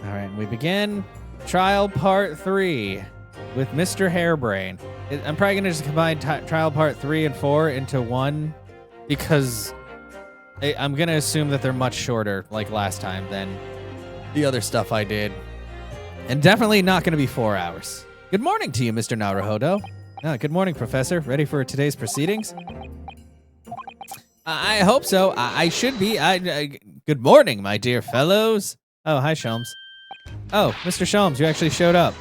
All right, we begin trial part 3 with Mr. Hairbrain. I'm probably going to just combine trial part 3 and 4 into one because I'm going to assume that they're much shorter like last time than the other stuff I did. And definitely not going to be 4 hours. Good morning to you, Mr. Naruhodo. Good morning, Professor. Ready for today's proceedings? I hope so. I should be. Good morning, my dear fellows. Oh, hi, Sholmes. Oh, Mr. Sholmes, you actually showed up.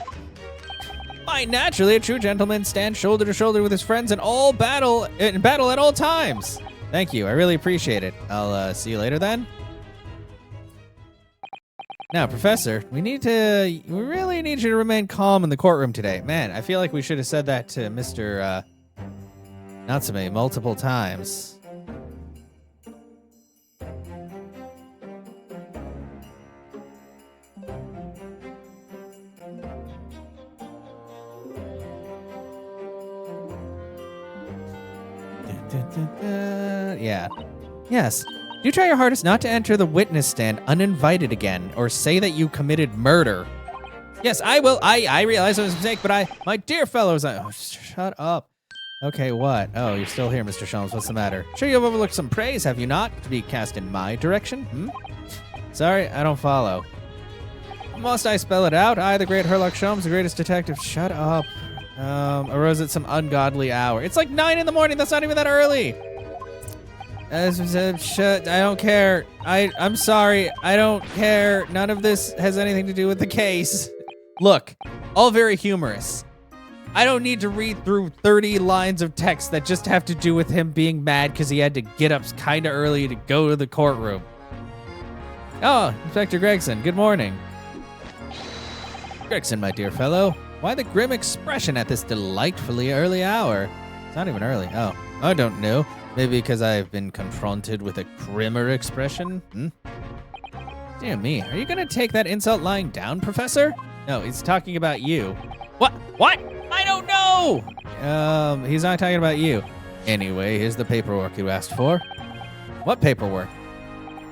Why, naturally, a true gentleman stands shoulder to shoulder with his friends in battle at all times. Thank you. I really appreciate it. I'll see you later then. Now, Professor, we really need you to remain calm in the courtroom today. Man, I feel like we should have said that to Mr. Natsume multiple times. Yeah. Yes. Do try your hardest not to enter the witness stand uninvited again, or say that you committed murder. Yes, I will. I realize it was a mistake, but my dear fellows, shut up. Okay, what? Oh, you're still here, Mr. Sholmes. What's the matter? Sure you've overlooked some praise, have you not? To be cast in my direction? Sorry, I don't follow. Must I spell it out? I, the great Herlock Sholmes, the greatest detective. Shut up. Arose at some ungodly hour. It's like 9 in the morning. That's not even that early. Shut. I don't care. I'm sorry. I don't care. None of this has anything to do with the case. Look, all very humorous. I don't need to read through 30 lines of text that just have to do with him being mad because he had to get up kind of early to go to the courtroom. Oh, Inspector Gregson, good morning. Gregson, my dear fellow, why the grim expression at this delightfully early hour? It's not even early. Oh, I don't know. Maybe because I've been confronted with a grimmer expression? Dear me, are you going to take that insult lying down, Professor? No, he's talking about you. What? I don't know! He's not talking about you. Anyway, here's the paperwork you asked for. What paperwork?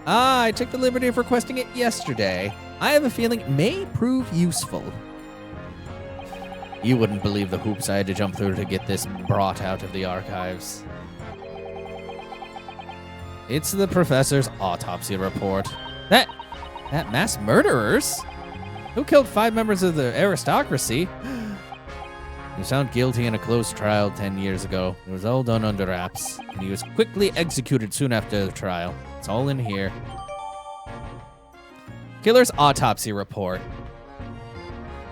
I took the liberty of requesting it yesterday. I have a feeling it may prove useful. You wouldn't believe the hoops I had to jump through to get this brought out of the archives. It's the professor's autopsy report. That mass murderers? Who killed 5 members of the aristocracy? He was found guilty in a closed trial 10 years ago. It was all done under wraps, and he was quickly executed soon after the trial. It's all in here. Killer's autopsy report.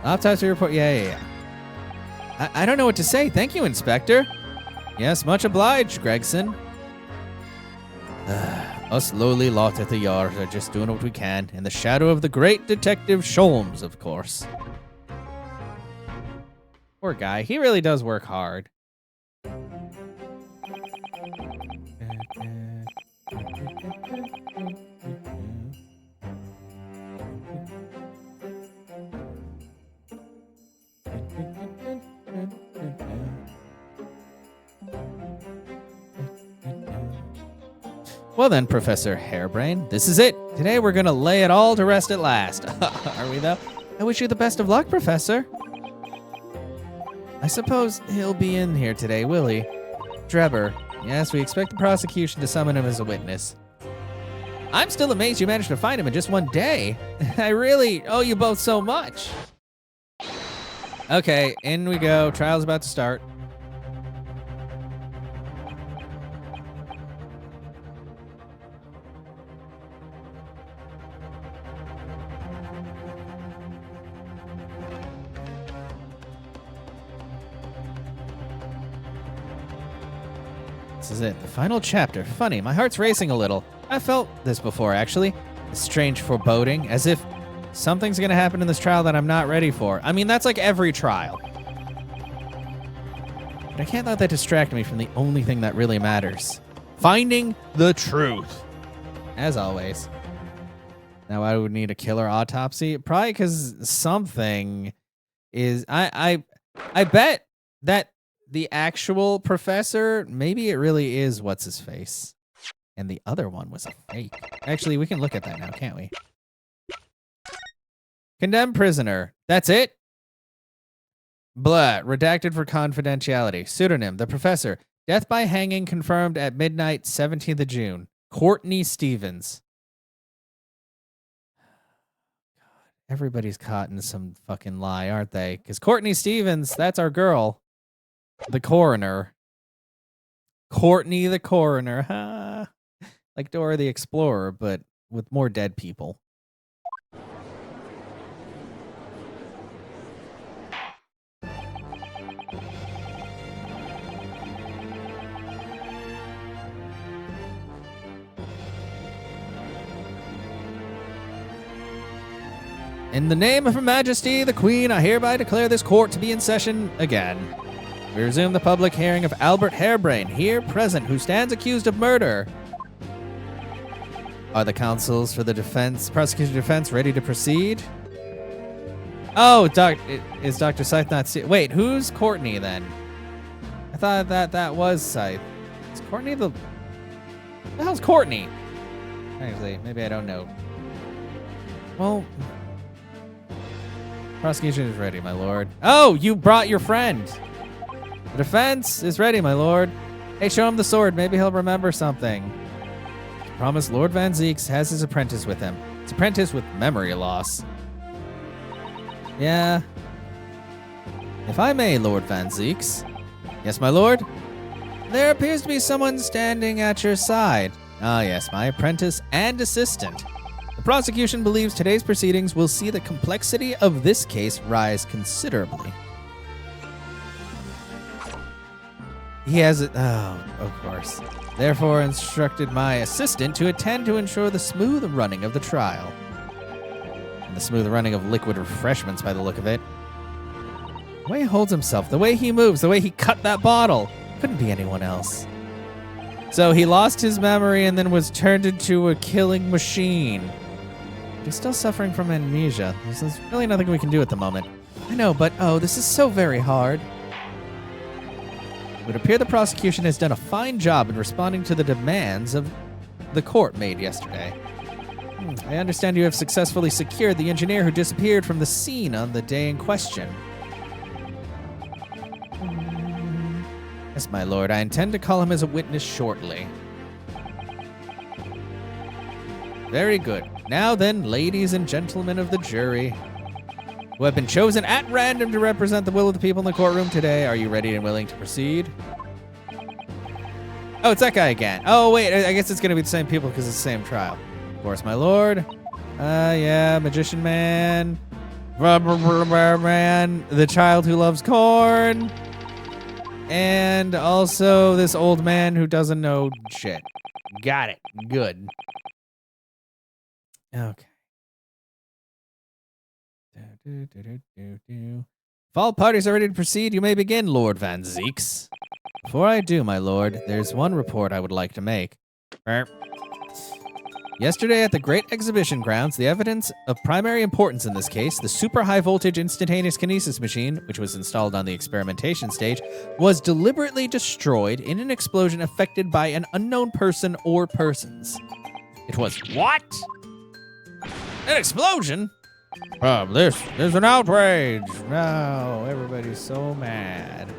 Autopsy report? Yeah. I don't know what to say. Thank you, Inspector. Yes, much obliged, Gregson. Us lowly lot at the yard are just doing what we can, in the shadow of the great Detective Sholmes, of course. Poor guy. He really does work hard. Well then, Professor Hairbrain, this is it. Today we're gonna lay it all to rest at last. Are we though? I wish you the best of luck, Professor. I suppose he'll be in here today, will he? Drebber. Yes, we expect the prosecution to summon him as a witness. I'm still amazed you managed to find him in just one day. I really owe you both so much. Okay, in we go. Trial's about to start. This is it, the final chapter. Funny, my heart's racing a little. I felt this before, actually. A strange foreboding, as if something's gonna happen in this trial that I'm not ready for. I mean, that's like every trial. But I can't let that distract me from the only thing that really matters. Finding the truth. As always. Now I would need a killer autopsy. Probably because something is... I bet that the actual professor, maybe it really is what's-his-face. And the other one was a fake. Actually, we can look at that now, can't we? Condemned prisoner. That's it? Blah. Redacted for confidentiality. Pseudonym. The professor. Death by hanging confirmed at midnight, 17th of June. Courtney Stevens. Everybody's caught in some fucking lie, aren't they? Because Courtney Stevens, that's our girl. The coroner. Courtney the coroner. Like Dora the Explorer, but with more dead people. In the name of Her Majesty, the Queen, I hereby declare this court to be in session again. We resume the public hearing of Albert Harebrain, here present, who stands accused of murder. Are the counsels for the prosecution defense ready to proceed? Oh, is Dr. Scythe not... Wait, who's Courtney then? I thought that was Scythe. Is Courtney the... The hell's Courtney? Actually, maybe I don't know. Well... Prosecution is ready, my lord. Oh, you brought your friend. The defense is ready, my lord. Hey, show him the sword. Maybe he'll remember something. Promise Lord Van Zeeks has his apprentice with him. His apprentice with memory loss. Yeah. If I may, Lord Van Zeeks. Yes, my lord? There appears to be someone standing at your side. Ah, yes, my apprentice and assistant. The prosecution believes today's proceedings will see the complexity of this case rise considerably. He has it. Oh, of course. Therefore, instructed my assistant to attend to ensure the smooth running of the trial. And the smooth running of liquid refreshments by the look of it. The way he holds himself, the way he moves, the way he cut that bottle. Couldn't be anyone else. So he lost his memory and then was turned into a killing machine. He's still suffering from amnesia. There's really nothing we can do at the moment. I know, but oh, this is so very hard. It would appear the prosecution has done a fine job in responding to the demands of the court made yesterday. I understand you have successfully secured the engineer who disappeared from the scene on the day in question. Yes, my lord, I intend to call him as a witness shortly. Very good. Now then, ladies and gentlemen of the jury, who have been chosen at random to represent the will of the people in the courtroom today, are you ready and willing to proceed? Oh, it's that guy again. Oh, wait, I guess it's going to be the same people because it's the same trial. Of course, my lord. Yeah, Magician Man. Man, the child who loves corn. And also this old man who doesn't know shit. Got it. Good. Okay. If all parties are ready to proceed, you may begin, Lord Van Zeeks. Before I do, my lord, there's one report I would like to make. Yesterday at the Great Exhibition Grounds, the evidence of primary importance in this case, the super high voltage instantaneous kinesis machine, which was installed on the experimentation stage, was deliberately destroyed in an explosion affected by an unknown person or persons. It was what? An explosion? This is an outrage. No, everybody's so mad.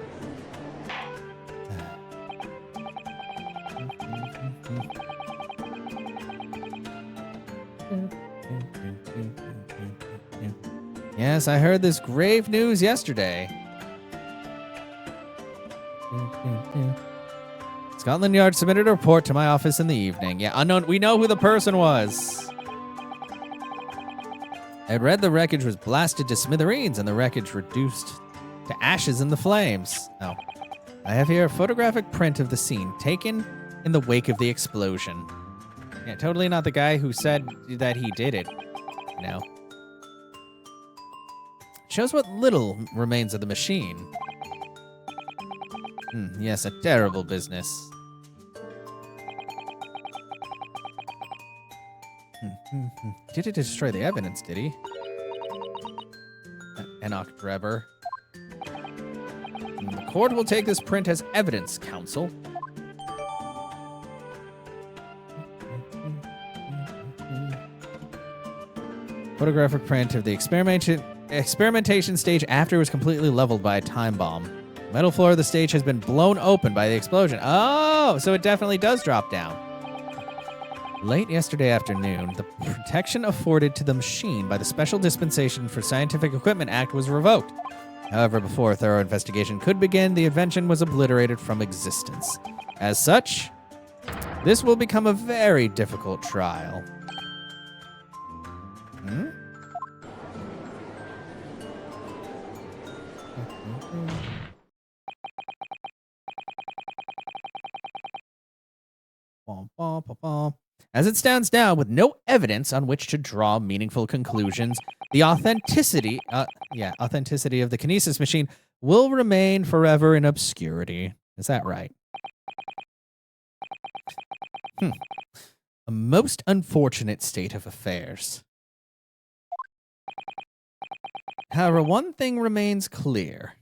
Yes, I heard this grave news yesterday. Scotland Yard submitted a report to my office in the evening. Yeah, unknown. We know who the person was. I had read the wreckage was blasted to smithereens and the wreckage reduced to ashes in the flames. Oh. I have here a photographic print of the scene taken in the wake of the explosion. Yeah, totally not the guy who said that he did it. No. Shows what little remains of the machine. Yes, a terrible business. Did it destroy the evidence, did he? Enoch Drebber. The court will take this print as evidence, counsel. Photographic print of the experimentation stage after it was completely leveled by a time bomb. The metal floor of the stage has been blown open by the explosion. Oh, so it definitely does drop down. Late yesterday afternoon, the protection afforded to the machine by the Special Dispensation for Scientific Equipment Act was revoked. However, before a thorough investigation could begin, the invention was obliterated from existence. As such, this will become a very difficult trial. As it stands now, with no evidence on which to draw meaningful conclusions, the authenticity of the kinesis machine will remain forever in obscurity. Is that right? A most unfortunate state of affairs. However, one thing remains clear.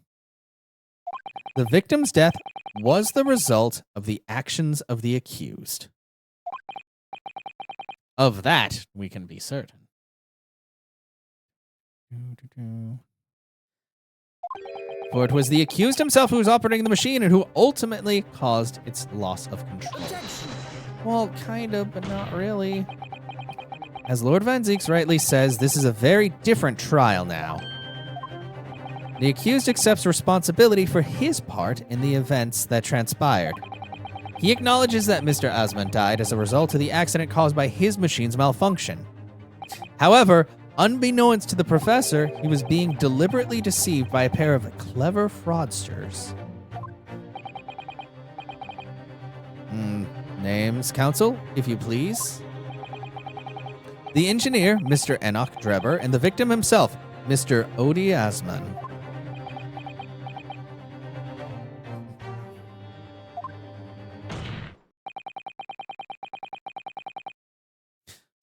The victim's death was the result of the actions of the accused. Of that, we can be certain. For it was the accused himself who was operating the machine and who ultimately caused its loss of control. Well, kind of, but not really. As Lord Van Zieks rightly says, this is a very different trial now. The accused accepts responsibility for his part in the events that transpired. He acknowledges that Mr. Osmond died as a result of the accident caused by his machine's malfunction. However, unbeknownst to the professor, he was being deliberately deceived by a pair of clever fraudsters. Names, counsel, if you please. The engineer, Mr. Enoch Drebber, and the victim himself, Mr. Odie Asman.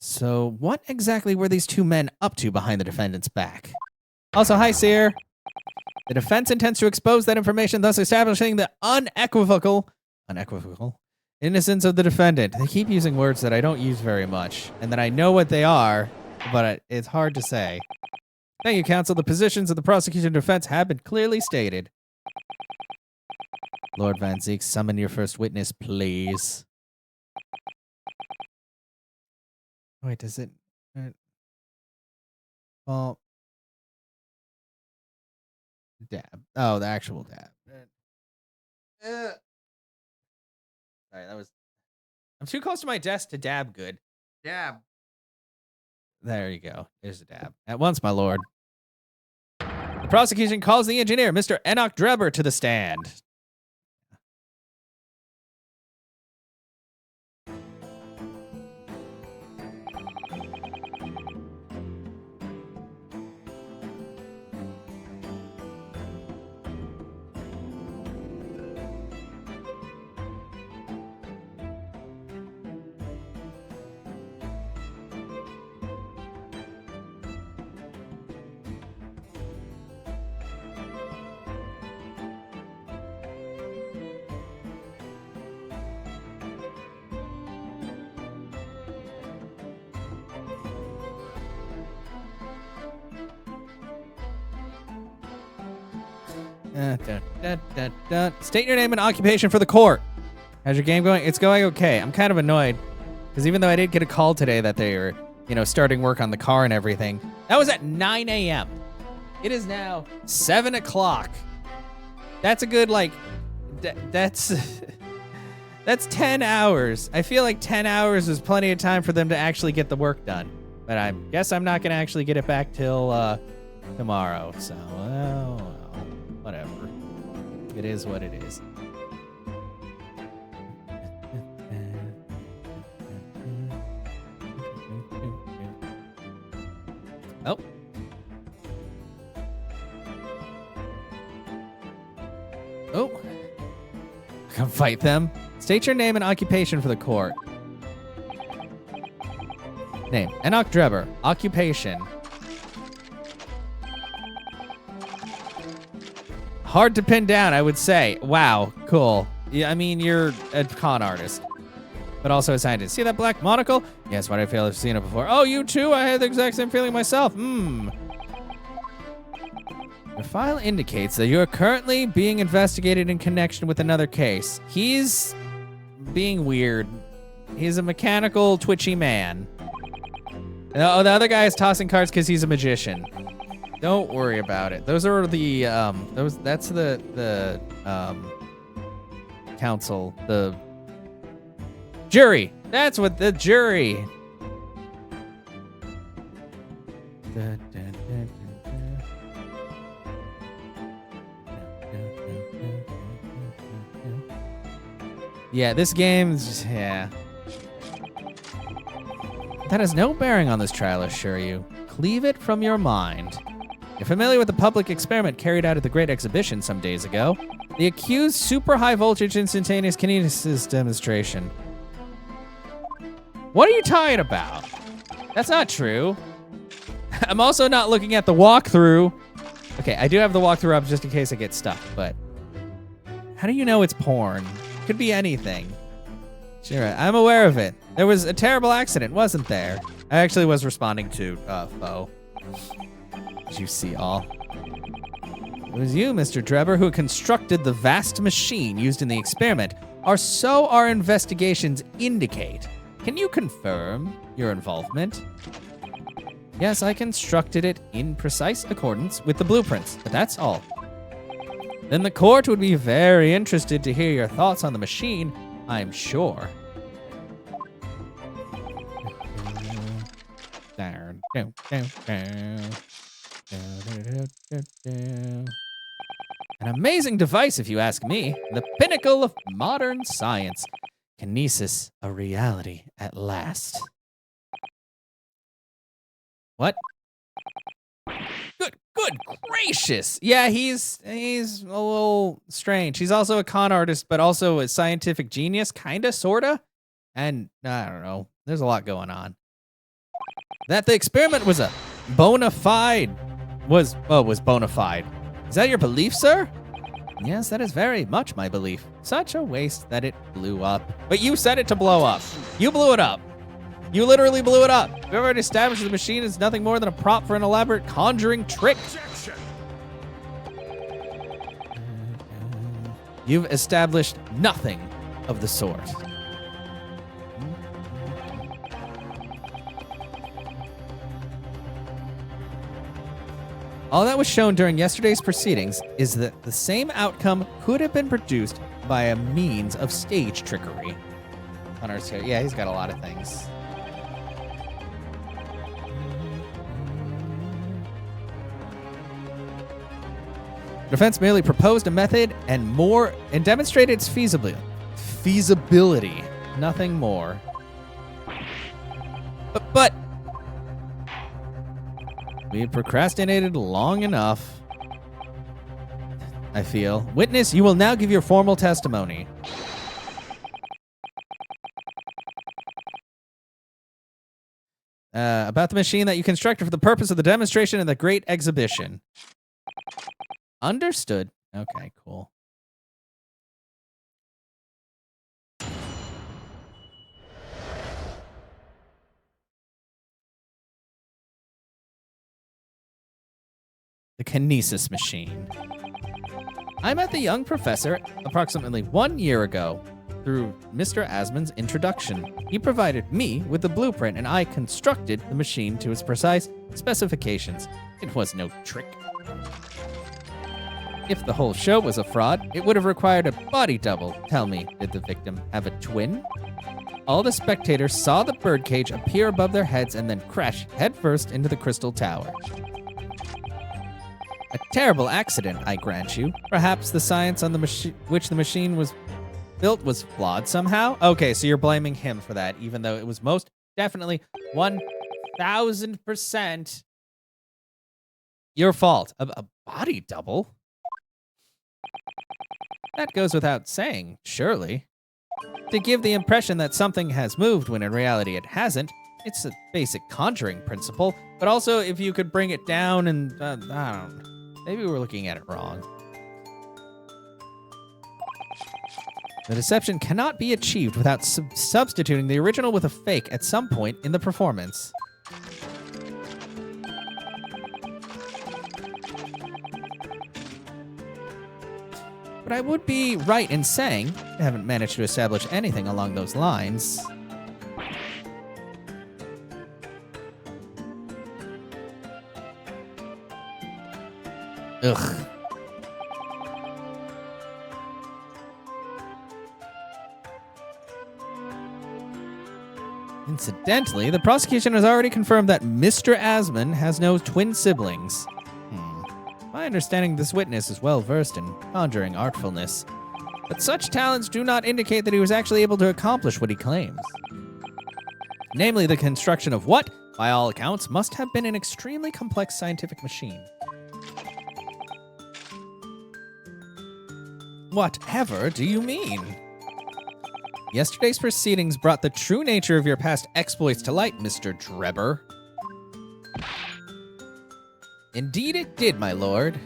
So, what exactly were these two men up to behind the defendant's back? Also, hi, Seer. The defense intends to expose that information, thus establishing the unequivocal innocence of the defendant. They keep using words that I don't use very much, and that I know what they are, but it's hard to say. Thank you, counsel. The positions of the prosecution and defense have been clearly stated. Lord Van Zieks, summon your first witness, please. Wait, does it... Well... Dab. Oh, the actual dab. Sorry, that was... I'm too close to my desk to dab good. Dab. There you go. There's the dab. At once, my lord. The prosecution calls the engineer, Mr. Enoch Drebber, to the stand. State your name and occupation for the court. How's your game going? It's going okay. I'm kind of annoyed because even though I did get a call today that they were, starting work on the car and everything, that was at 9 a.m. It is now 7 o'clock. That's a good, that's 10 hours. I feel like 10 hours is plenty of time for them to actually get the work done. But I guess I'm not going to actually get it back till tomorrow. So, well, whatever. It is what it is. Oh. Oh. Come fight them. State your name and occupation for the court. Name, Enoch Drebber. Occupation. Hard to pin down, I would say. Wow, cool. Yeah, I mean, you're a con artist. but also a scientist. See that black monocle? Yes, why do I feel I've seen it before? Oh, you too? I had the exact same feeling myself. Your file indicates that you are currently being investigated in connection with another case. He's being weird. He's a mechanical, twitchy man. Oh, the other guy is tossing cards because he's a magician. Don't worry about it. Those are the that's the council, the jury. That's what the jury. Yeah, this game's yeah. That has no bearing on this trial, I assure you. Cleave it from your mind. You're familiar with the public experiment carried out at the Great Exhibition some days ago. The accused super high voltage instantaneous kinesis demonstration. What are you talking about? That's not true. I'm also not looking at the walkthrough. Okay, I do have the walkthrough up just in case I get stuck, but how do you know it's porn? Could be anything. Sure, I'm aware of it. There was a terrible accident, wasn't there? I actually was responding to Foe. As you see all. It was you, Mr. Drebber, who constructed the vast machine used in the experiment, or so our investigations indicate. Can you confirm your involvement? Yes, I constructed it in precise accordance with the blueprints, but that's all. Then the court would be very interested to hear your thoughts on the machine, I'm sure. An amazing device, if you ask me. The pinnacle of modern science. Kinesis, a reality at last. What? Good gracious. Yeah, he's a little strange. He's also a con artist, but also a scientific genius, kinda, sorta. And I don't know. There's a lot going on. That the experiment was a bona fide. Was bona fide. Is that your belief, sir? Yes, that is very much my belief. Such a waste that it blew up. But you said it to blow up. You blew it up. You literally blew it up. We've already established the machine is nothing more than a prop for an elaborate conjuring trick. Objection. You've established nothing of the sort. All that was shown during yesterday's proceedings is that the same outcome could have been produced by a means of stage trickery. Yeah, he's got a lot of things. Defense merely proposed a method and demonstrated its feasibility. Nothing more. But we had procrastinated long enough, I feel. Witness, you will now give your formal testimony. About the machine that you constructed for the purpose of the demonstration in the Great Exhibition. Understood. Okay, cool. The kinesis machine. I met the young professor approximately 1 year ago through Mr. Asman's introduction. He provided me with the blueprint and I constructed the machine to its precise specifications. It was no trick. If the whole show was a fraud, it would have required a body double. Tell me, did the victim have a twin? All the spectators saw the birdcage appear above their heads and then crash headfirst into the crystal tower. A terrible accident, I grant you. Perhaps the science on which the machine was built was flawed somehow? Okay, so you're blaming him for that, even though it was most definitely 1,000% your fault. A body double? That goes without saying, surely. To give the impression that something has moved when in reality it hasn't, it's a basic conjuring principle, but also if you could bring it down and, I don't know, maybe we're looking at it wrong. The deception cannot be achieved without substituting the original with a fake at some point in the performance. But I would be right in saying I haven't managed to establish anything along those lines. Ugh. Incidentally, the prosecution has already confirmed that Mr. Asman has no twin siblings. My understanding, this witness is well versed in conjuring artfulness, but such talents do not indicate that he was actually able to accomplish what he claims. Namely, the construction of what, by all accounts, must have been an extremely complex scientific machine. Whatever do you mean? Yesterday's proceedings brought the true nature of your past exploits to light, Mr. Drebber. Indeed it did, my lord.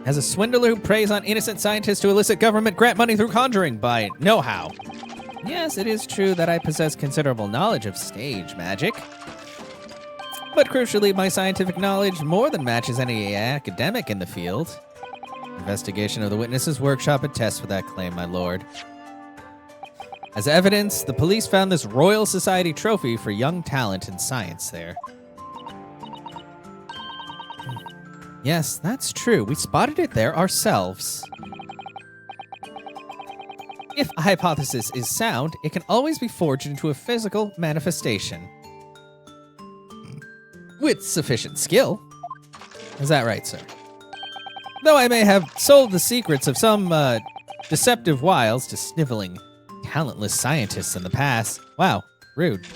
As a swindler who preys on innocent scientists to elicit government grant money through conjuring by know-how. Yes, it is true that I possess considerable knowledge of stage magic. But crucially, my scientific knowledge more than matches any academic in the field. Investigation of the witness's workshop attests for that claim, my lord. As evidence, the police found this Royal Society trophy for young talent in science there. Yes, that's true. We spotted it there ourselves. If a hypothesis is sound, it can always be forged into a physical manifestation. With sufficient skill. Is that right, sir? Though I may have sold the secrets of some deceptive wiles to sniveling, talentless scientists in the past. Wow, rude.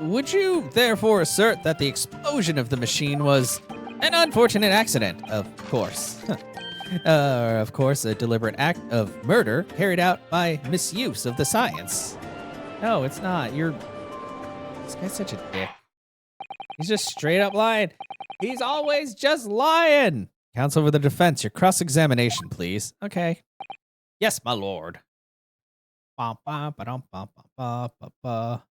Would you therefore assert that the explosion of the machine was an unfortunate accident? Of course. Of course, a deliberate act of murder carried out by misuse of the science. No, it's not. This guy's such a dick. He's just straight up lying. He's always just lying. Counsel for the defense, your cross-examination, please. Okay. Yes, my lord. Ba ba ba dum ba ba ba ba.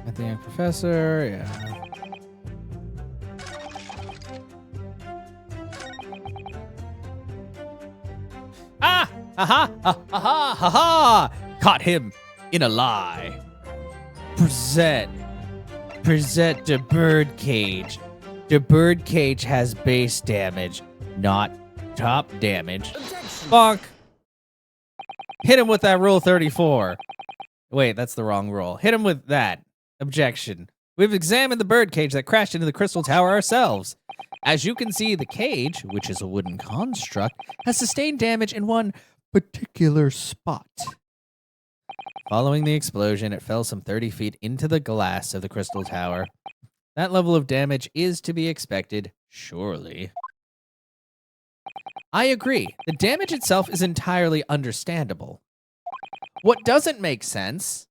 At the young professor, yeah. Ah! Ha ha ha ha! Caught him in a lie. Present the bird cage. The bird cage has base damage, not top damage. Bonk. Hit him with that rule 34. Wait, that's the wrong rule. Hit him with that. Objection. We've examined the bird cage that crashed into the crystal tower ourselves. As you can see, the cage, which is a wooden construct, has sustained damage in one particular spot. Following the explosion, it fell some 30 feet into the glass of the crystal tower. That level of damage is to be expected, surely. I agree. The damage itself is entirely understandable. What doesn't make sense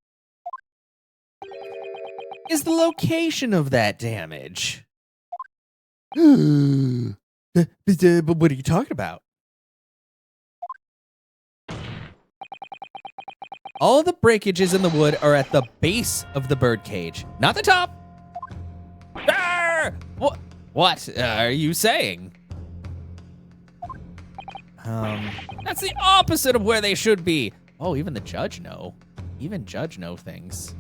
is the location of that damage. But what are you talking about? All the breakages in the wood are at the base of the bird cage, not the top. What are you saying? That's the opposite of where they should be. Oh, even the judge know. Even judge know things.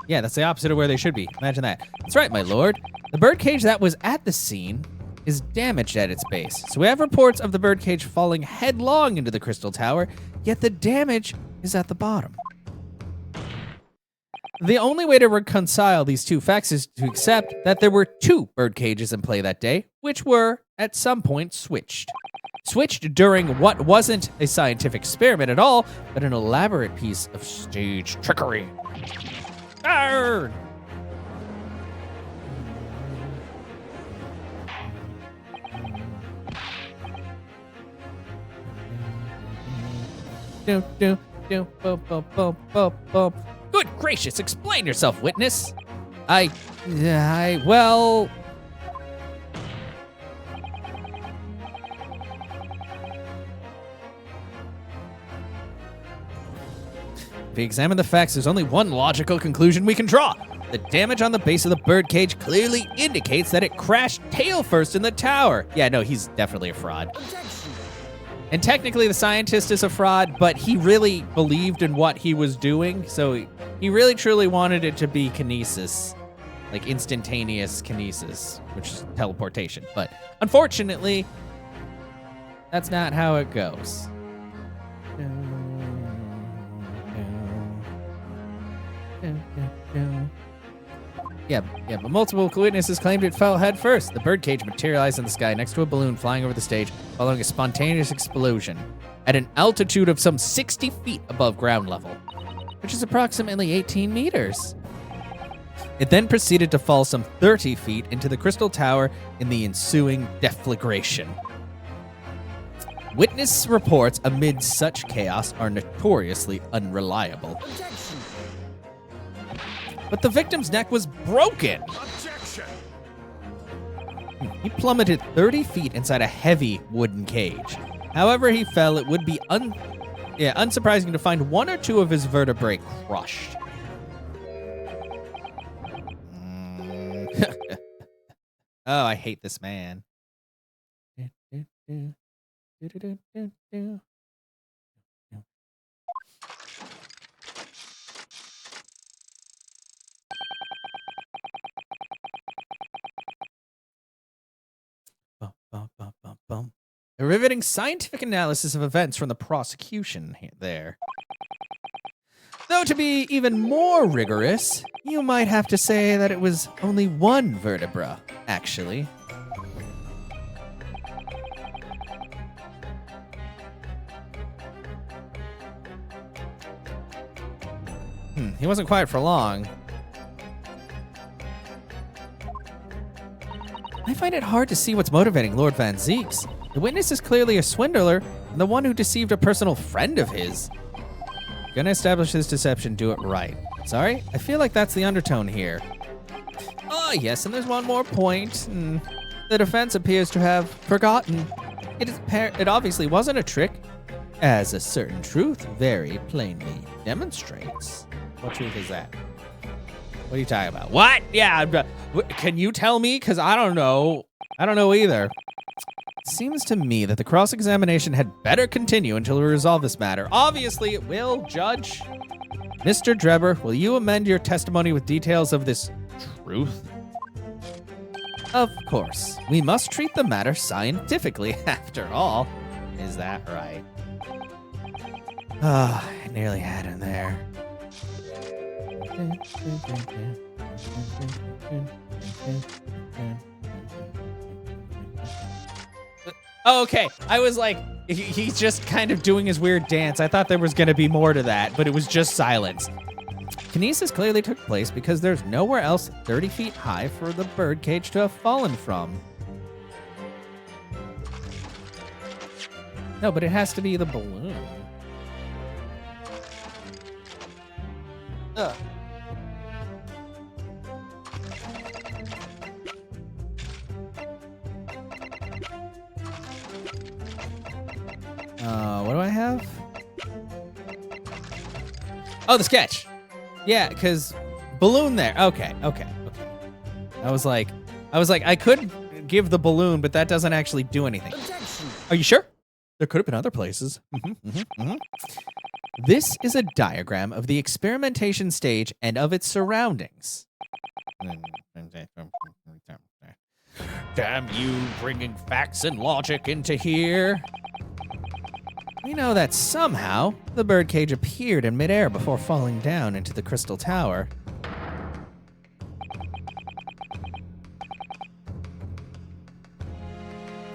Yeah, that's the opposite of where they should be. Imagine that. That's right, my lord. The birdcage that was at the scene is damaged at its base. So we have reports of the birdcage falling headlong into the crystal tower, yet the damage is at the bottom. The only way to reconcile these two facts is to accept that there were two bird cages in play that day, which were, at some point, switched. Switched during what wasn't a scientific experiment at all, but an elaborate piece of stage trickery. Arrgh! Good gracious, explain yourself, witness. Well... If we examine the facts, there's only one logical conclusion we can draw. The damage on the base of the birdcage clearly indicates that it crashed tail first in the tower. Yeah, no, he's definitely a fraud. And technically the scientist is a fraud, but he really believed in what he was doing, so he really truly wanted it to be kinesis. Like instantaneous kinesis, which is teleportation. But unfortunately, that's not how it goes. Yeah, but multiple witnesses claimed it fell head first. The birdcage materialized in the sky next to a balloon flying over the stage following a spontaneous explosion at an altitude of some 60 feet above ground level, which is approximately 18 meters. It then proceeded to fall some 30 feet into the crystal tower in the ensuing deflagration. Witness reports amid such chaos are notoriously unreliable. But the victim's neck was broken. Objection. He plummeted 30 feet inside a heavy wooden cage. However he fell, it would be unsurprising to find one or two of his vertebrae crushed. Oh, I hate this man. A riveting scientific analysis of events from the prosecution there. Though to be even more rigorous, you might have to say that it was only one vertebra, actually. He wasn't quiet for long. I find it hard to see what's motivating Lord Van Zeeks. The witness is clearly a swindler, and the one who deceived a personal friend of his. Gonna establish his deception, do it right. Sorry? I feel like that's the undertone here. Oh, yes, and there's one more point. The defense appears to have forgotten. It obviously wasn't a trick, as a certain truth very plainly demonstrates. What truth is that? What are you talking about? What? Yeah, can you tell me? Because I don't know. I don't know either. It seems to me that the cross-examination had better continue until we resolve this matter. Obviously, it will, Judge. Mr. Drebber, will you amend your testimony with details of this truth? Of course. We must treat the matter scientifically, after all. Is that right? Ah, I nearly had him there. Okay, I was like, he's just kind of doing his weird dance. I thought there was going to be more to that, but it was just silence. Kinesis clearly took place because there's nowhere else 30 feet high for the birdcage to have fallen from. No, but it has to be the balloon. Ugh. What do I have? Oh, the sketch. Yeah, because balloon there. Okay. I was like, I could give the balloon, but that doesn't actually do anything. Are you sure? There could have been other places. This is a diagram of the experimentation stage and of its surroundings. Damn, you bringing facts and logic into here. We know that somehow the birdcage appeared in midair before falling down into the crystal tower.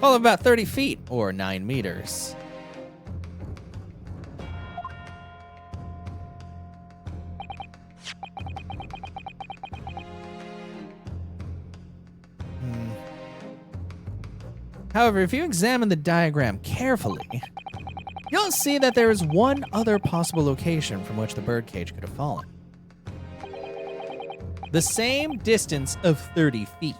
Fall of about 30 feet, or 9 meters. However, if you examine the diagram carefully, you'll see that there is one other possible location from which the birdcage could have fallen. The same distance of 30 feet.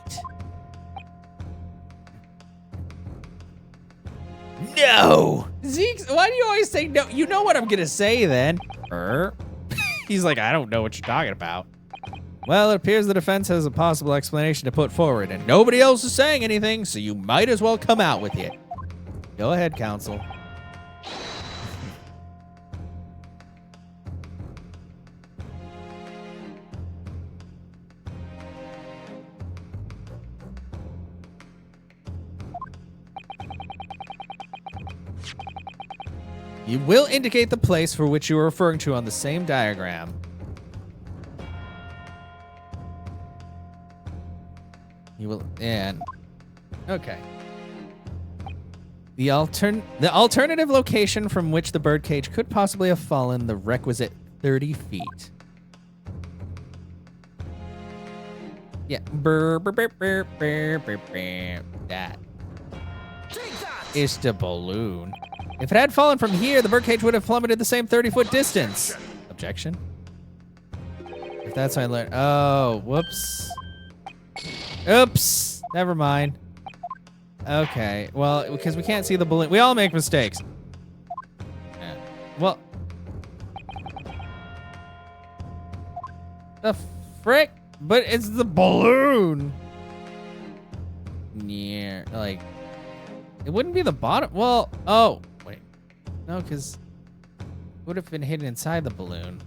No! Zeke, why do you always say no? You know what I'm gonna say then. He's like, I don't know what you're talking about. Well, it appears the defense has a possible explanation to put forward, and nobody else is saying anything, so you might as well come out with it. Go ahead, counsel. You will indicate the place for which you are referring to on the same diagram. You will, and okay. The alternative location from which the birdcage could possibly have fallen the requisite 30 feet. Yeah. That is the balloon. If it had fallen from here, the birdcage would have plummeted the same 30-foot distance. Objection? If that's what I learned. Oh, whoops. Oops. Never mind. Okay. Well, because we can't see the balloon. We all make mistakes. Yeah. Well. The frick? But it's the balloon. Yeah. Like, it wouldn't be the bottom. Well, oh. Wait. No, because it would have been hidden inside the balloon.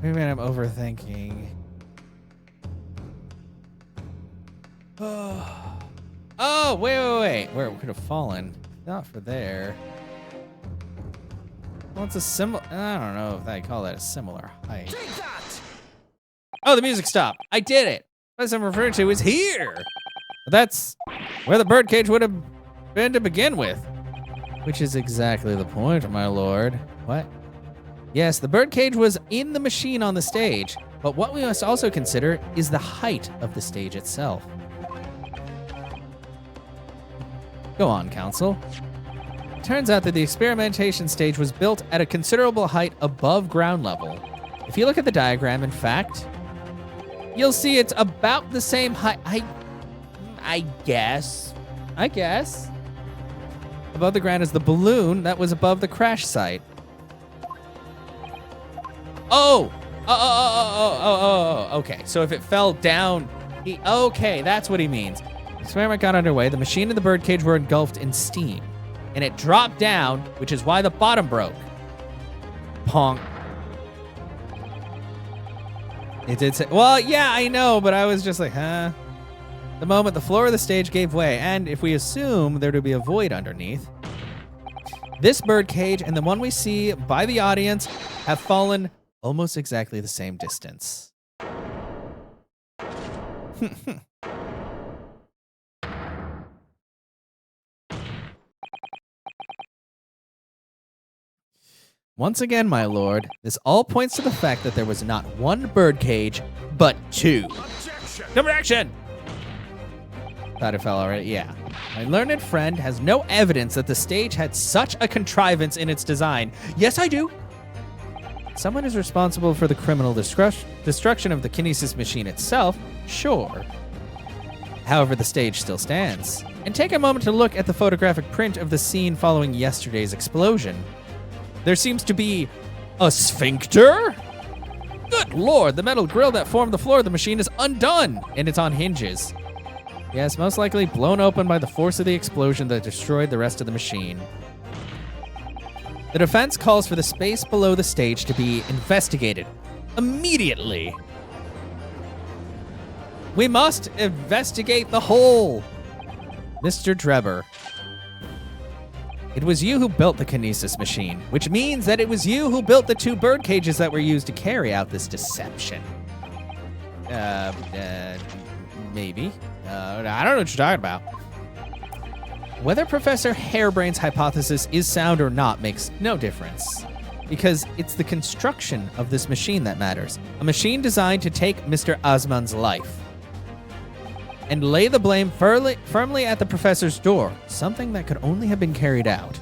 Maybe I'm overthinking. Oh, wait. Where it could have fallen. Not for there. Well, it's a similar. I don't know if I call that a similar height. Oh, the music stopped. I did it. What I'm referring to is here. But that's where the birdcage would have been to begin with. Which is exactly the point, my lord. What? Yes, the birdcage was in the machine on the stage, but what we must also consider is the height of the stage itself. Go on, counsel. It turns out that the experimentation stage was built at a considerable height above ground level. If you look at the diagram, in fact, you'll see it's about the same height. I guess. Above the ground is the balloon that was above the crash site. Oh, okay. So if it fell down, okay, that's what he means. The experiment got underway. The machine and the birdcage were engulfed in steam, and it dropped down, which is why the bottom broke. Ponk. It did say, well, yeah, I know, but I was just like, huh? The moment the floor of the stage gave way, and if we assume there to be a void underneath, this birdcage and the one we see by the audience have fallen almost exactly the same distance. Once again, my lord, this all points to the fact that there was not one birdcage, but two. Objection! Thought it fell already? Yeah. My learned friend has no evidence that the stage had such a contrivance in its design. Yes, I do. Someone is responsible for the criminal destruction of the kinesis machine itself, sure. However, the stage still stands. And take a moment to look at the photographic print of the scene following yesterday's explosion. There seems to be a sphincter? Good lord, the metal grill that formed the floor of the machine is undone, and it's on hinges. Yes, most likely blown open by the force of the explosion that destroyed the rest of the machine. The defense calls for the space below the stage to be investigated immediately. We must investigate the hole. Mr. Drebber, it was you who built the kinesis machine, which means that it was you who built the 2 bird cages that were used to carry out this deception. Maybe. I don't know what you're talking about. Whether Professor Harebrain's hypothesis is sound or not makes no difference, because it's the construction of this machine that matters. A machine designed to take Mr. Osman's life and lay the blame firmly at the professor's door, something that could only have been carried out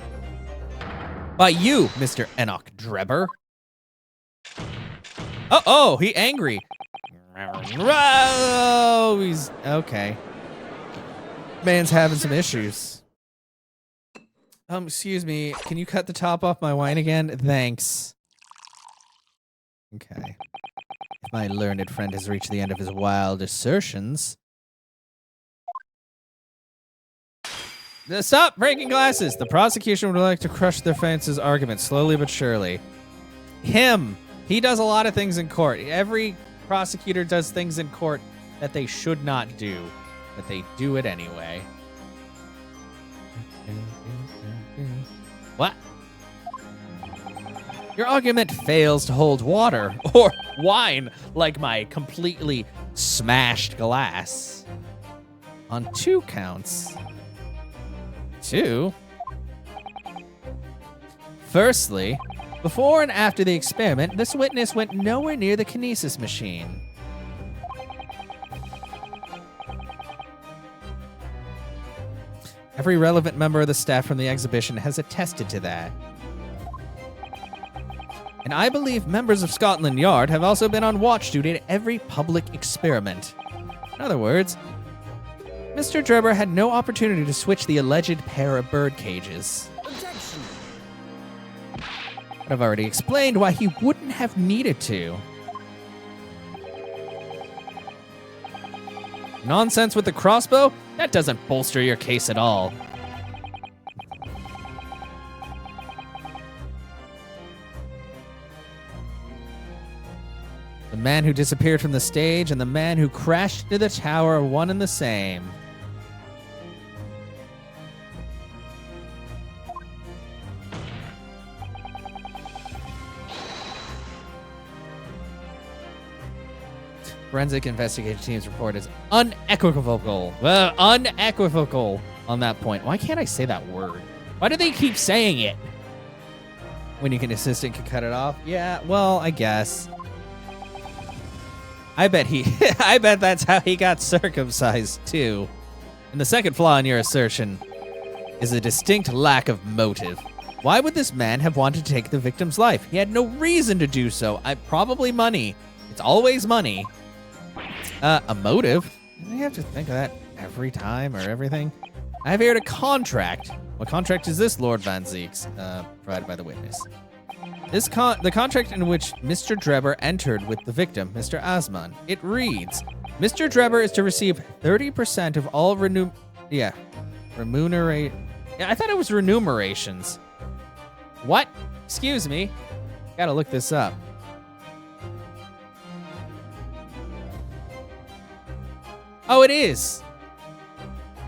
by you, Mr. Enoch Drebber. Oh, he angry. Oh, he's okay. Man's having some issues. Excuse me, can you cut the top off my wine again? Thanks. Okay. If my learned friend has reached the end of his wild assertions. Stop breaking glasses! The prosecution would like to crush the defense's argument slowly but surely. Him! He does a lot of things in court. Every prosecutor does things in court that they should not do, but they do it anyway. What? Your argument fails to hold water or wine like my completely smashed glass. On 2 counts. 2? Firstly, before and after the experiment, this witness went nowhere near the kinesis machine. Every relevant member of the staff from the exhibition has attested to that. And I believe members of Scotland Yard have also been on watch duty at every public experiment. In other words, Mr. Drebber had no opportunity to switch the alleged pair of bird cages. Objection. But I've already explained why he wouldn't have needed to. Nonsense with the crossbow? That doesn't bolster your case at all. The man who disappeared from the stage and the man who crashed into the tower are one and the same. Forensic investigation team's report is unequivocal. Well, unequivocal on that point. Why can't I say that word? Why do they keep saying it? When you can assistant can cut it off? Yeah, well, I guess. I bet that's how he got circumcised too. And the second flaw in your assertion is a distinct lack of motive. Why would this man have wanted to take the victim's life? He had no reason to do so. Probably money. It's always money. A motive? Do we have to think of that every time or everything? I have here a contract. What contract is this, Lord Van Zeeks? Provided by the witness. The contract in which Mr. Drebber entered with the victim, Mr. Osman. It reads, Mr. Drebber is to receive 30% of all remunerate. Yeah, I thought it was remunerations. What? Excuse me. Gotta look this up. Oh, it is.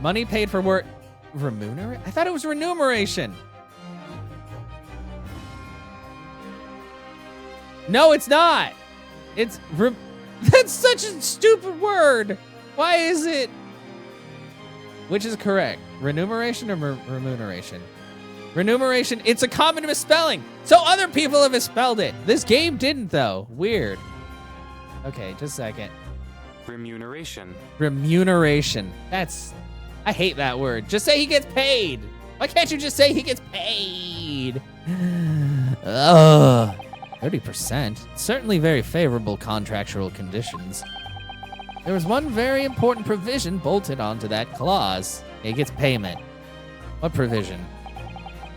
Money paid for work. Remunerate? I thought it was remuneration. No, it's not. It's that's such a stupid word. Why is it? Which is correct? Remuneration or remuneration? Remuneration. It's a common misspelling. So other people have misspelled it. This game didn't, though. Weird. Okay, just a second. Remuneration. Remuneration. I hate that word. Just say he gets paid. Why can't you just say he gets paid? Ugh. 30%. Certainly very favorable contractual conditions. There was one very important provision bolted onto that clause. He gets payment. What provision?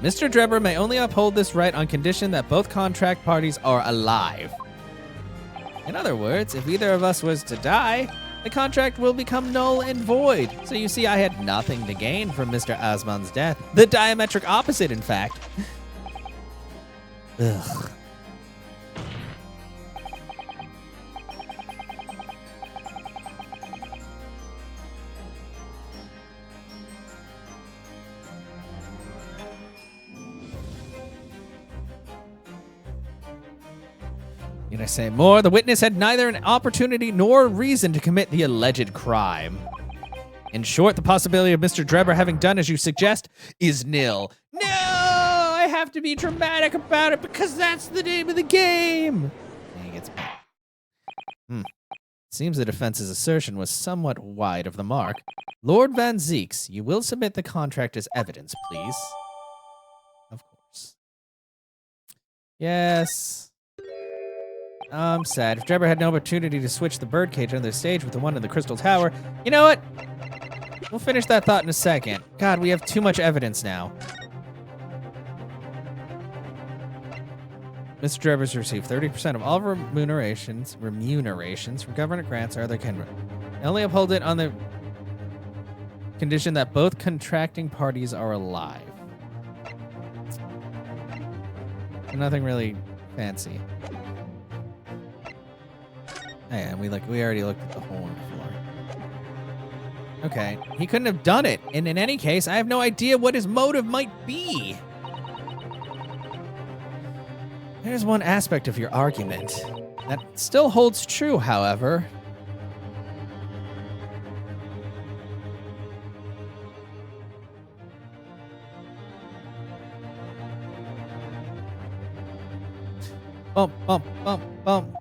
Mr. Drebber may only uphold this right on condition that both contract parties are alive. In other words, if either of us was to die, the contract will become null and void. So you see, I had nothing to gain from Mr. Osman's death. The diametric opposite, in fact. Ugh. Need I say more? The witness had neither an opportunity nor reason to commit the alleged crime. In short, the possibility of Mr. Drebber having done as you suggest is nil. No! I have to be dramatic about it because that's the name of the game! And he gets back. Seems the defense's assertion was somewhat wide of the mark. Lord Van Zeeks, you will submit the contract as evidence, please. Of course. Yes. I'm sad. If Drebber had no opportunity to switch the birdcage on the stage with the one in the Crystal Tower, you know what? We'll finish that thought in a second. God, we have too much evidence now. Mr. Drebber's received 30% of all remunerations from government grants or other kindred. They only uphold it on the condition that both contracting parties are alive. Nothing really fancy. Oh, yeah, we already looked at the hole in the floor. Okay, he couldn't have done it, and in any case, I have no idea what his motive might be. There's one aspect of your argument that still holds true, however. Bump, bump, bump, bump.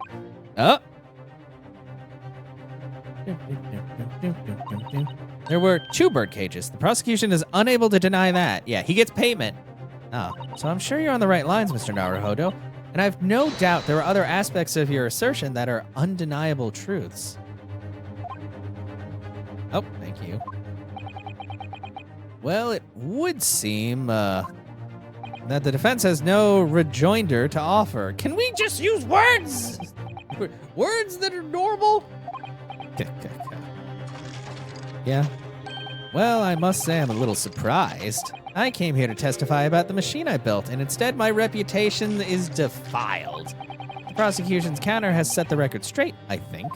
Oh. There were 2 bird cages. The prosecution is unable to deny that. Yeah, he gets payment. Oh, so I'm sure you're on the right lines, Mr. Naruhodo. And I have no doubt there are other aspects of your assertion that are undeniable truths. Oh, thank you. Well, it would seem that the defense has no rejoinder to offer. Can we just use words? Words that are normal? Yeah. Well, I must say I'm a little surprised. I came here to testify about the machine I built, and instead my reputation is defiled. The prosecution's counter has set the record straight, I think.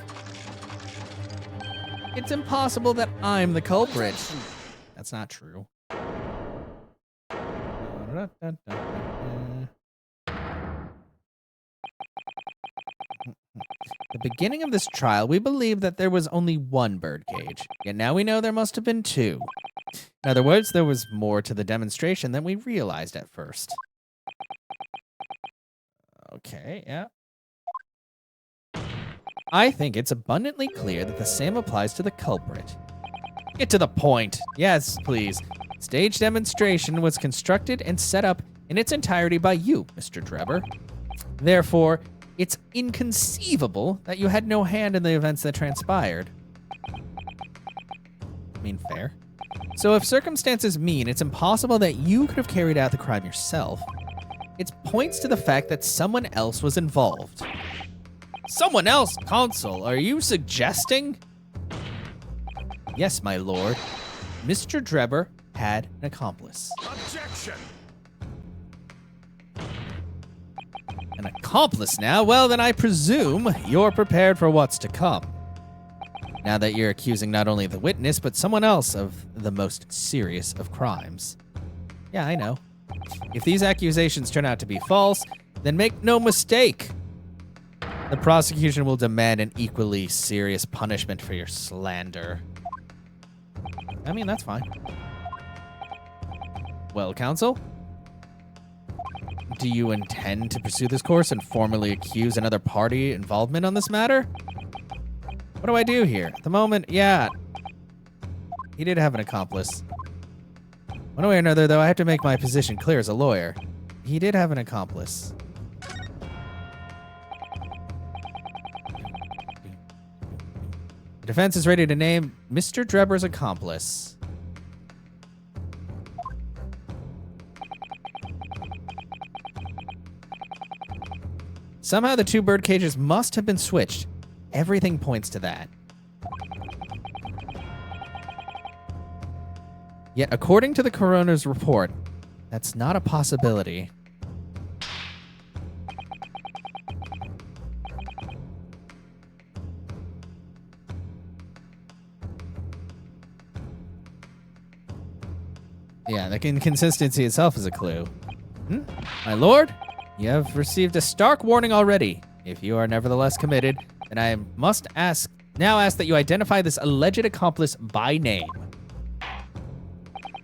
It's impossible that I'm the culprit. That's not true. At the beginning of this trial, we believed that there was only 1 birdcage, yet now we know there must have been 2. In other words, there was more to the demonstration than we realized at first. Okay, yeah. I think it's abundantly clear that the same applies to the culprit. Get to the point. Yes, please. Stage demonstration was constructed and set up in its entirety by you, Mr. Drebber. Therefore, it's inconceivable that you had no hand in the events that transpired. I mean, fair. So if circumstances mean it's impossible that you could have carried out the crime yourself, it points to the fact that someone else was involved. Someone else? Consul, are you suggesting? Yes, my lord. Mr. Drebber had an accomplice. Objection! An accomplice now? Well, then I presume you're prepared for what's to come. Now that you're accusing not only the witness, but someone else of the most serious of crimes. Yeah, I know. If these accusations turn out to be false, then make no mistake. The prosecution will demand an equally serious punishment for your slander. I mean, that's fine. Well, counsel? Do you intend to pursue this course and formally accuse another party involvement on this matter? What do I do here? At the moment, yeah. He did have an accomplice. One way or another, though, I have to make my position clear as a lawyer. He did have an accomplice. The defense is ready to name Mr. Drebber's accomplice. Somehow the 2 bird cages must have been switched. Everything points to that. Yet, according to the coroner's report, that's not a possibility. Yeah, the inconsistency itself is a clue. My lord, you have received a stark warning already. If you are nevertheless committed, then I must now ask that you identify this alleged accomplice by name.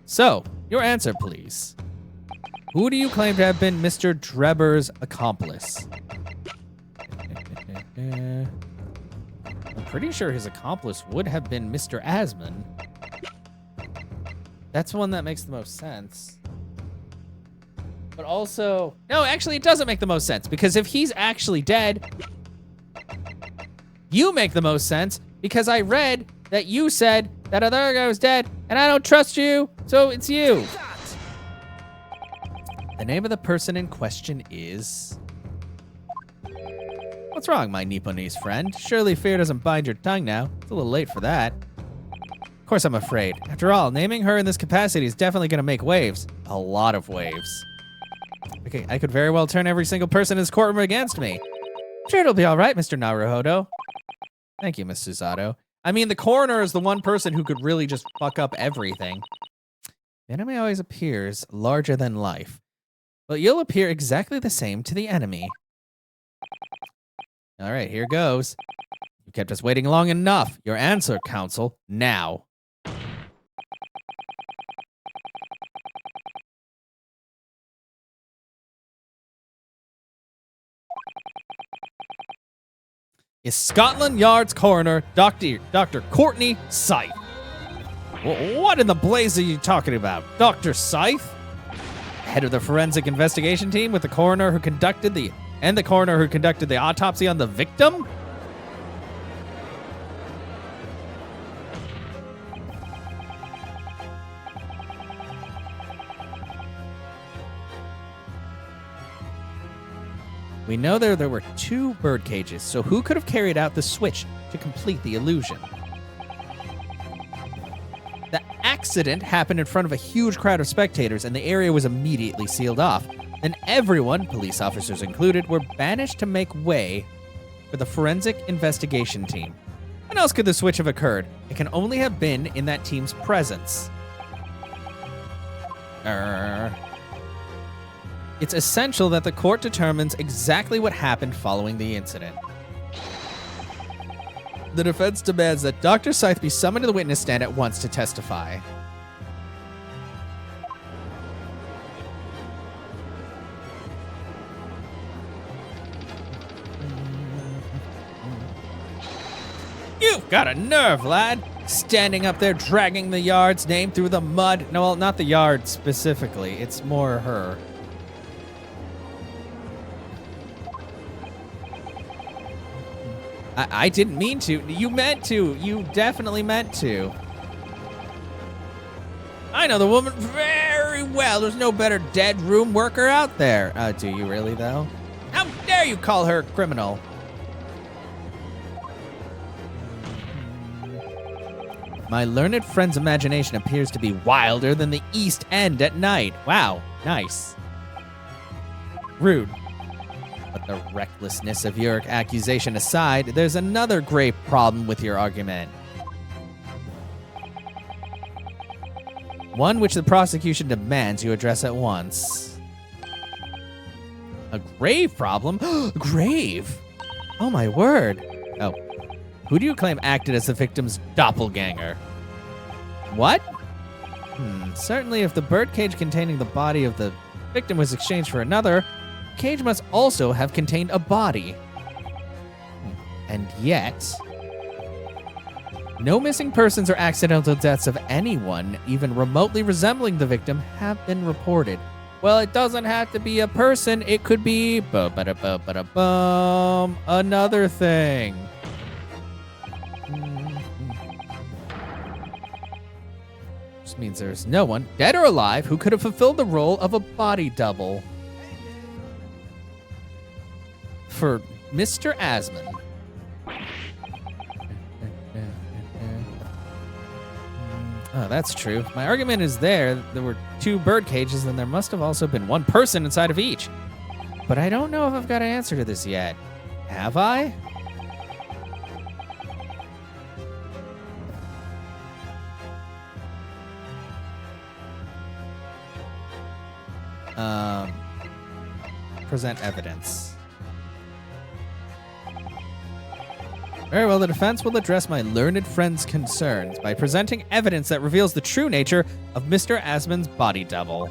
So, your answer, please. Who do you claim to have been Mr. Drebber's accomplice? I'm pretty sure his accomplice would have been Mr. Asman. That's one that makes the most sense. But also, no, actually it doesn't make the most sense, because if he's actually dead, you make the most sense, because I read that you said that other guy was dead, and I don't trust you, so it's you. The name of the person in question is... What's wrong, my Nipponese friend? Surely fear doesn't bind your tongue now. It's a little late for that. Of course I'm afraid. After all, naming her in this capacity is definitely going to make waves. A lot of waves. Okay, I could very well turn every single person in this courtroom against me. Sure, it'll be all right, Mr. Naruhodo. Thank you, Miss Susato. I mean, the coroner is the one person who could really just fuck up everything. The enemy always appears larger than life. But you'll appear exactly the same to the enemy. All right, here goes. You kept us waiting long enough. Your answer, counsel, now. Is Scotland Yard's coroner, Dr. Courtney Scythe. What in the blaze are you talking about? Dr. Scythe? Head of the forensic investigation team with the coroner who conducted the autopsy on the victim? We know there were 2 bird cages, so who could have carried out the switch to complete the illusion? The accident happened in front of a huge crowd of spectators, and the area was immediately sealed off. Then everyone, police officers included, were banished to make way for the forensic investigation team. When else could the switch have occurred? It can only have been in that team's presence. It's essential that the court determines exactly what happened following the incident. The defense demands that Dr. Scythe be summoned to the witness stand at once to testify. You've got a nerve, lad! Standing up there dragging the Yard's name through the mud. No, well, not the Yard specifically. It's more her. I didn't mean to. You meant to. You definitely meant to. I know the woman very well. There's no better dead room worker out there. Do you really, though? How dare you call her a criminal? My learned friend's imagination appears to be wilder than the East End at night. Wow, nice. Rude. But the recklessness of your accusation aside, there's another grave problem with your argument. One which the prosecution demands you address at once. A grave problem? Grave? Oh my word. Oh. Who do you claim acted as the victim's doppelganger? What? Certainly if the birdcage containing the body of the victim was exchanged for another, the cage must also have contained a body. And yet, no missing persons or accidental deaths of anyone, even remotely resembling the victim, have been reported. Well, it doesn't have to be a person. It could be another thing. This means there's no one, dead or alive, who could have fulfilled the role of a body double for Mr. Asman. Oh, that's true. My argument is there were 2 bird cages, and there must have also been 1 person inside of each. But I don't know if I've got an answer to this yet. Have I? present evidence. Very well, the defense will address my learned friend's concerns by presenting evidence that reveals the true nature of Mr. Asmon's body double.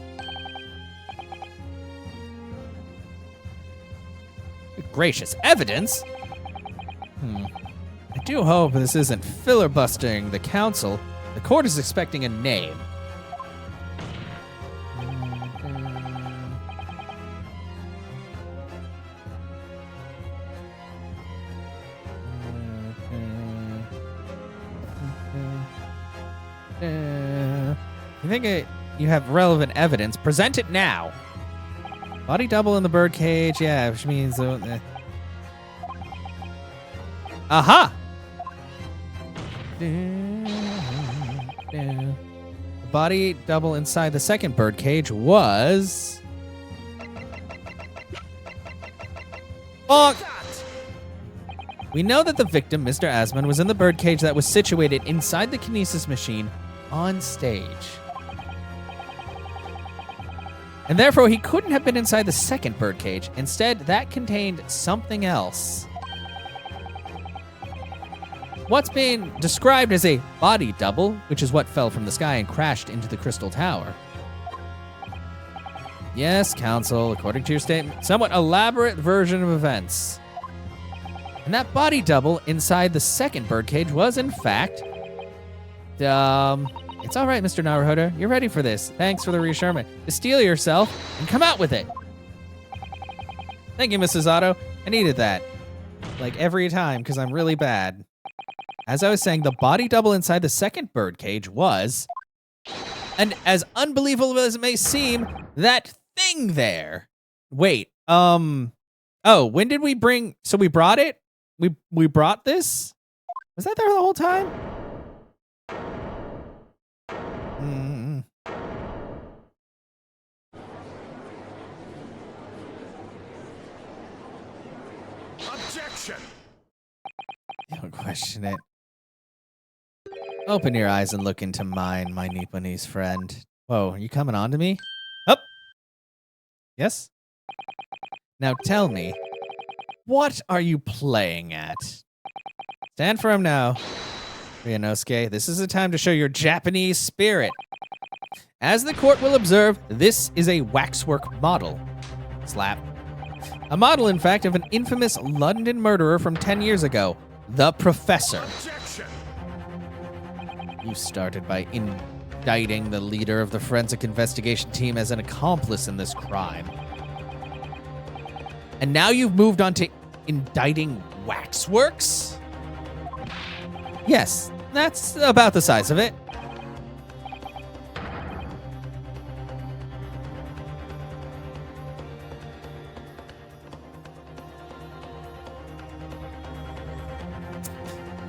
Good gracious, evidence? I do hope this isn't filibustering the council. The court is expecting a name. You think you have relevant evidence? Present it now. Body double in the birdcage, yeah, which means... Aha! The body double inside the second birdcage was... Bonk! We know that the victim, Mr. Asmon, was in the birdcage that was situated inside the kinesis machine on stage. And therefore, he couldn't have been inside the second birdcage. Instead, that contained something else. What's being described as a body double, which is what fell from the sky and crashed into the Crystal Tower. Yes, Counsel, according to your statement, somewhat elaborate version of events. And that body double inside the second birdcage was, in fact, it's all right, Mr. Naruhodo. You're ready for this. Thanks for the reassurance. Just steel yourself and come out with it. Thank you, Mrs. Otto. I needed that. Like every time, because I'm really bad. As I was saying, the body double inside the second birdcage was, and as unbelievable as it may seem, that thing there. Wait, oh, when did we bring, so we brought it? We brought this? Was that there the whole time? Objection! Don't question it. Open your eyes and look into mine, my Nipponese friend. Whoa, are you coming on to me? Up! Yes? Now tell me, what are you playing at? Stand firm now, Ryunosuke. This is the time to show your Japanese spirit. As the court will observe, this is a waxwork model. Slap. A model, in fact, of an infamous London murderer from 10 years ago, the Professor. Objection! You started by indicting the leader of the forensic investigation team as an accomplice in this crime. And now you've moved on to indicting waxworks? Yes, that's about the size of it.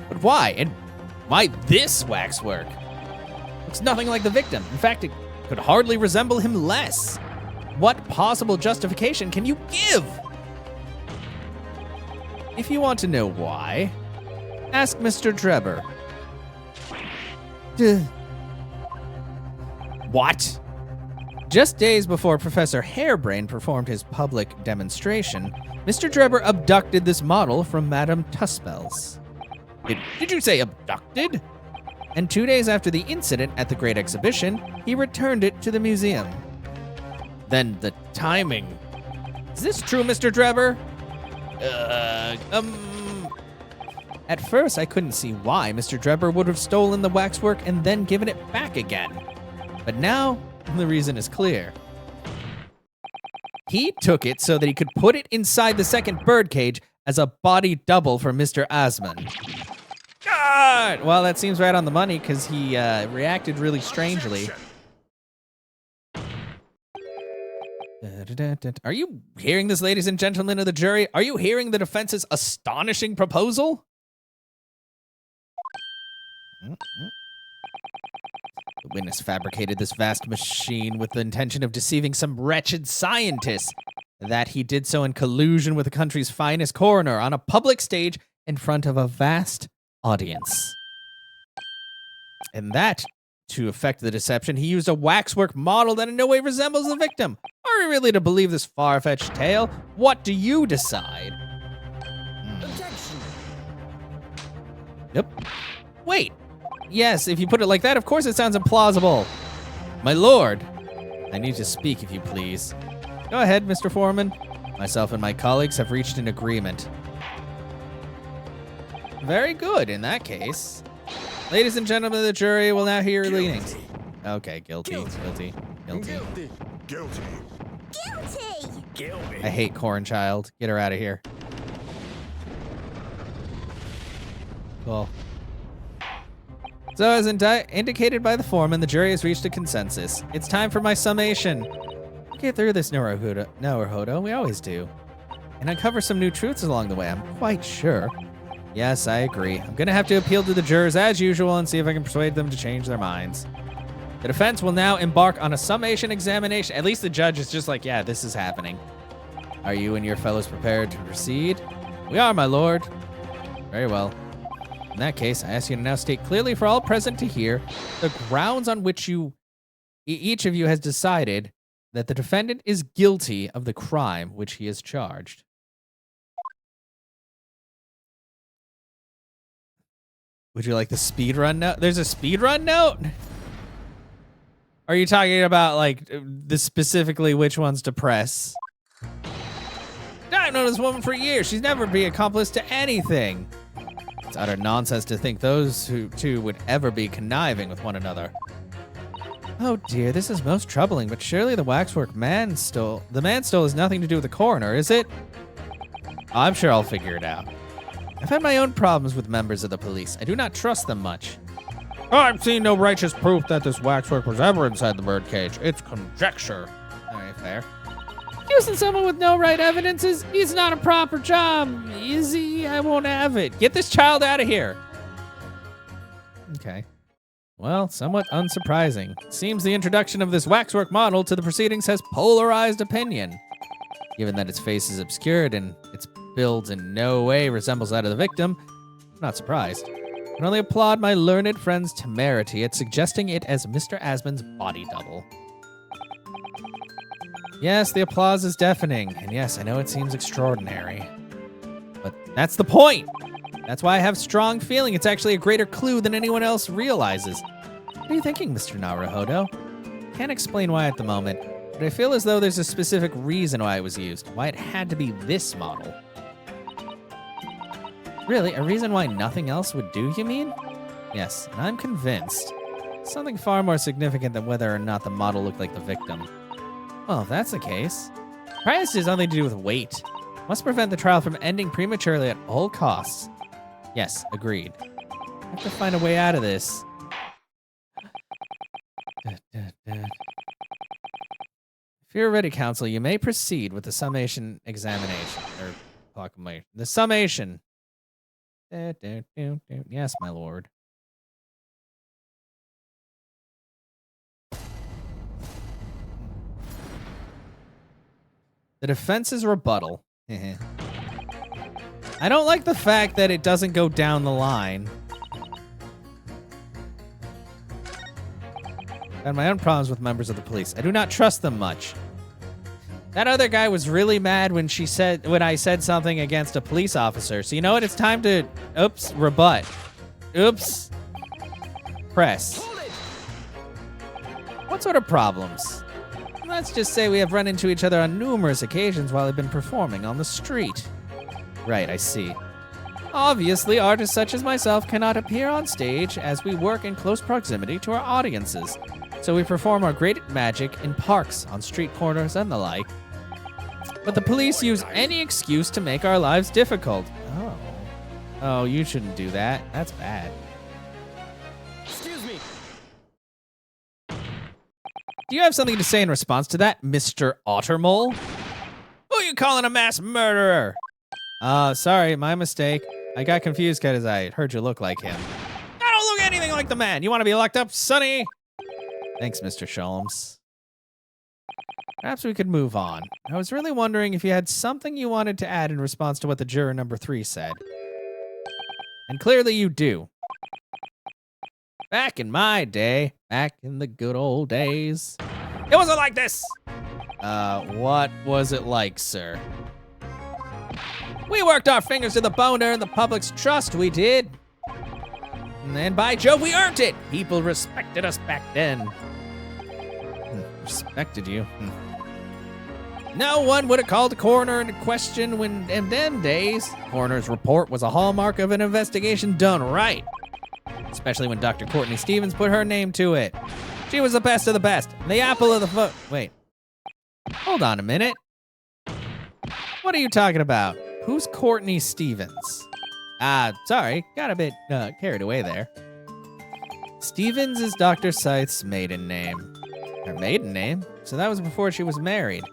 But why? And why this waxwork? Looks nothing like the victim. In fact, it could hardly resemble him less. What possible justification can you give? If you want to know why, ask Mr. Drebber. What? Just days before Professor Harebrain performed his public demonstration, Mr. Drebber abducted this model from Madame Tuspel's. Did you say abducted? And 2 days after the incident at the Great Exhibition, he returned it to the museum. Then the timing. Is this true, Mr. Drebber? At first, I couldn't see why Mr. Drebber would have stolen the waxwork and then given it back again. But now, the reason is clear. He took it so that he could put it inside the second birdcage as a body double for Mr. Asmon. God! Well, that seems right on the money because he reacted really strangely. Are you hearing this, ladies and gentlemen of the jury? Are you hearing the defense's astonishing proposal? The witness fabricated this vast machine with the intention of deceiving some wretched scientists. That he did so in collusion with the country's finest coroner on a public stage in front of a vast audience. And that, To effect the deception, he used a waxwork model that in no way resembles the victim. Are we really to believe this far-fetched tale? What do you decide? Objection. Yep. Wait. Yes, if you put it like that, of course it sounds implausible. My lord, I need to speak if you please. Go ahead, Mr. Foreman. Myself and my colleagues have reached an agreement. Very good, in that case. Ladies and gentlemen of the jury will now hear your leanings. Okay, guilty. Guilty. Guilty. Guilty. I hate Corn Child. Get her out of here. Cool. So, as indicated by the foreman, the jury has reached a consensus. It's time for my summation. We'll get through this, Naruhodo. We always do. And uncover some new truths along the way, I'm quite sure. Yes, I agree. I'm gonna have to appeal to the jurors as usual and see if I can persuade them to change their minds. The defense will now embark on a summation examination. At least the judge is just like, yeah, this is happening. Are you and your fellows prepared to proceed? We are, my lord. Very well. In that case, I ask you to now state clearly for all present to hear the grounds on which each of you has decided that the defendant is guilty of the crime which he is charged. Would you like the speed run note? There's a speed run note? Are you talking about like the specifically which ones to press? I've known this woman for years. She's never been accomplice to anything. It's utter nonsense to think those two would ever be conniving with one another. Oh dear, this is most troubling, but surely the waxwork man stole has nothing to do with the coroner, is it? I'm sure I'll figure it out. I've had my own problems with members of the police. I do not trust them much. I've seen no righteous proof that this waxwork was ever inside the birdcage. It's conjecture. All right, fair. Using someone with no right evidence is not a proper job, is he? I won't have it. Get this child out of here. Okay. Well, somewhat unsurprising. Seems the introduction of this waxwork model to the proceedings has polarized opinion. Given that its face is obscured and its build in no way resembles that of the victim, I'm not surprised. I can only applaud my learned friend's temerity at suggesting it as Mr. Asmund's body double. Yes, the applause is deafening, and yes, I know it seems extraordinary. But that's the point! That's why I have strong feeling it's actually a greater clue than anyone else realizes. What are you thinking, Mr. Naruhodo? Can't explain why at the moment, but I feel as though there's a specific reason why it was used, why it had to be this model. Really, a reason why nothing else would do, you mean? Yes, and I'm convinced. Something far more significant than whether or not the model looked like the victim. Well, if that's the case, perhaps it has nothing to do with weight. Must prevent the trial from ending prematurely at all costs. Yes, agreed. I have to find a way out of this. If you're ready, counsel, you may proceed with the summation examination. Or proclamation. The summation. Yes, my lord. The defense's rebuttal. I don't like the fact that it doesn't go down the line. I had my own problems with members of the police. I do not trust them much. That other guy was really mad when I said something against a police officer. So you know what? It's time to, oops, rebut. Oops. Press. What sort of problems? Let's just say we have run into each other on numerous occasions while I've been performing on the street. Right, I see. Obviously, artists such as myself cannot appear on stage as we work in close proximity to our audiences. So we perform our great magic in parks, on street corners, and the like. But the police use any excuse to make our lives difficult. Oh. Oh, you shouldn't do that. That's bad. Excuse me. Do you have something to say in response to that, Mr. Ottermole? Who are you calling a mass murderer? Sorry, my mistake. I got confused because I heard you look like him. I don't look anything like the man. You want to be locked up, Sonny? Thanks, Mr. Sholmes. Perhaps we could move on. I was really wondering if you had something you wanted to add in response to what the juror number 3 said. And clearly you do. Back in my day, back in the good old days, it wasn't like this. What was it like, sir? We worked our fingers to the bone to earn the public's trust, we did. And by Jove, we earned it. People respected us back then. Respected you? No one would have called the coroner into question when in them days. Coroner's report was a hallmark of an investigation done right. Especially when Dr. Courtney Stevens put her name to it. She was the best of the best. The apple of the foot. Wait. Hold on a minute. What are you talking about? Who's Courtney Stevens? Sorry. Got a bit carried away there. Stevens is Dr. Scythe's maiden name. Her maiden name? So that was before she was married.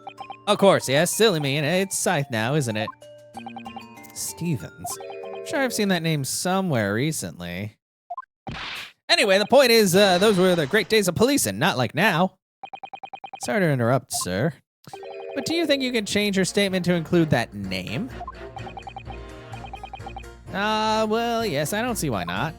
Of course, yes. Silly me. And it's Scythe now, isn't it? Stevens. I'm sure I've seen that name somewhere recently. Anyway, the point is, those were the great days of policing, not like now. Sorry to interrupt, sir. But do you think you can change your statement to include that name? Well, yes, I don't see why not.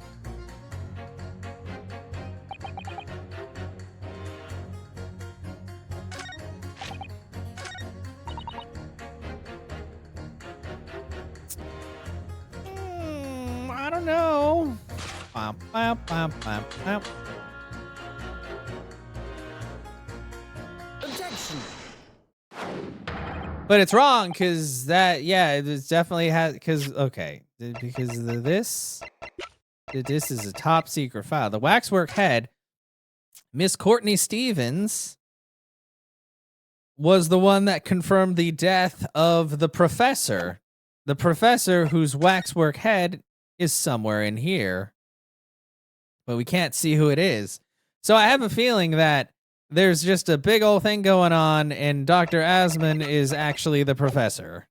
I don't know. Objection. But it's wrong, because that, yeah, it definitely has, because, okay, because this is a top secret file. The waxwork head, Miss Courtney Stevens, was the one that confirmed the death of the professor. The professor whose waxwork head is somewhere in here, but we can't see who it is. So I have a feeling that there's just a big old thing going on, and Dr. Asman is actually the professor.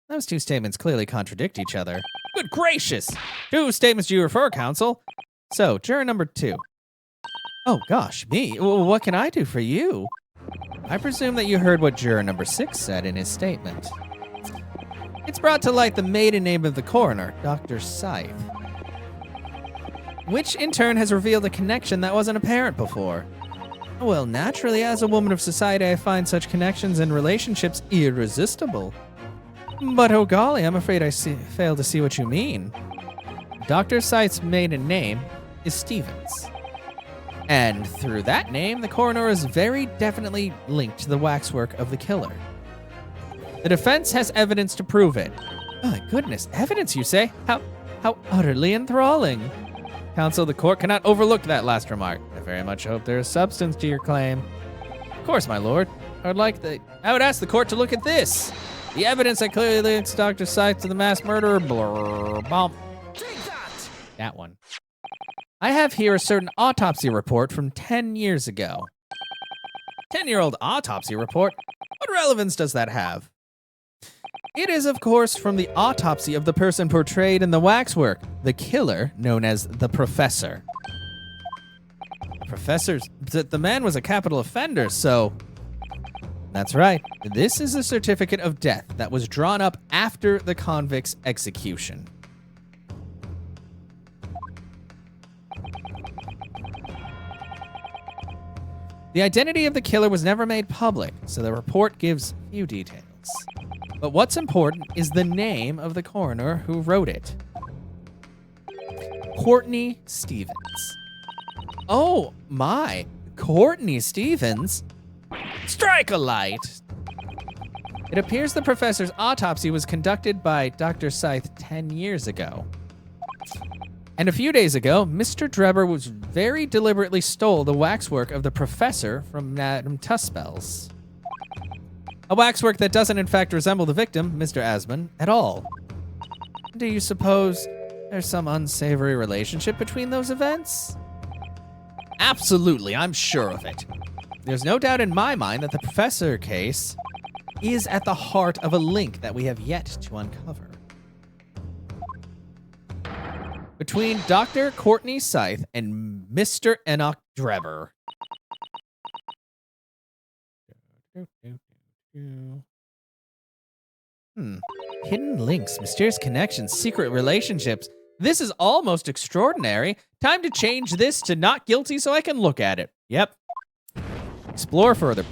Those two statements clearly contradict each other. Good gracious! Whose statements do you refer, counsel? So, juror number 2. Oh gosh, me? What can I do for you? I presume that you heard what juror number 6 said in his statement. It's brought to light the maiden name of the coroner, Dr. Scythe, which in turn has revealed a connection that wasn't apparent before. Well, naturally, as a woman of society, I find such connections and relationships irresistible. But oh golly, I'm afraid I fail to see what you mean. Dr. Scythe's maiden name is Stevens. And through that name, the coroner is very definitely linked to the waxwork of the killer. The defense has evidence to prove it. Oh my goodness, evidence, you say? How utterly enthralling. Counsel, the court cannot overlook that last remark. I very much hope there is substance to your claim. Of course, my lord. I would ask the court to look at this. The evidence that clearly links Dr. Scythe to the mass murderer. Blur, bump. Take that! That one. I have here a certain autopsy report from 10 years ago. 10-year-old autopsy report? What relevance does that have? It is, of course, from the autopsy of the person portrayed in the waxwork, the killer known as the Professor. The man was a capital offender, so... That's right. This is a certificate of death that was drawn up after the convict's execution. The identity of the killer was never made public, so the report gives few details. But what's important is the name of the coroner who wrote it. Courtney Stevens. Oh my, Courtney Stevens? Strike a light! It appears the professor's autopsy was conducted by Dr. Scythe 10 years ago. And a few days ago, Mr. Drebber was very deliberately stole the waxwork of the professor from Madame Tuspel's. A waxwork that doesn't in fact resemble the victim, Mr. Asman, at all. Do you suppose there's some unsavory relationship between those events? Absolutely, I'm sure of it. There's no doubt in my mind that the professor case is at the heart of a link that we have yet to uncover. Between Dr. Courtney Scythe and Mr. Enoch Drebber. Hidden links, mysterious connections, secret relationships. This is almost extraordinary. Time to change this to not guilty so I can look at it. Yep. Explore further.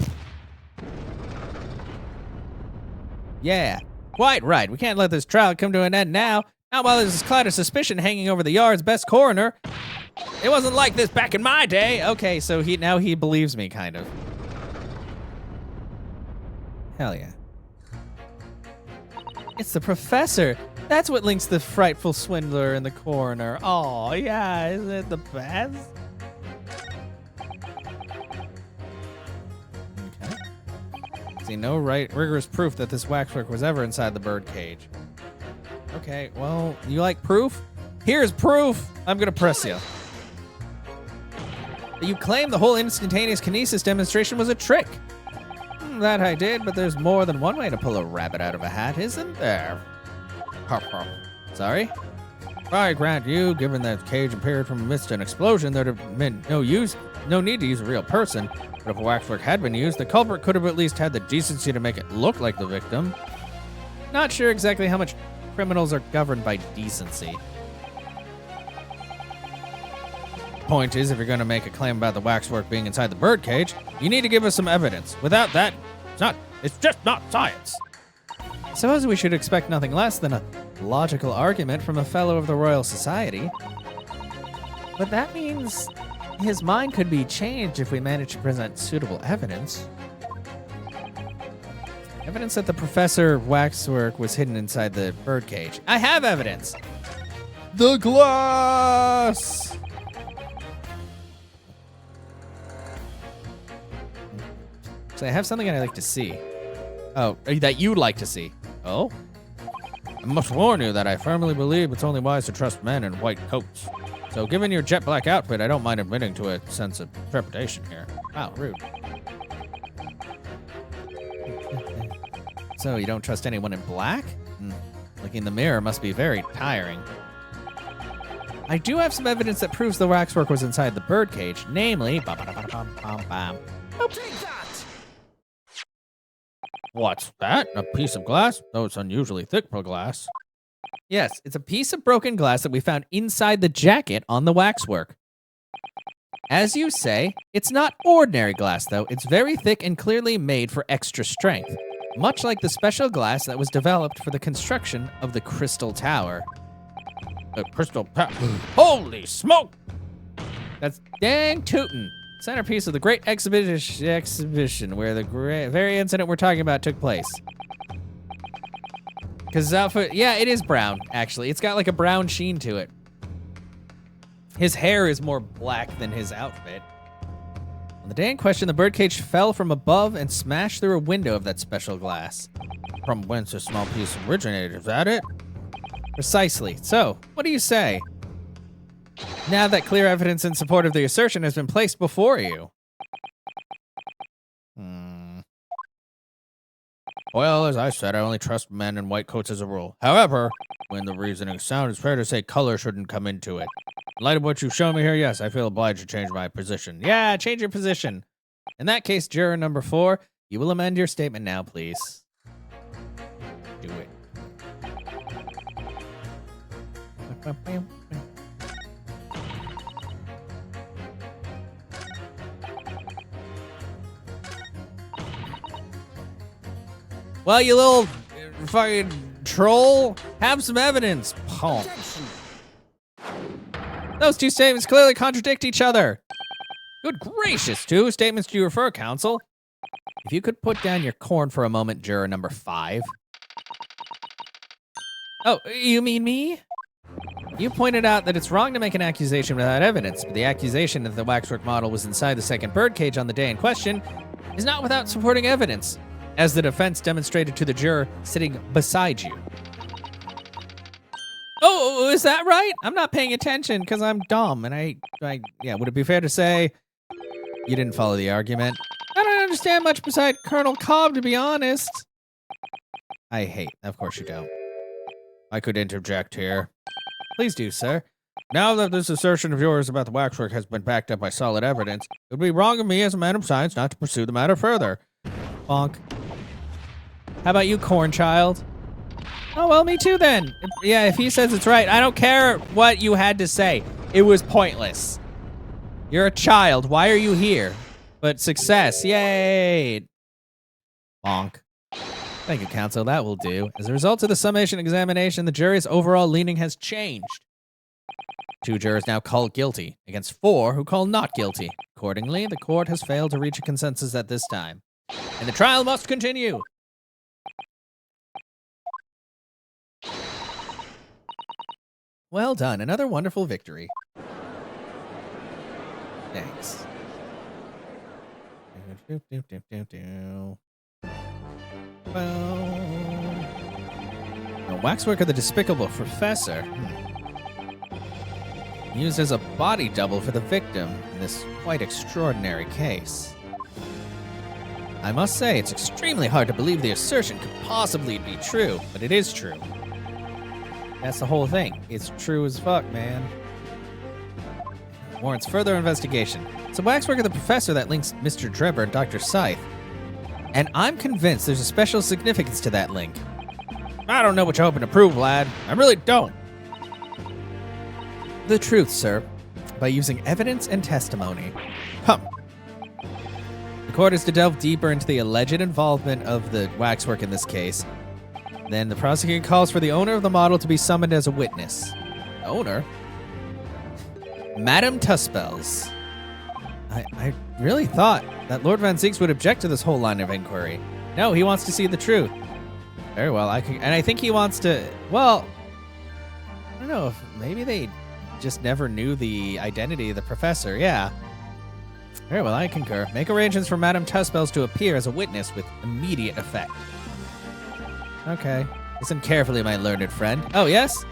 Yeah, quite right. We can't let this trial come to an end now. Not while there's this cloud of suspicion hanging over the yard's best coroner. It wasn't like this back in my day. Okay, so now he believes me, kind of. Hell yeah. It's the professor. That's what links the frightful swindler and the coroner. Oh, yeah, isn't it the best? Okay. See, no rigorous proof that this waxwork was ever inside the birdcage. Okay, well, you like proof? Here's proof. I'm gonna press you. You claim the whole instantaneous kinesis demonstration was a trick. That I did, but there's more than one way to pull a rabbit out of a hat, isn't there? Sorry? I grant you, given that cage appeared from amidst an explosion, there'd have been no need to use a real person. But if waxwork had been used, the culprit could have at least had the decency to make it look like the victim. Not sure exactly how much criminals are governed by decency. Point is, if you're going to make a claim about the waxwork being inside the birdcage, you need to give us some evidence. Without that, it's just not science. Suppose we should expect nothing less than a logical argument from a fellow of the Royal Society. But that means his mind could be changed if we manage to present suitable evidence. Evidence that the professor waxwork was hidden inside the birdcage. I have evidence. The glass! So I have something I'd like to see. Oh, that you'd like to see. Oh? I must warn you that I firmly believe it's only wise to trust men in white coats. So given your jet black outfit, I don't mind admitting to a sense of trepidation here. Wow, rude. So you don't trust anyone in black? Looking in the mirror must be very tiring. I do have some evidence that proves the waxwork was inside the birdcage, namely... Take that! What's that? A piece of glass? Though it's unusually thick for glass. Yes, it's a piece of broken glass that we found inside the jacket on the waxwork. As you say, it's not ordinary glass, though. It's very thick and clearly made for extra strength, much like the special glass that was developed for the construction of the Crystal Tower. The Crystal Tower? Holy smoke! That's dang tootin'. Centerpiece of the Great Exhibition, where the very incident we're talking about took place. Because his outfit, yeah, it is brown, actually. It's got like a brown sheen to it. His hair is more black than his outfit. On the day in question, the birdcage fell from above and smashed through a window of that special glass. From whence a small piece originated, is that it? Precisely. So, what do you say? Now that clear evidence in support of the assertion has been placed before you. Well, as I said, I only trust men in white coats as a rule. However, when the reasoning is sound, it's fair to say color shouldn't come into it. In light of what you've shown me here, yes, I feel obliged to change my position. Yeah, change your position. In that case, juror number 4, you will amend your statement now, please. Do it. Well, you little fucking troll, have some evidence. Oh. Those two statements clearly contradict each other. Good gracious, to whose statements do you refer, counsel? If you could put down your corn for a moment, juror number 5. Oh, you mean me? You pointed out that it's wrong to make an accusation without evidence, but the accusation that the waxwork model was inside the second birdcage on the day in question is not without supporting evidence, as the defense demonstrated to the juror sitting beside you. Oh, is that right? I'm not paying attention because I'm dumb, and yeah, would it be fair to say you didn't follow the argument? I don't understand much beside Colonel Cobb, to be honest. Of course you don't. I could interject here. Please do, sir. Now that this assertion of yours about the waxwork has been backed up by solid evidence, it would be wrong of me as a man of science not to pursue the matter further. Bonk. How about you, corn child? Oh, well, me too then. Yeah, if he says it's right, I don't care what you had to say. It was pointless. You're a child. Why are you here? But success. Yay. Bonk. Thank you, counsel. That will do. As a result of the summation examination, the jury's overall leaning has changed. 2 jurors now call guilty, against 4 who call not guilty. Accordingly, the court has failed to reach a consensus at this time. And the trial must continue. Well done. Another wonderful victory. Thanks. A waxwork of the despicable professor. Used as a body double for the victim in this quite extraordinary case. I must say, it's extremely hard to believe the assertion could possibly be true, but it is true. That's the whole thing. It's true as fuck, man. Warrants further investigation. It's a waxwork of the professor that links Mr. Drebber and Dr. Scythe. And I'm convinced there's a special significance to that link. I don't know what you're hoping to prove, lad. I really don't. The truth, sir, by using evidence and testimony. The court is to delve deeper into the alleged involvement of the waxwork in this case. Then the prosecutor calls for the owner of the model to be summoned as a witness. Owner? Madame Tuspels. I really thought that Lord Van Zieks would object to this whole line of inquiry. No, he wants to see the truth. Very well, and I think he wants to, well, I don't know, if maybe they just never knew the identity of the professor, yeah. Very well, I concur. Make arrangements for Madame Tuspels to appear as a witness with immediate effect. Okay. Listen carefully, my learned friend. Oh, yes?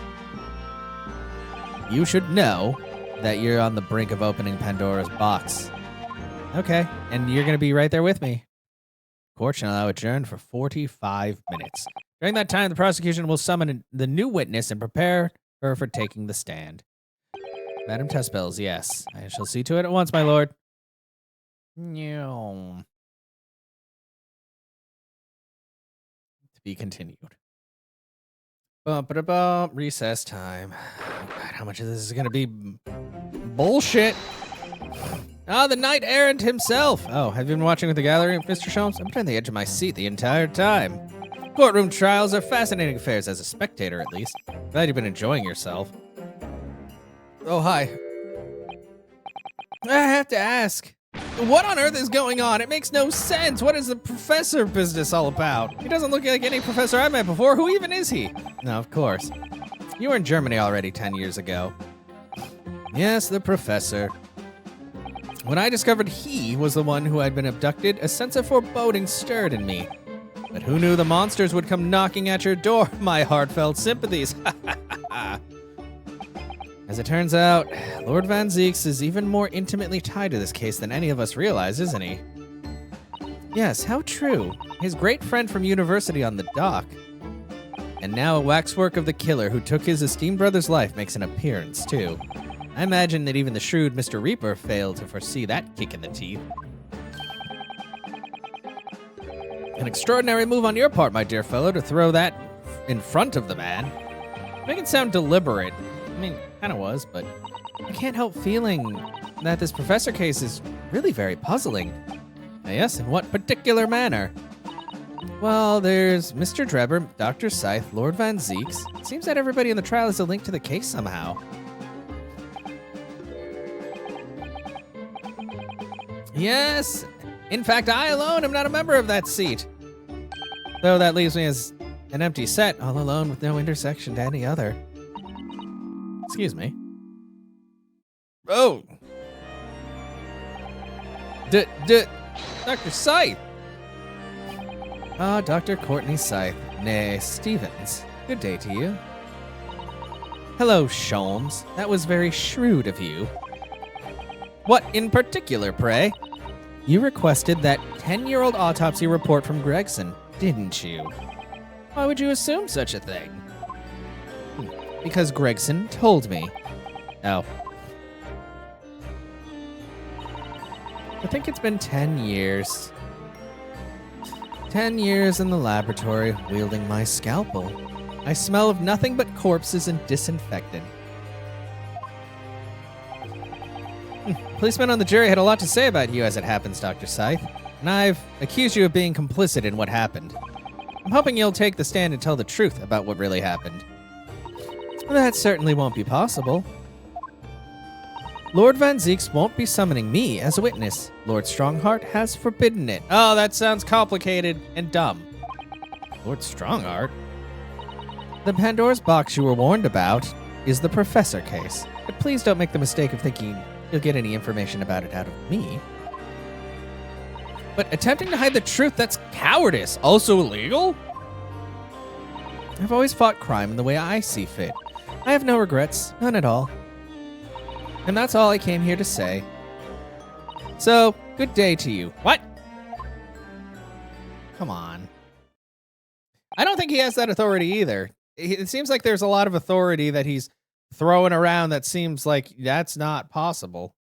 You should know that you're on the brink of opening Pandora's box. Okay, and you're going to be right there with me. Court shall now adjourn for 45 minutes. During that time, the prosecution will summon the new witness and prepare her for taking the stand. Madame Tuspels, yes. I shall see to it at once, my lord. To be continued. Bum, recess time. Oh, God, how much of this is going to be bullshit? Ah, the knight errant himself. Oh, have you been watching with the gallery, Mr. Sholmes? I've been on the edge of my seat the entire time. Courtroom trials are fascinating affairs, as a spectator at least. Glad you've been enjoying yourself. Oh, hi. I have to ask, what on earth is going on? It makes no sense. What is the professor business all about? He doesn't look like any professor I've met before. Who even is he? No, of course. You were in Germany already 10 years ago. Yes, the professor. When I discovered he was the one who had been abducted, a sense of foreboding stirred in me. But who knew the monsters would come knocking at your door? My heartfelt sympathies. As it turns out, Lord Van Zieks is even more intimately tied to this case than any of us realize, isn't he? Yes, how true. His great friend from university on the dock. And now a waxwork of the killer who took his esteemed brother's life makes an appearance, too. I imagine that even the shrewd Mr. Reaper failed to foresee that kick in the teeth. An extraordinary move on your part, my dear fellow, to throw that in front of the man. Make it sound deliberate. I mean, kind of was, but I can't help feeling that this professor case is really very puzzling. Yes, in what particular manner? Well, there's Mr. Drebber, Dr. Scythe, Lord Van Zieks. It seems that everybody in the trial is a link to the case somehow. Yes, in fact, I alone am not a member of that seat. Though that leaves me as an empty set, all alone with no intersection to any other. Excuse me. Oh! Dr. Scythe! Ah, Dr. Courtney Scythe, nay, Stevens. Good day to you. Hello, Sholmes. That was very shrewd of you. What in particular, pray? You requested that 10-year-old autopsy report from Gregson, didn't you? Why would you assume such a thing? Because Gregson told me. Oh. I think it's been 10 years. 10 years in the laboratory wielding my scalpel. I smell of nothing but corpses and disinfectant. Policemen on the jury had a lot to say about you as it happens, Dr. Scythe, and I've accused you of being complicit in what happened. I'm hoping you'll take the stand and tell the truth about what really happened. That certainly won't be possible. Lord Van Zieks won't be summoning me as a witness. Lord Strongheart has forbidden it. Oh, that sounds complicated and dumb. Lord Strongheart? The Pandora's box you were warned about is the Professor case, but please don't make the mistake of thinking you'll get any information about it out of me. But attempting to hide the truth, that's cowardice. Also illegal? I've always fought crime in the way I see fit. I have no regrets, none at all. And that's all I came here to say. So, good day to you. What? Come on. I don't think he has that authority either. It seems like there's a lot of authority that he's throwing around that seems like that's not possible.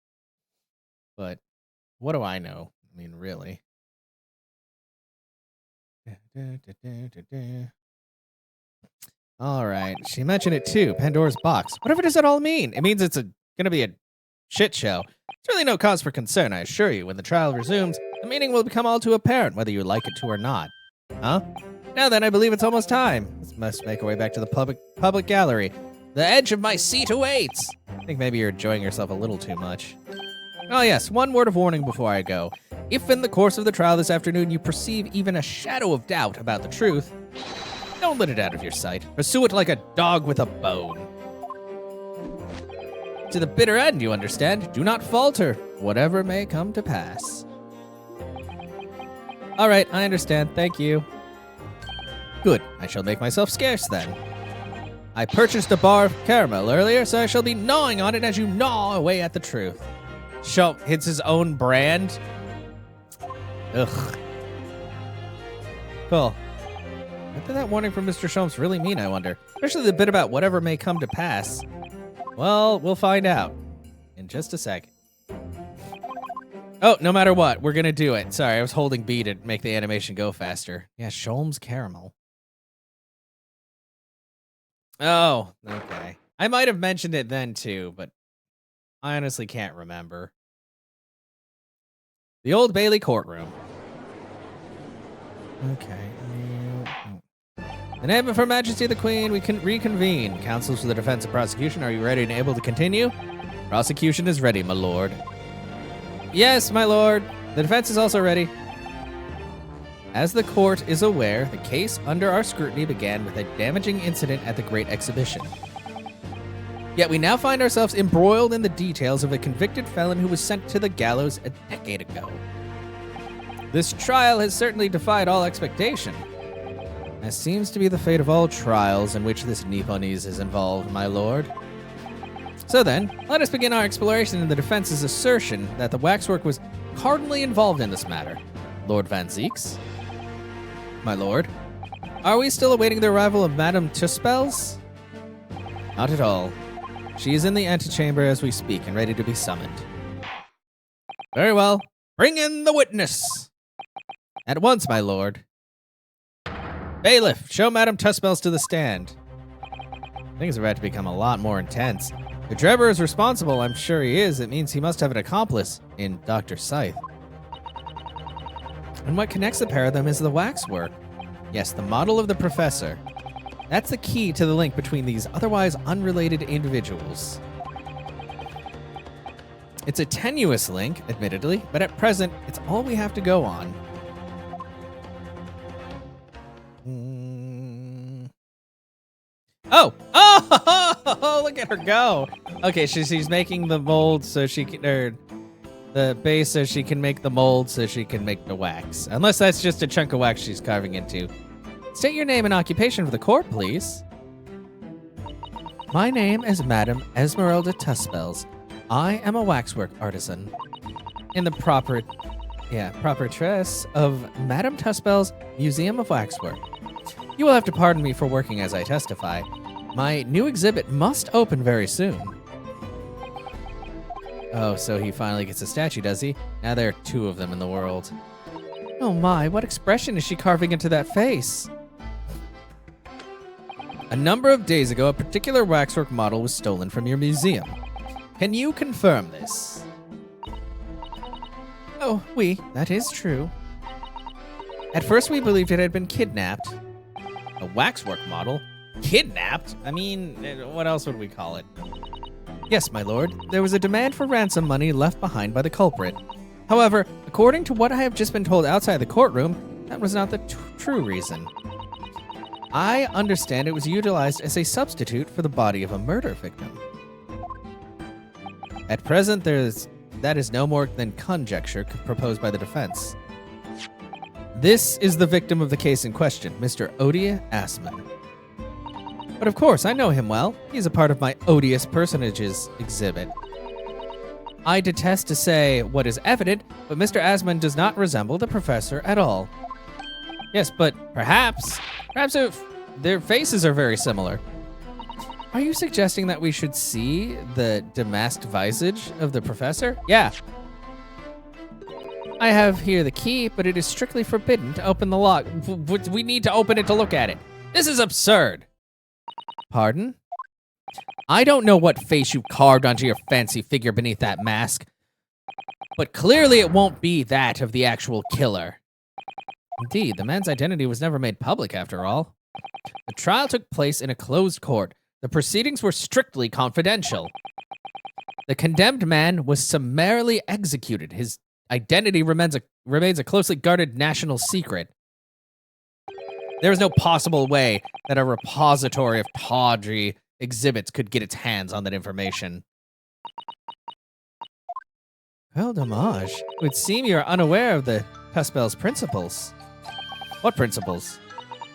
But what do I know? I mean, really. All right. She mentioned it too. Pandora's box. Whatever does it all mean? It means it's going to be a shit show. There's really no cause for concern, I assure you. When the trial resumes, the meaning will become all too apparent, whether you like it to or not. Huh? Now then, I believe it's almost time. Let's must make our way back to the public gallery. The edge of my seat awaits. I think maybe you're enjoying yourself a little too much. Oh yes, one word of warning before I go. If in the course of the trial this afternoon you perceive even a shadow of doubt about the truth, don't let it out of your sight. Pursue it like a dog with a bone. To the bitter end, you understand. Do not falter, whatever may come to pass. All right, I understand. Thank you. Good. I shall make myself scarce then. I purchased a bar of caramel earlier, so I shall be gnawing on it as you gnaw away at the truth. Hits his own brand. Ugh. Cool. What did that warning from Mr. Sholmes really mean, I wonder? Especially the bit about whatever may come to pass. Well, we'll find out in just a second. Oh, no matter what, we're gonna do it. Sorry, I was holding B to make the animation go faster. Yeah, Sholmes caramel. Oh, okay. I might have mentioned it then too, but I honestly can't remember. The Old Bailey courtroom. Okay. In the name of Her Majesty the Queen, we can reconvene. Counsels for the defense and prosecution, are you ready and able to continue? Prosecution is ready, my lord. Yes, my lord. The defense is also ready. As the court is aware, the case under our scrutiny began with a damaging incident at the Great Exhibition. Yet we now find ourselves embroiled in the details of a convicted felon who was sent to the gallows a decade ago. This trial has certainly defied all expectation. As seems to be the fate of all trials in which this Nipponese is involved, my lord. So then, let us begin our exploration in the defense's assertion that the waxwork was cardinally involved in this matter. Lord Van Zieks? My lord? Are we still awaiting the arrival of Madame Tuspels? Not at all. She is in the antechamber as we speak and ready to be summoned. Very well. Bring in the witness! At once, my lord. Bailiff, show Madame Tuspels to the stand. Things are about to become a lot more intense. If Drebber is responsible, I'm sure he is. It means he must have an accomplice in Dr. Scythe. And what connects the pair of them is the waxwork. Yes, the model of the professor. That's the key to the link between these otherwise unrelated individuals. It's a tenuous link, admittedly, but at present, it's all we have to go on. Oh! Oh! Look at her go! Okay, she's making the mold so she can, or the base so she can make the mold so she can make the wax. Unless that's just a chunk of wax she's carving into. State your name and occupation for the court, please. My name is Madame Esmeralda Tuspels. I am a waxwork artisan. In the proper address of Madame Tuspels Museum of Waxwork. You will have to pardon me for working as I testify. My new exhibit must open very soon. Oh, so he finally gets a statue, does he? Now there are two of them in the world. Oh my, what expression is she carving into that face? A number of days ago, a particular waxwork model was stolen from your museum. Can you confirm this? Oh, oui, that is true. At first, we believed it had been kidnapped. A waxwork model? Kidnapped? I mean, what else would we call it? Yes, my lord. There was a demand for ransom money left behind by the culprit. However, according to what I have just been told outside the courtroom, that was not the true reason. I understand it was utilized as a substitute for the body of a murder victim. At present, that is no more than conjecture proposed by the defense. This is the victim of the case in question, Mr. Odia Assman. But of course, I know him well. He's a part of my odious personages exhibit. I detest to say what is evident, but Mr. Assman does not resemble the professor at all. Yes, but perhaps if their faces are very similar. Are you suggesting that we should see the damasked visage of the professor? Yeah. I have here the key, but it is strictly forbidden to open the lock. We need to open it to look at it. This is absurd. Pardon? I don't know what face you carved onto your fancy figure beneath that mask, but clearly it won't be that of the actual killer. Indeed, the man's identity was never made public after all. The trial took place in a closed court. The proceedings were strictly confidential. The condemned man was summarily executed. His identity remains a closely guarded national secret. There is no possible way that a repository of tawdry exhibits could get its hands on that information. Well, Damage, it would seem you are unaware of the Tuspel's principles. What principles?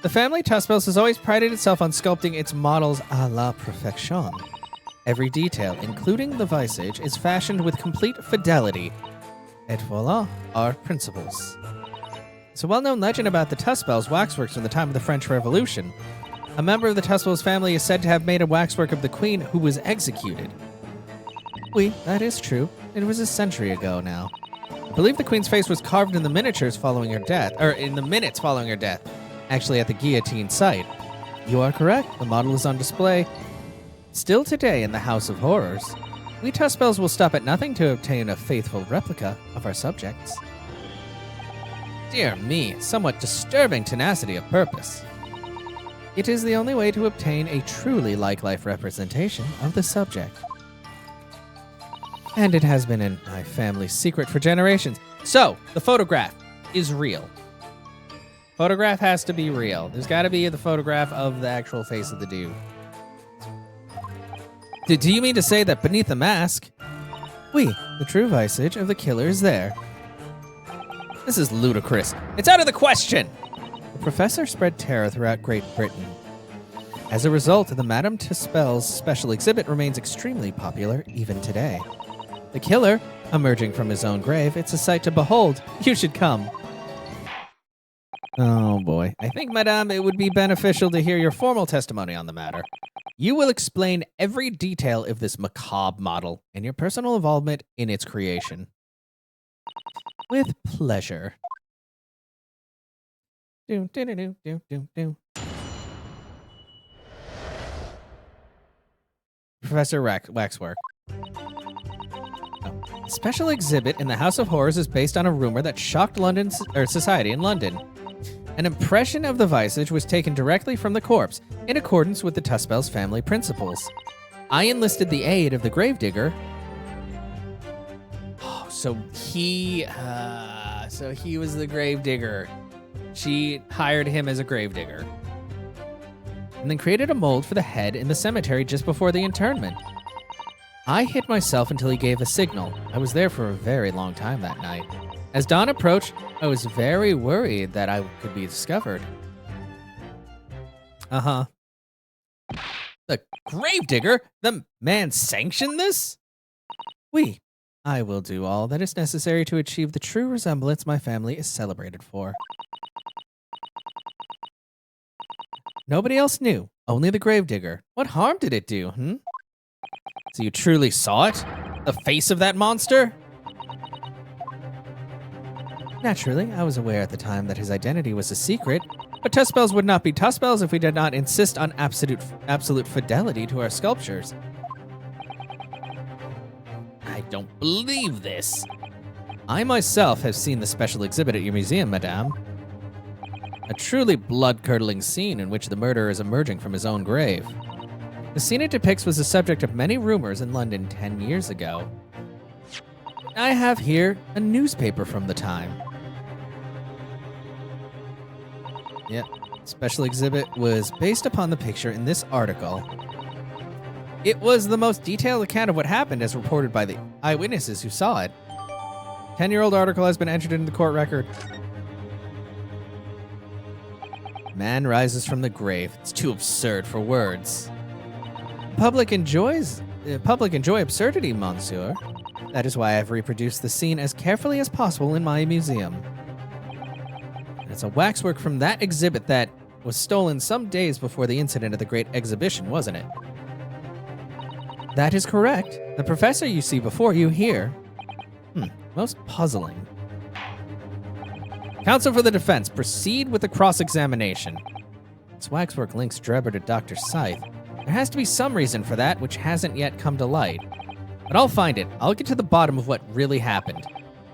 The family Tuspels has always prided itself on sculpting its models à la perfection. Every detail, including the visage, is fashioned with complete fidelity. Et voila, our principles. It's a well-known legend about the Tuspels waxworks from the time of the French Revolution. A member of the Tuspels family is said to have made a waxwork of the queen who was executed. Oui, that is true. It was a century ago now. I believe the queen's face was carved in the miniatures following her death, or in the minutes following her death, actually at the guillotine site. You are correct. The model is on display still today in the House of Horrors. We Tuspels will stop at nothing to obtain a faithful replica of our subjects. Dear me, somewhat disturbing tenacity of purpose. It is the only way to obtain a truly like-life representation of the subject. And it has been in my family's secret for generations. So, the photograph is real. Photograph has to be real. There's got to be the photograph of the actual face of the dude. Do you mean to say that beneath the mask? Oui, the true visage of the killer is there. This is ludicrous. It's out of the question! The professor spread terror throughout Great Britain. As a result, the Madame Tuspel's special exhibit remains extremely popular even today. The killer, emerging from his own grave, it's a sight to behold. You should come. Oh boy. I think, Madame, it would be beneficial to hear your formal testimony on the matter. You will explain every detail of this macabre model and your personal involvement in its creation. With pleasure. Do, do, do, do, do, do, do. Professor Waxwork. A special exhibit in the House of Horrors is based on a rumor that shocked society in London. An impression of the visage was taken directly from the corpse, in accordance with the Tuspel's family principles. I enlisted the aid of the gravedigger. Oh, so he was the gravedigger. She hired him as a gravedigger. And then created a mold for the head in the cemetery just before the internment. I hid myself until he gave a signal. I was there for a very long time that night. As dawn approached, I was very worried that I could be discovered. Uh-huh. The gravedigger? The man sanctioned this? Oui. I will do all that is necessary to achieve the true resemblance my family is celebrated for. Nobody else knew, only the gravedigger. What harm did it do, So you truly saw it? The face of that monster? Naturally, I was aware at the time that his identity was a secret. But test spells would not be test spells if we did not insist on absolute fidelity to our sculptures. I don't believe this. I myself have seen the special exhibit at your museum, madame. A truly blood-curdling scene in which the murderer is emerging from his own grave. The scene it depicts was the subject of many rumors in London 10 years ago. I have here a newspaper from the time. Yep, special exhibit was based upon the picture in this article. It was the most detailed account of what happened as reported by the eyewitnesses who saw it. 10-year-old article has been entered into the court record. Man rises from the grave. It's too absurd for words. Public enjoy absurdity, monsieur. That is why I've reproduced the scene as carefully as possible in my museum. It's a waxwork from that exhibit that was stolen some days before the incident at the Great Exhibition, wasn't it? That is correct. The professor you see before you here. Most puzzling. Counsel for the defense, proceed with the cross-examination. This waxwork links Drebber to Dr. Scythe. There has to be some reason for that, which hasn't yet come to light. But I'll find it. I'll get to the bottom of what really happened.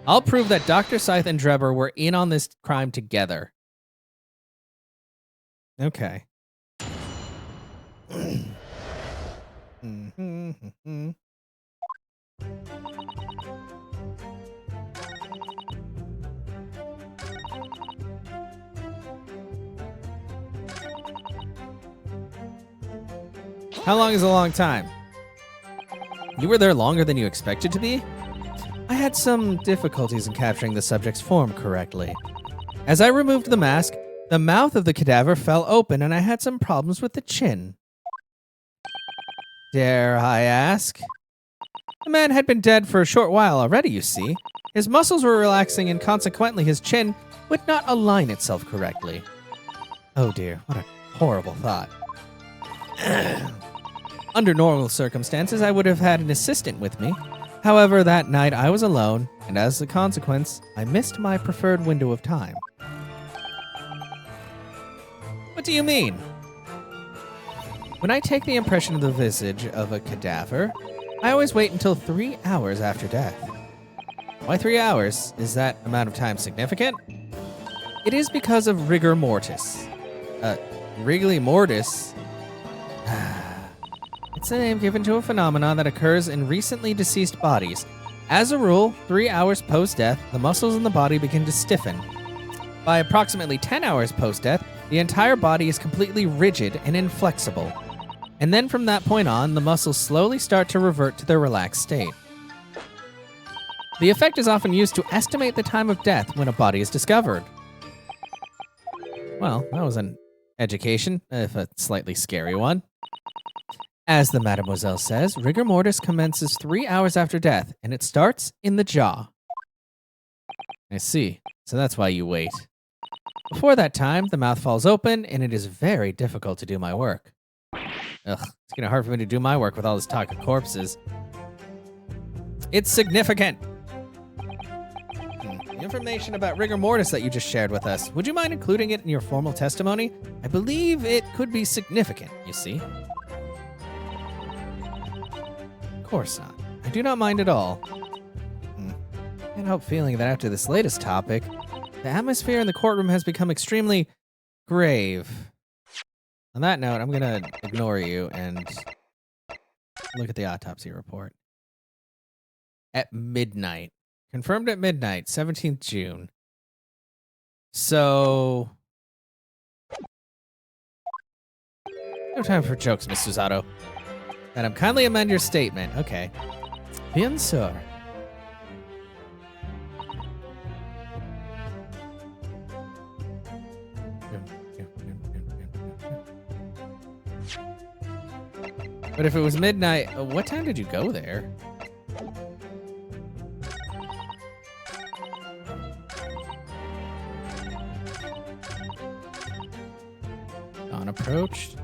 I'll prove that Dr. Scythe and Drebber were in on this crime together. Okay. How long is a long time? You were there longer than you expected to be? I had some difficulties in capturing the subject's form correctly. As I removed the mask, the mouth of the cadaver fell open and I had some problems with the chin. Dare I ask? The man had been dead for a short while already, you see. His muscles were relaxing and consequently his chin would not align itself correctly. Oh dear, what a horrible thought. Under normal circumstances, I would have had an assistant with me. However, that night I was alone, and as a consequence, I missed my preferred window of time. What do you mean? When I take the impression of the visage of a cadaver, I always wait until 3 hours after death. Why 3 hours? Is that amount of time significant? It is because of rigor mortis. Rigor mortis? It's a name given to a phenomenon that occurs in recently deceased bodies. As a rule, 3 hours post-death, the muscles in the body begin to stiffen. By approximately 10 hours post-death, the entire body is completely rigid and inflexible. And then from that point on, the muscles slowly start to revert to their relaxed state. The effect is often used to estimate the time of death when a body is discovered. Well, that was an education, if a slightly scary one. As the mademoiselle says, rigor mortis commences 3 hours after death, and it starts in the jaw. I see. So that's why you wait. Before that time, the mouth falls open, and it is very difficult to do my work. Ugh, it's getting hard for me to do my work with all this talk of corpses. It's significant. The information about rigor mortis that you just shared with us, would you mind including it in your formal testimony? I believe it could be significant, you see. Of course not. I do not mind at all. Can't help feeling that after this latest topic, the atmosphere in the courtroom has become extremely grave. On that note, I'm going to ignore you and look at the autopsy report. At midnight. Confirmed at midnight, 17th June. So... no time for jokes, Miss Susato. Madam, kindly amend your statement. Okay. Bien sûr. But if it was midnight, what time did you go there? Dawn approached.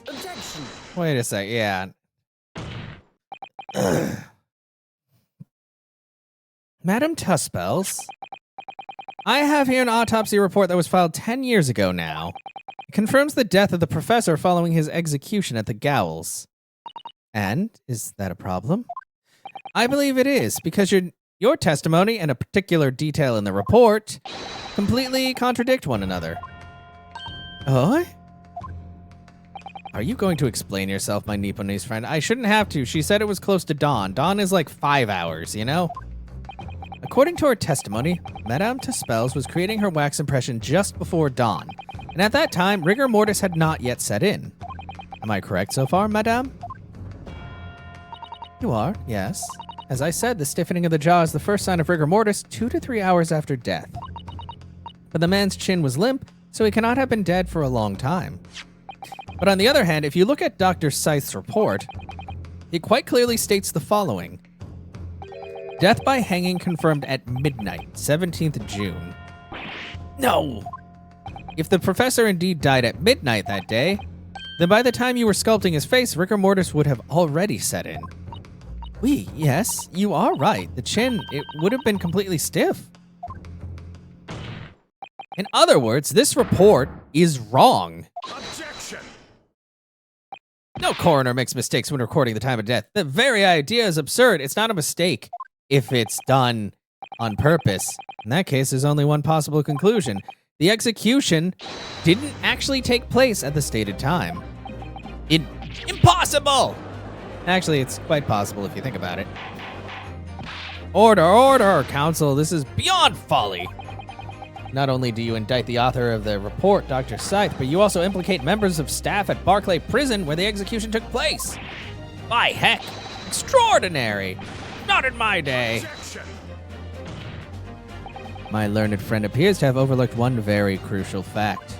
Objection! Wait a sec, yeah. Madam Tuspels, I have here an autopsy report that was filed 10 years ago now. It confirms the death of the professor following his execution at the Gowls. And is that a problem? I believe it is, because your testimony and a particular detail in the report completely contradict one another. Oh? Are you going to explain yourself, my Nipponese friend? I shouldn't have to. She said it was close to dawn. Dawn is like 5 hours, you know? According to her testimony, Madame Tuspels was creating her wax impression just before dawn, and at that time, rigor mortis had not yet set in. Am I correct so far, Madame? You are, yes. As I said, the stiffening of the jaw is the first sign of rigor mortis 2 to 3 hours after death. But the man's chin was limp, so he cannot have been dead for a long time. But on the other hand, if you look at Dr. Scythe's report, it quite clearly states the following. Death by hanging confirmed at midnight, 17th June. No! If the professor indeed died at midnight that day, then by the time you were sculpting his face, rigor mortis would have already set in. Yes, you are right. The chin, it would have been completely stiff. In other words, this report is wrong. Objection! No coroner makes mistakes when recording the time of death. The very idea is absurd. It's not a mistake if it's done on purpose. In that case, there's only one possible conclusion. The execution didn't actually take place at the stated time. Impossible! Actually, it's quite possible if you think about it. Order, order, counsel. This is beyond folly. Not only do you indict the author of the report, Dr. Scythe, but you also implicate members of staff at Barclay Prison where the execution took place. By heck, extraordinary. Not in my day. Objection! My learned friend appears to have overlooked one very crucial fact.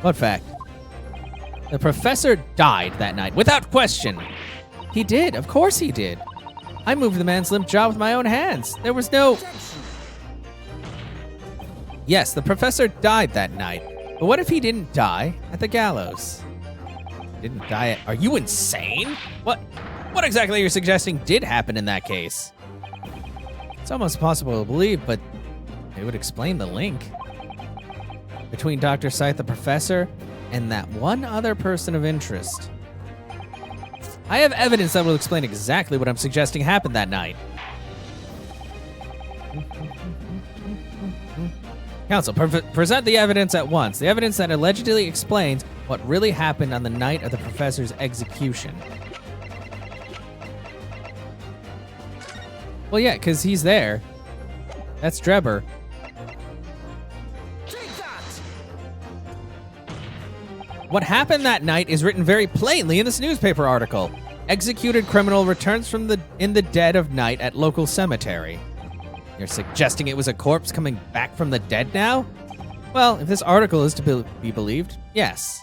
What fact? The professor died that night, without question. He did, of course he did. I moved the man's limp jaw with my own hands. There was no... Yes, the professor died that night. But what if he didn't die at the gallows? Didn't die at... Are you insane? What exactly are you suggesting did happen in that case? It's almost impossible to believe, but it would explain the link between Dr. Scythe, the professor, and that one other person of interest. I have evidence that will explain exactly what I'm suggesting happened that night. Counsel, present the evidence at once. The evidence that allegedly explains what really happened on the night of the professor's execution. Well, yeah, because he's there. That's Drebber. Take that! What happened that night is written very plainly in this newspaper article. Executed criminal returns in the dead of night at local cemetery. You're suggesting it was a corpse coming back from the dead now? Well, if this article is to be believed, yes.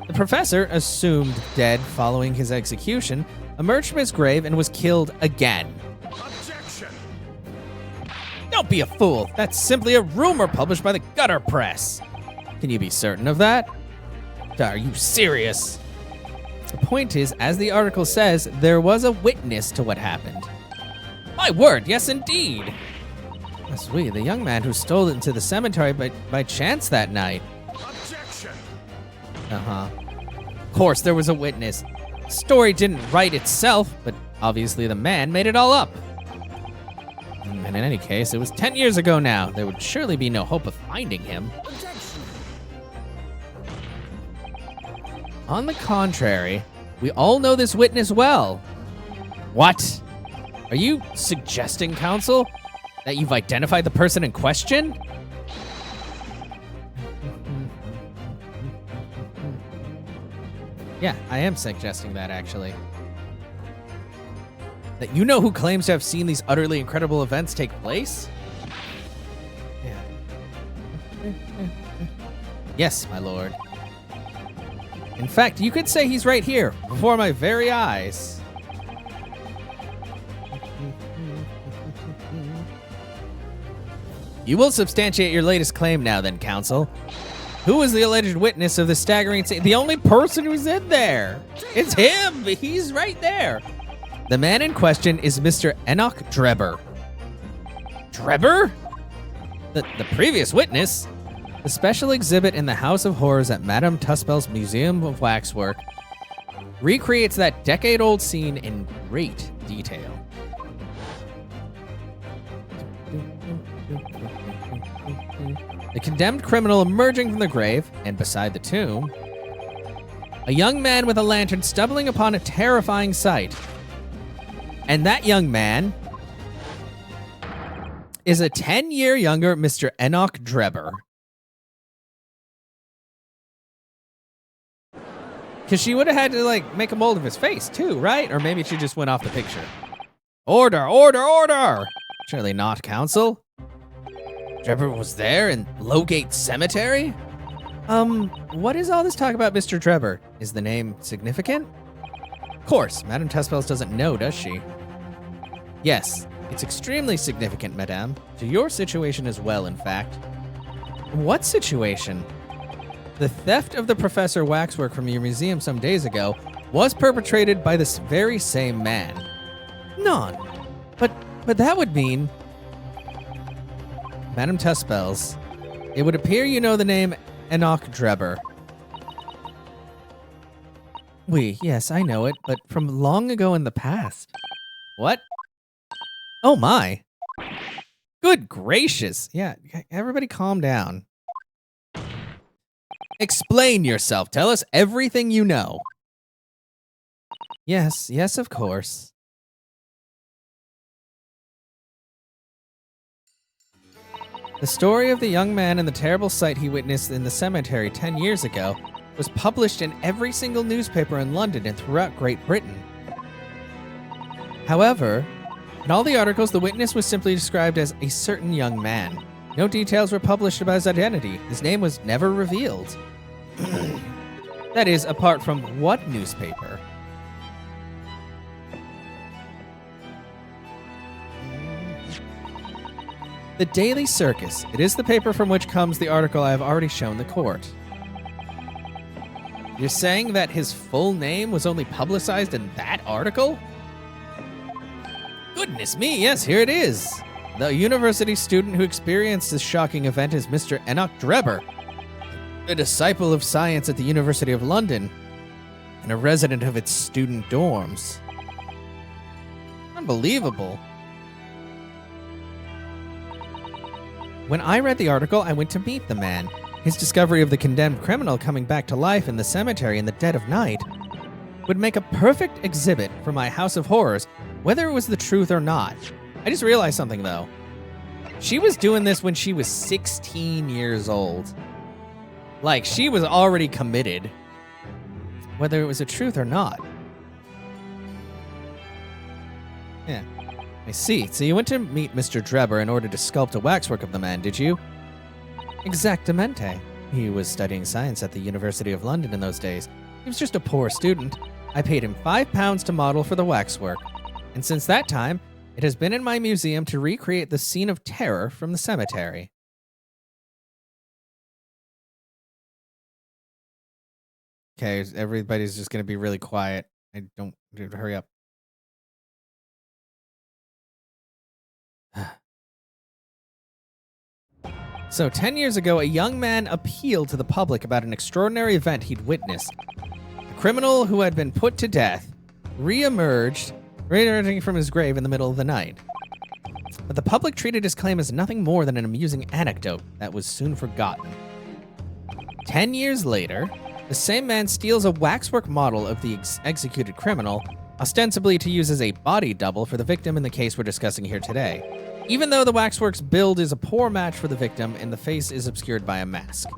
The professor, assumed dead following his execution, emerged from his grave and was killed again. Objection! Don't be a fool. That's simply a rumor published by the gutter press. Can you be certain of that? Are you serious? The point is, as the article says, there was a witness to what happened. My word, yes indeed. Yes, the young man who stole it into the cemetery by chance that night. Objection! Uh-huh. Of course, there was a witness. The story didn't write itself, but obviously the man made it all up. And in any case, it was 10 years ago now. There would surely be no hope of finding him. Objection! On the contrary, we all know this witness well. What? Are you suggesting, counsel, that you've identified the person in question? Yeah, I am suggesting that, actually. That you know who claims to have seen these utterly incredible events take place? Yeah. Yes, my lord. In fact, you could say he's right here, before my very eyes. You will substantiate your latest claim now, then, counsel. Who is the alleged witness of the staggering scene? The only person who's in there. It's him. He's right there. The man in question is Mr. Enoch Drebber. Drebber? The previous witness? The special exhibit in the House of Horrors at Madame Tuspel's Museum of Waxwork recreates that decade-old scene in great detail. The condemned criminal emerging from the grave, and beside the tomb, a young man with a lantern stumbling upon a terrifying sight. And that young man is a 10-year younger Mr. Enoch Drebber. Because she would have had to, like, make a mold of his face, too, right? Or maybe she just went off the picture. Order, order, order! Surely not, counsel. Drebber was there in Lowgate Cemetery? What is all this talk about Mr. Drebber? Is the name significant? Of course, Madame Tuspels doesn't know, does she? Yes, it's extremely significant, madame. To your situation as well, in fact. What situation? The theft of the Professor Waxwork from your museum some days ago was perpetrated by this very same man. None. But that would mean... Madame Tuspels, it would appear you know the name Enoch Drebber. Yes, I know it, but from long ago in the past. What? Oh my. Good gracious. Yeah, everybody calm down. Explain yourself. Tell us everything you know. Yes, of course. The story of the young man and the terrible sight he witnessed in the cemetery 10 years ago was published in every single newspaper in London and throughout Great Britain. However, in all the articles, the witness was simply described as a certain young man. No details were published about his identity. His name was never revealed. That is, apart from what newspaper? The Daily Circus. It is the paper from which comes the article I have already shown the court. You're saying that his full name was only publicized in that article? Goodness me, yes, here it is. The university student who experienced this shocking event is Mr. Enoch Drebber, a disciple of science at the University of London, and a resident of its student dorms. Unbelievable. When I read the article, I went to meet the man. His discovery of the condemned criminal coming back to life in the cemetery in the dead of night would make a perfect exhibit for my House of Horrors, whether it was the truth or not. I just realized something, though. She was doing this when she was 16 years old. Like, she was already committed, whether it was a truth or not. Yeah. I see. So you went to meet Mr. Drebber in order to sculpt a waxwork of the man, did you? Exactamente. He was studying science at the University of London in those days. He was just a poor student. I paid him £5 to model for the waxwork. And since that time, it has been in my museum to recreate the scene of terror from the cemetery. Okay, everybody's just going to be really quiet. Hurry up. So, 10 years ago, a young man appealed to the public about an extraordinary event he'd witnessed. The criminal who had been put to death re-emerged, reemerging from his grave in the middle of the night. But the public treated his claim as nothing more than an amusing anecdote that was soon forgotten. 10 years later, the same man steals a waxwork model of the executed criminal, ostensibly to use as a body double for the victim in the case we're discussing here today. Even though the waxwork's build is a poor match for the victim and the face is obscured by a mask.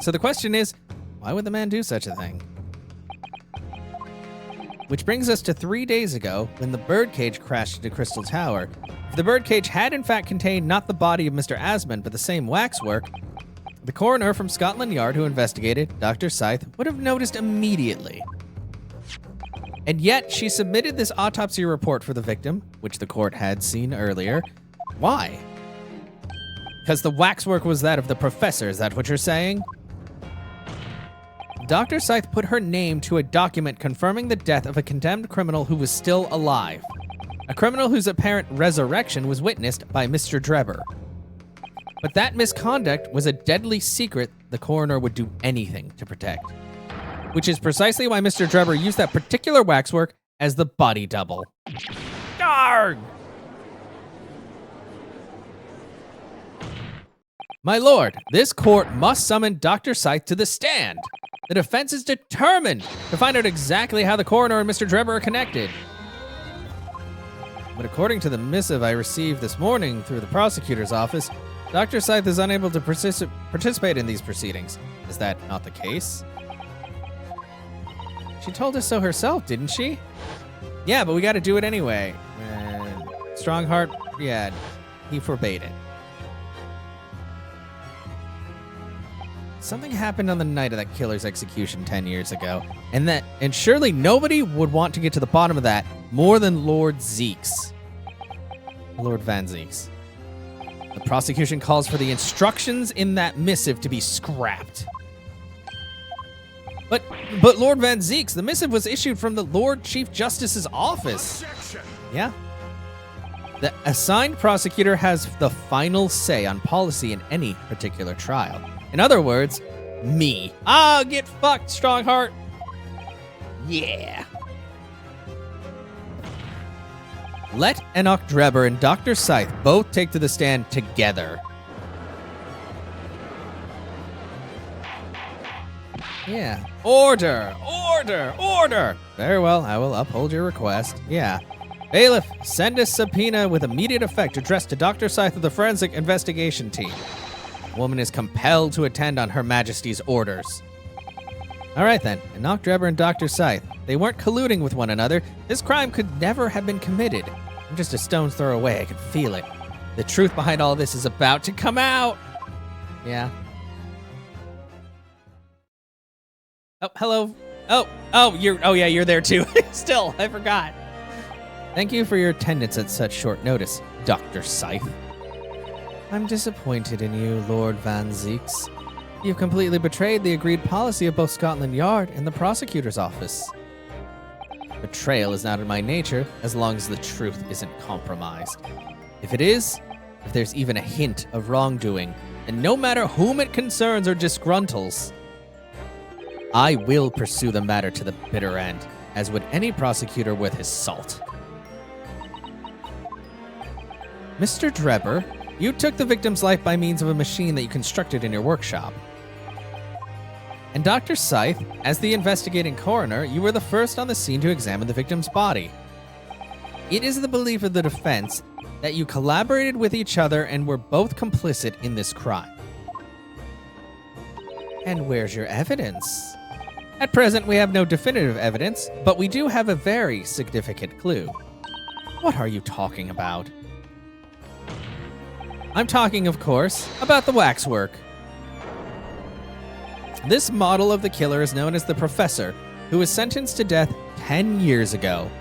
So the question is, why would the man do such a thing? Which brings us to 3 days ago, when the birdcage crashed into Crystal Tower. If the birdcage had in fact contained not the body of Mr. Asmund, but the same waxwork, the coroner from Scotland Yard who investigated, Dr. Scythe, would have noticed immediately. And yet, she submitted this autopsy report for the victim, which the court had seen earlier. Why? Because the waxwork was that of the professor, is that what you're saying? Dr. Scythe put her name to a document confirming the death of a condemned criminal who was still alive. a criminal whose apparent resurrection was witnessed by Mr. Drebber. But that misconduct was a deadly secret the coroner would do anything to protect. Which is precisely why Mr. Drebber used that particular waxwork as the body double. Darn! My lord, this court must summon Dr. Scythe to the stand. The defense is determined to find out exactly how the coroner and Mr. Drebber are connected. But according to the missive I received this morning through the prosecutor's office, Dr. Scythe is unable to participate in these proceedings. Is that not the case? She told us so herself, didn't she? Yeah, but we gotta do it anyway. And Strongheart, yeah, he forbade it. Something happened on the night of that killer's execution 10 years ago, and surely nobody would want to get to the bottom of that more than Lord Zeeks. Lord Van Zeeks. The prosecution calls for the instructions in that missive to be scrapped. But Lord Van Zeeks, the missive was issued from the Lord Chief Justice's office. Objection! Yeah. The assigned prosecutor has the final say on policy in any particular trial. In other words, me. Ah, get fucked, Strongheart. Yeah. Let Enoch Drebber and Dr. Scythe both take to the stand together. Yeah. Order! Order! Order! Very well, I will uphold your request. Yeah. Bailiff, send a subpoena with immediate effect addressed to Dr. Scythe of the Forensic Investigation Team. The woman is compelled to attend on Her Majesty's orders. All right then, Enoch Drebber and Dr. Scythe. They weren't colluding with one another. This crime could never have been committed. I'm just a stone's throw away. I can feel it. The truth behind all this is about to come out. Yeah. Oh, hello. Oh, you're there too. Still, I forgot. Thank you for your attendance at such short notice, Dr. Scythe. I'm disappointed in you, Lord Van Zeeks. You've completely betrayed the agreed policy of both Scotland Yard and the prosecutor's office. Betrayal is not in my nature as long as the truth isn't compromised. If it is, if there's even a hint of wrongdoing, and no matter whom it concerns or disgruntles, I will pursue the matter to the bitter end, as would any prosecutor worth his salt. Mr. Drebber, you took the victim's life by means of a machine that you constructed in your workshop. And Dr. Scythe, as the investigating coroner, you were the first on the scene to examine the victim's body. It is the belief of the defense that you collaborated with each other and were both complicit in this crime. And where's your evidence? At present, we have no definitive evidence, but we do have a very significant clue. What are you talking about? I'm talking, of course, about the waxwork. This model of the killer is known as the Professor, who was sentenced to death 10 years ago.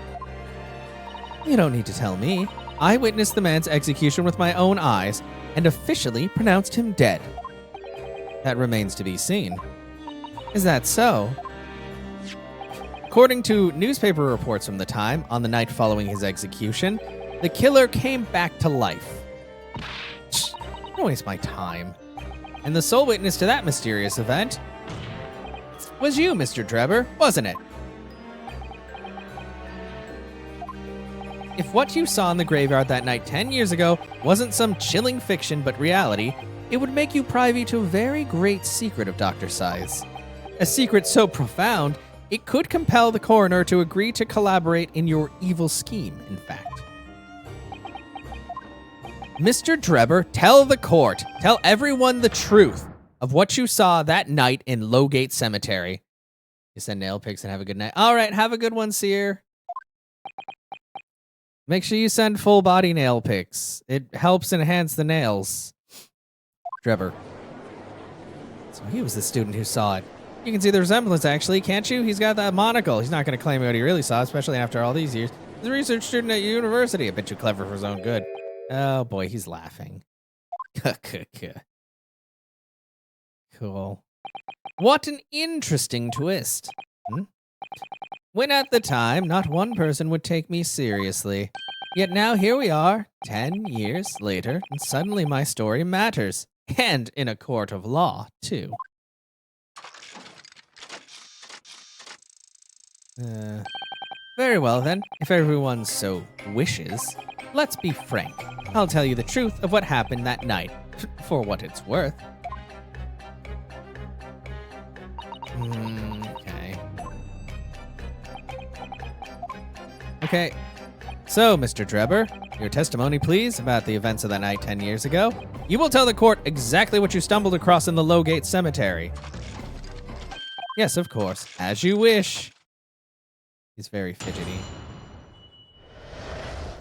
You don't need to tell me. I witnessed the man's execution with my own eyes and officially pronounced him dead. That remains to be seen. Is that so? According to newspaper reports from the time, on the night following his execution, the killer came back to life. Don't waste my time. And the sole witness to that mysterious event was you, Mr. Drebber, wasn't it? If what you saw in the graveyard that night 10 years ago wasn't some chilling fiction but reality, it would make you privy to a very great secret of Dr. Scythe's. A secret so profound, it could compel the coroner to agree to collaborate in your evil scheme, in fact. Mr. Drebber, tell the court, tell everyone the truth of what you saw that night in Lowgate Cemetery. You send nail pics and have a good night. All right, have a good one, Seer. Make sure you send full body nail pics. It helps enhance the nails. Drebber. So he was the student who saw it. You can see the resemblance, actually, can't you? He's got that monocle. He's not going to claim what he really saw, especially after all these years. He's a research student at university. I bet you clever for his own good. Oh boy, he's laughing. Cool. What an interesting twist. When at the time, not one person would take me seriously. Yet now here we are, 10 years later, and suddenly my story matters. And in a court of law, too. Very well then, if everyone so wishes. Let's be frank. I'll tell you the truth of what happened that night, for what it's worth. Okay. Okay. So, Mr. Drebber, your testimony, please, about the events of that night 10 years ago. You will tell the court exactly what you stumbled across in the Lowgate Cemetery. Yes, of course. As you wish. He's very fidgety.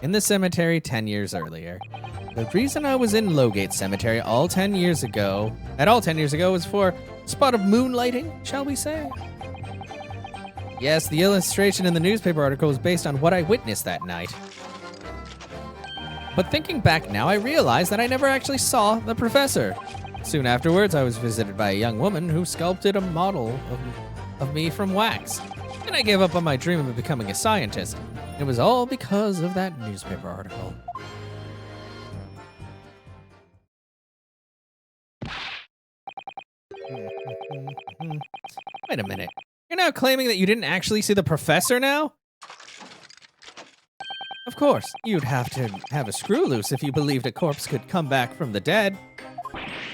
In the cemetery 10 years earlier. The reason I was in Lowgate Cemetery all 10 years ago was for a spot of moonlighting, shall we say? Yes, the illustration in the newspaper article was based on what I witnessed that night. But thinking back now, I realized that I never actually saw the professor. Soon afterwards, I was visited by a young woman who sculpted a model of me from wax. And I gave up on my dream of becoming a scientist. It was all because of that newspaper article. Wait a minute. You're now claiming that you didn't actually see the professor now? Of course, you'd have to have a screw loose if you believed a corpse could come back from the dead.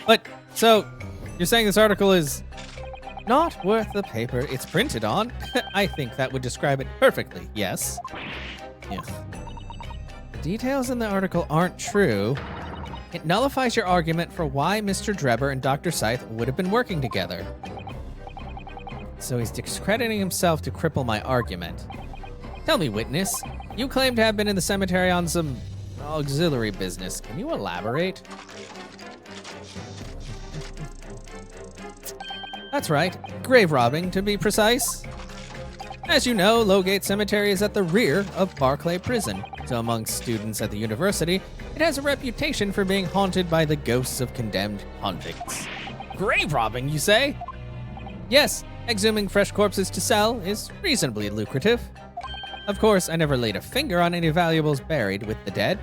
But, so, you're saying this article is not worth the paper it's printed on? I think that would describe it perfectly, yes? Yeah. The details in the article aren't true. It nullifies your argument for why Mr. Drebber and Dr. Scythe would have been working together. So he's discrediting himself to cripple my argument. Tell me, witness, you claim to have been in the cemetery on some auxiliary business. Can you elaborate? That's right, grave robbing to be precise. As you know, Lowgate Cemetery is at the rear of Barclay Prison, so amongst students at the university, it has a reputation for being haunted by the ghosts of condemned convicts. Grave robbing, you say? Yes, exhuming fresh corpses to sell is reasonably lucrative. Of course, I never laid a finger on any valuables buried with the dead.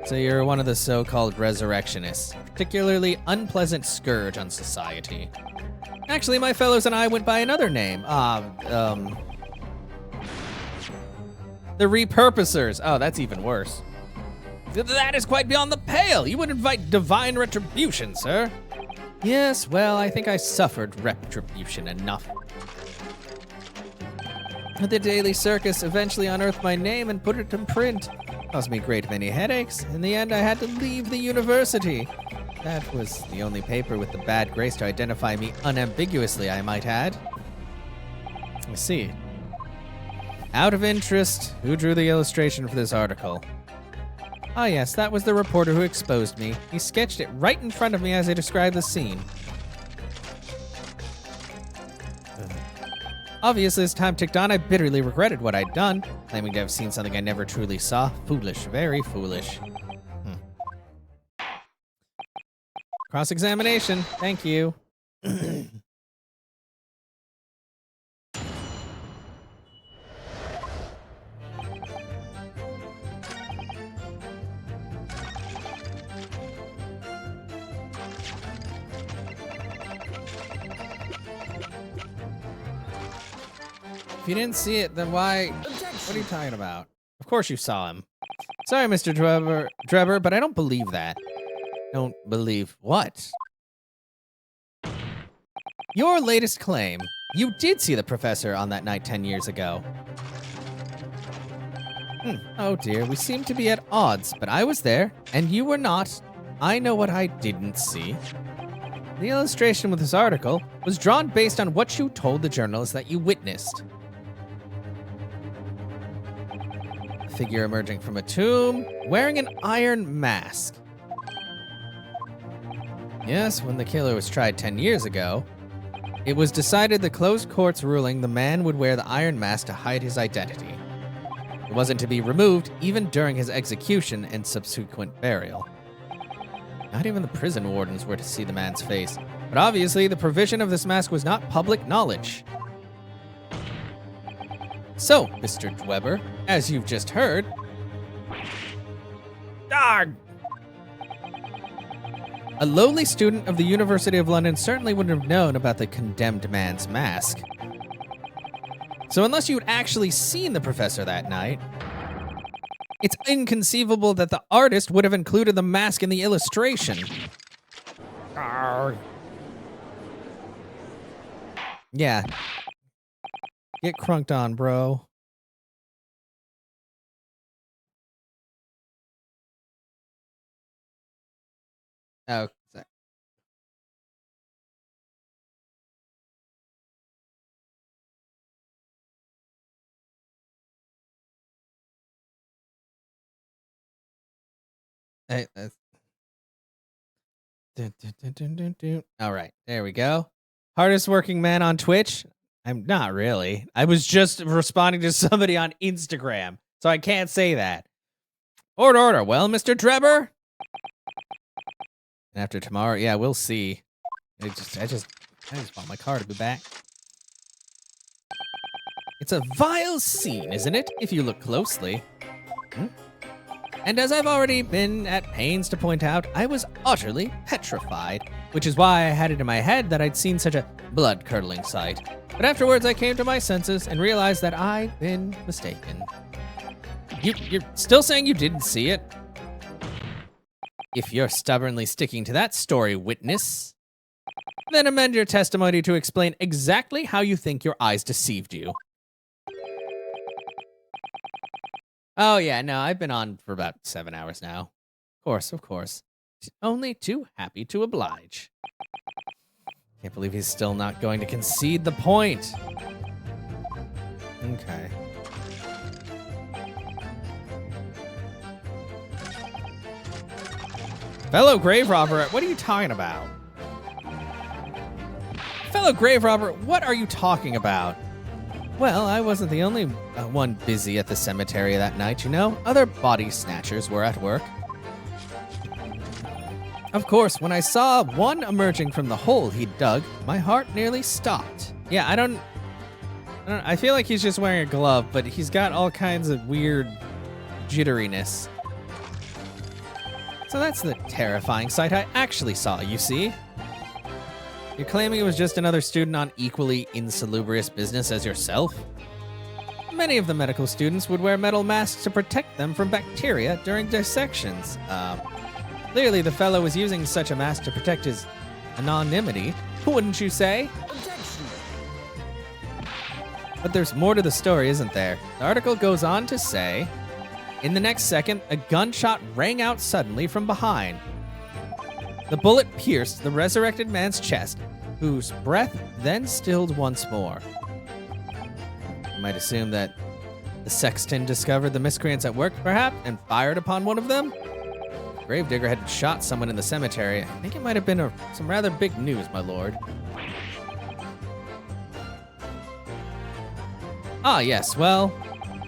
So you're one of the so-called resurrectionists, particularly unpleasant scourge on society. Actually, my fellows and I went by another name. The repurposers. Oh, that's even worse. That is quite beyond the pale. You would invite divine retribution, sir. Yes, well, I think I suffered retribution enough. The Daily Circus eventually unearthed my name and put it in print. Caused me a great many headaches. In the end, I had to leave the university. That was the only paper with the bad grace to identify me unambiguously, I might add. I see. Out of interest, who drew the illustration for this article? Ah yes, that was the reporter who exposed me. He sketched it right in front of me as I described the scene. Obviously, as time ticked on, I bitterly regretted what I'd done, claiming to have seen something I never truly saw. Foolish, very foolish. Cross-examination, thank you. If you didn't see it, then why? What are you talking about? Of course you saw him. Sorry, Mr. Drebber, but I don't believe that. Don't believe what? Your latest claim. You did see the professor on that night 10 years ago. Oh dear, we seem to be at odds, but I was there, and you were not. I know what I didn't see. The illustration with this article was drawn based on what you told the journalist that you witnessed. A figure emerging from a tomb, wearing an iron mask. Yes, when the killer was tried 10 years ago, it was decided the closed court's ruling the man would wear the iron mask to hide his identity. It wasn't to be removed even during his execution and subsequent burial. Not even the prison wardens were to see the man's face, but obviously the provision of this mask was not public knowledge. So, Mr. Dweber, as you've just heard, Darn! A lowly student of the University of London certainly wouldn't have known about the condemned man's mask. So unless you'd actually seen the professor that night, it's inconceivable that the artist would have included the mask in the illustration. Arr. Yeah. Get crunked on, bro. Oh, sorry. Hey, all right, there we go. Hardest working man on Twitch? I'm not really. I was just responding to somebody on Instagram, so I can't say that. Order, order. Well, Mr. Trevor? And after tomorrow, yeah, we'll see. I just want my car to be back. It's a vile scene, isn't it? If you look closely. And as I've already been at pains to point out, I was utterly petrified, which is why I had it in my head that I'd seen such a blood-curdling sight. But afterwards I came to my senses and realized that I'd been mistaken. You're still saying you didn't see it? If you're stubbornly sticking to that story, witness, then amend your testimony to explain exactly how you think your eyes deceived you. Oh, yeah, no, I've been on for about 7 hours now. Of course. Only too happy to oblige. Can't believe he's still not going to concede the point. Okay. Fellow grave robber, what are you talking about? Fellow grave robber, what are you talking about? Well, I wasn't the only one busy at the cemetery that night, you know. Other body snatchers were at work. Of course, when I saw one emerging from the hole he'd dug, my heart nearly stopped. Yeah, I feel like he's just wearing a glove, but he's got all kinds of weird jitteriness. So that's the terrifying sight I actually saw, you see. You're claiming it was just another student on equally insalubrious business as yourself? Many of the medical students would wear metal masks to protect them from bacteria during dissections. Clearly the fellow was using such a mask to protect his anonymity, wouldn't you say? Objection! But there's more to the story, isn't there? The article goes on to say, in the next second, a gunshot rang out suddenly from behind. The bullet pierced the resurrected man's chest, whose breath then stilled once more. You might assume that the sexton discovered the miscreants at work, perhaps, and fired upon one of them? Gravedigger had shot someone in the cemetery. I think it might have been some rather big news, my lord. Ah, yes, well,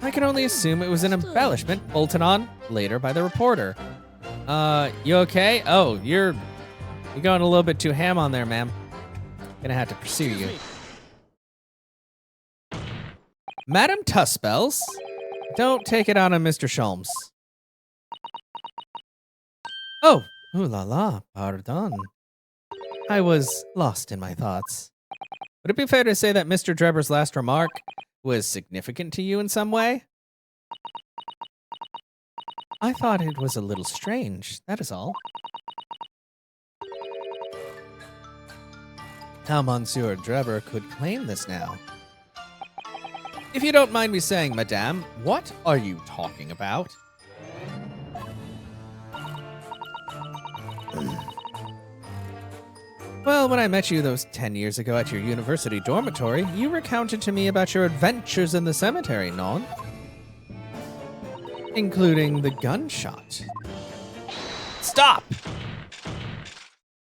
I can only assume it was an embellishment bolted on later by the reporter. You okay? Oh, you're going a little bit too ham on there, ma'am. Gonna have to pursue you. Madam Tuspels, don't take it out on Mr. Sholmes. Oh, ooh la la, pardon. I was lost in my thoughts. Would it be fair to say that Mr. Drebber's last remark was significant to you in some way? I thought it was a little strange, that is all. How Monsieur Drebber could claim this now? If you don't mind me saying, madame, what are you talking about? Well, when I met you those 10 years ago at your university dormitory, you recounted to me about your adventures in the cemetery, non? Including the gunshot. Stop!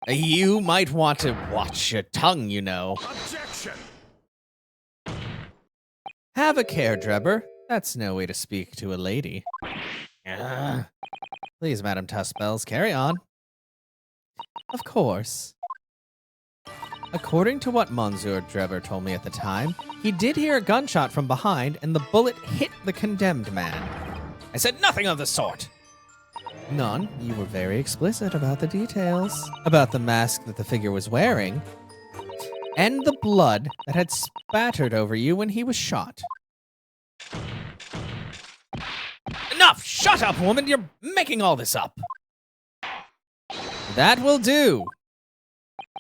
You might want to watch your tongue, you know. Objection! Have a care, Drebber. That's no way to speak to a lady. Please, Madam Tuspels, carry on. Of course. According to what Monsieur Drebber told me at the time, he did hear a gunshot from behind and the bullet hit the condemned man. I said nothing of the sort. None. You were very explicit about the details. About the mask that the figure was wearing. And the blood that had spattered over you when he was shot. Enough! Shut up, woman! You're making all this up! That will do.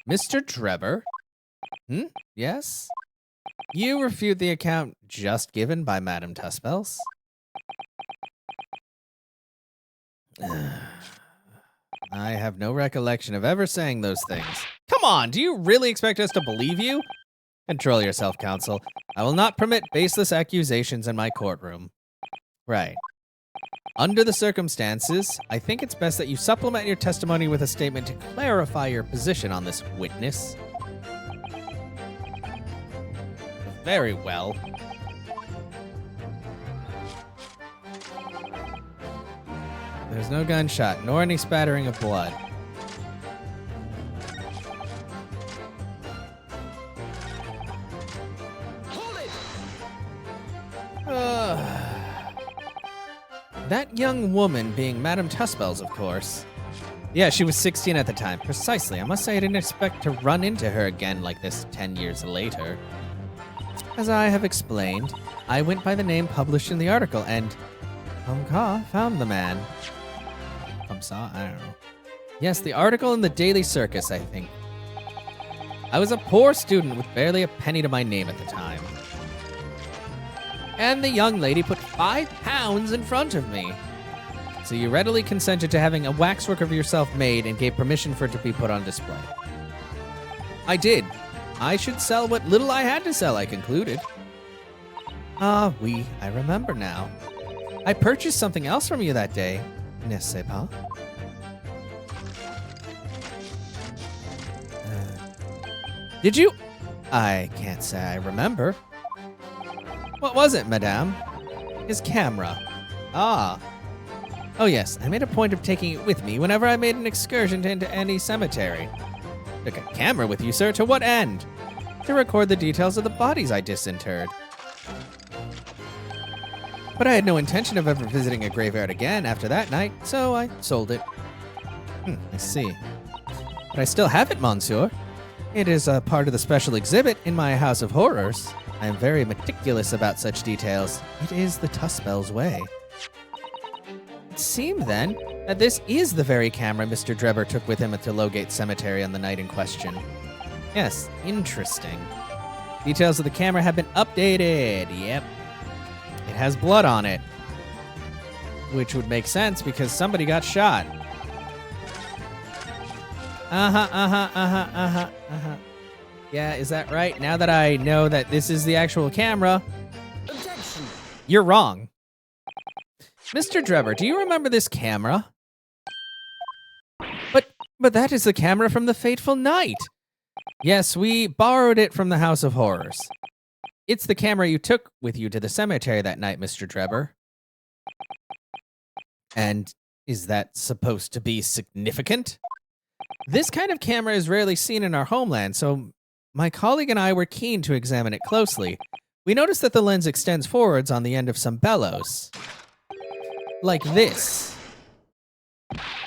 Mr. Drebber? Yes? You refute the account just given by Madame Tuspels? I have no recollection of ever saying those things. Come on, do you really expect us to believe you? Control yourself, counsel. I will not permit baseless accusations in my courtroom. Right. Under the circumstances, I think it's best that you supplement your testimony with a statement to clarify your position on this witness. Very well. There's no gunshot, nor any spattering of blood. Hold it! That young woman being Madame Tuspels, of course. Yeah, she was 16 at the time. Precisely. I must say I didn't expect to run into her again like this 10 years later. As I have explained, I went by the name published in the article, and Kumka found the man. Kumsa? I don't know. Yes, the article in the Daily Circus, I think. I was a poor student with barely a penny to my name at the time. And the young lady put £5 in front of me. So you readily consented to having a waxwork of yourself made and gave permission for it to be put on display. I did. I should sell what little I had to sell, I concluded. Ah, oui, I remember now. I purchased something else from you that day, n'est-ce pas? Did you? I can't say I remember. What was it, madame? His camera. Ah. Oh yes, I made a point of taking it with me whenever I made an excursion into any cemetery. Took a camera with you, sir, to what end? To record the details of the bodies I disinterred. But I had no intention of ever visiting a graveyard again after that night, so I sold it. I see. But I still have it, monsieur. It is a part of the special exhibit in my House of Horrors. I am very meticulous about such details. It is the Tuspels way. It seemed, then, that this is the very camera Mr. Drebber took with him at the Lowgate Cemetery on the night in question. Yes, interesting. Details of the camera have been updated. Yep. It has blood on it. Which would make sense because somebody got shot. Yeah, is that right? Now that I know that this is the actual camera. Objection! You're wrong. Mr. Drebber, do you remember this camera? But that is the camera from the fateful night. Yes, we borrowed it from the House of Horrors. It's the camera you took with you to the cemetery that night, Mr. Drebber. And is that supposed to be significant? This kind of camera is rarely seen in our homeland, so my colleague and I were keen to examine it closely. We noticed that the lens extends forwards on the end of some bellows. Like this.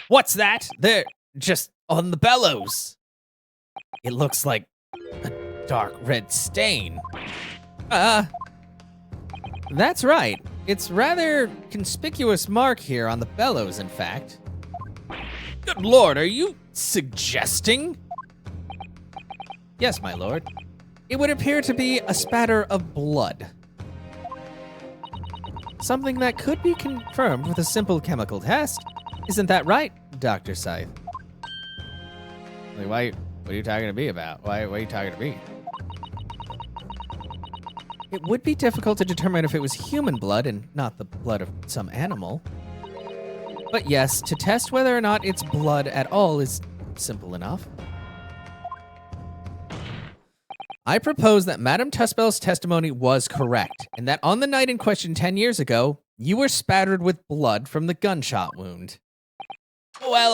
What's that? They're just on the bellows. It looks like a dark red stain. That's right. It's rather conspicuous mark here on the bellows, in fact. Good lord, are you suggesting? Yes, my lord. It would appear to be a spatter of blood. Something that could be confirmed with a simple chemical test. Isn't that right, Dr. Scythe? What are you talking to me about? Why are you talking to me? It would be difficult to determine if it was human blood and not the blood of some animal. But yes, to test whether or not it's blood at all is simple enough. I propose that Madame Tuspel's testimony was correct, and that on the night in question 10 years ago, you were spattered with blood from the gunshot wound. Well,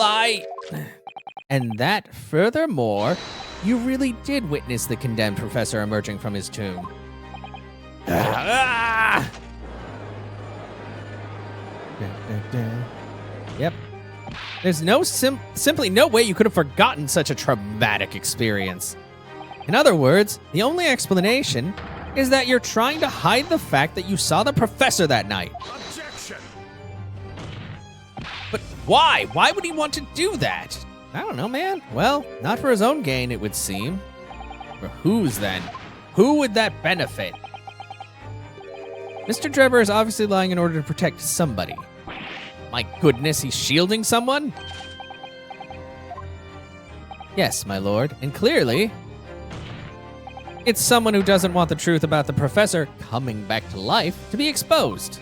And that, furthermore, you really did witness the condemned professor emerging from his tomb. Yep. There's simply no way you could have forgotten such a traumatic experience. In other words, the only explanation is that you're trying to hide the fact that you saw the professor that night. Objection! But why? Why would he want to do that? I don't know, man. Well, not for his own gain, it would seem. For whose then? Who would that benefit? Mr. Drebber is obviously lying in order to protect somebody. My goodness, he's shielding someone? Yes, my lord, and clearly, it's someone who doesn't want the truth about the professor coming back to life to be exposed.